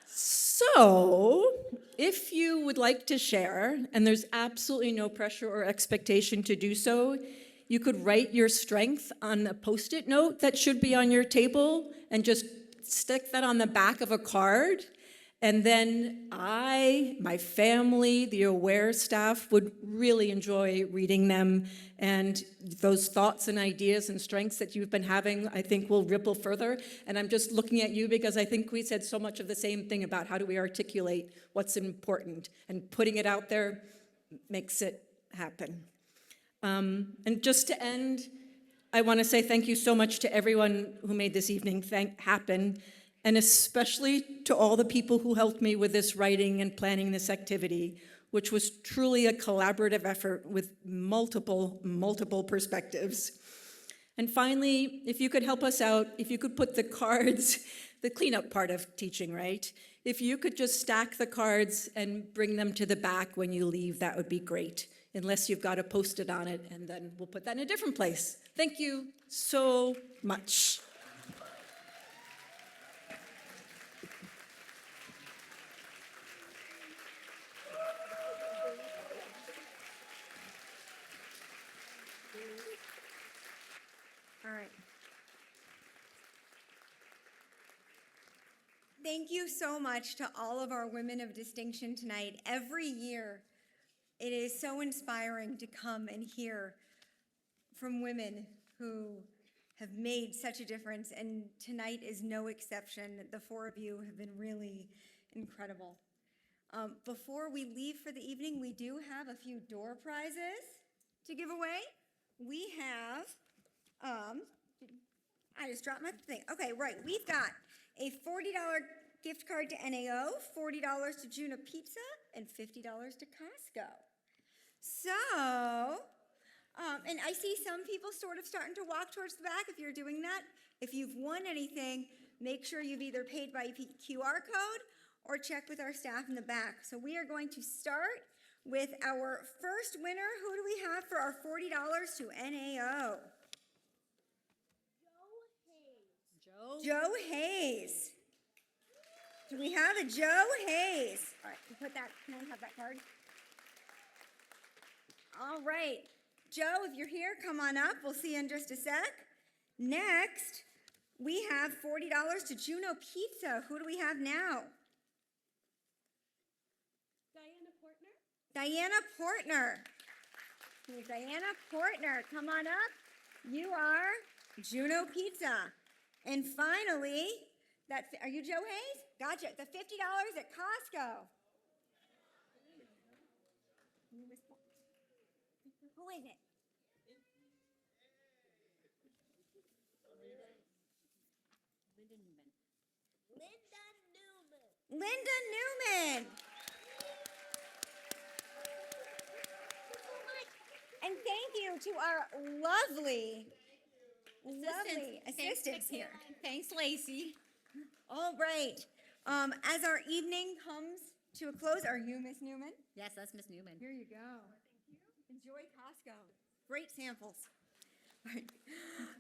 So, if you would like to share, and there's absolutely no pressure or expectation to do so, you could write your strength on a Post-it note that should be on your table and just stick that on the back of a card. And then my family, the AWARE staff would really enjoy reading them, and those thoughts and ideas and strengths that you've been having, I think will ripple further. And I'm just looking at you because I think we said so much of the same thing about how do we articulate what's important, and putting it out there makes it happen. And just to end, I want to say thank you so much to everyone who made this evening happen, and especially to all the people who helped me with this writing and planning this activity, which was truly a collaborative effort with multiple perspectives. And finally, if you could help us out, if you could put the cards, the cleanup part of teaching, right? If you could just stack the cards and bring them to the back when you leave, that would be great, unless you've got a Post-it on it, and then we'll put that in a different place. Thank you so much. All right. Thank you so much to all of our women of distinction tonight. Every year, it is so inspiring to come and hear from women who have made such a difference, and tonight is no exception. The four of you have been really incredible. Before we leave for the evening, we do have a few door prizes to give away. We have, I just dropped my thing. Okay, right, we've got a $40 gift card to NAO, $40 to Juno Pizza, and $50 to Costco. So, and I see some people sort of starting to walk towards the back. If you're doing that, if you've won anything, make sure you've either paid by QR code or check with our staff in the back. So we are going to start with our first winner. Who do we have for our $40 to NAO? Joe Hayes. Do we have a Joe Hayes? All right, put that, can I have that card? All right, Joe, if you're here, come on up. We'll see you in just a sec. Next, we have $40 to Juno Pizza. Who do we have now? Diana Portner. Here's Diana Portner. Come on up. You are Juno Pizza. And finally, are you Joe Hayes? Gotcha. The $50 at Costco. Who is it? Linda Newman. And thank you to our lovely assistants here. Thanks, Lacey. All right. As our evening comes to a close, are you Miss Newman? Yes, that's Miss Newman. Here you go. Enjoy Costco. Great samples. All right.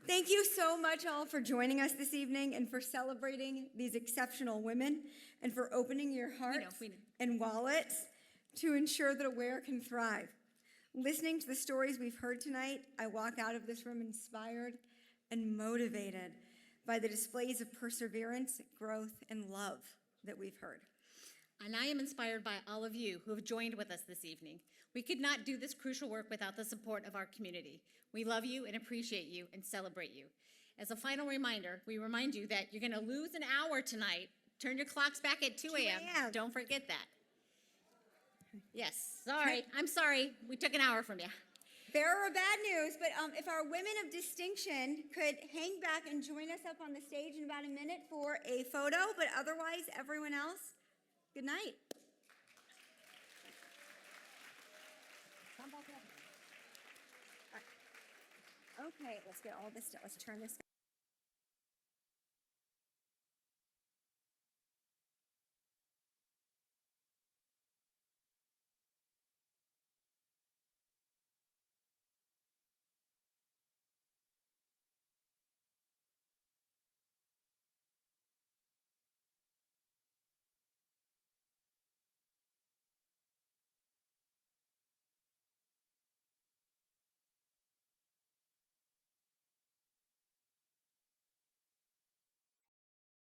Thank you so much all for joining us this evening and for celebrating these exceptional women and for opening your hearts and wallets to ensure that AWARE can thrive. Listening to the stories we've heard tonight, I walk out of this room inspired and motivated by the displays of perseverance, growth, and love that we've heard. And I am inspired by all of you who have joined with us this evening. We could not do this crucial work without the support of our community. We love you and appreciate you and celebrate you. As a final reminder, we remind you that you're gonna lose an hour tonight. Turn your clocks back at 2 a.m. Don't forget that. Yes, sorry, I'm sorry, we took an hour from you. Bearer of bad news, but if our women of distinction could hang back and join us up on the stage in about a minute for a photo, but otherwise, everyone else, good night. Okay, let's get all this, let's turn this.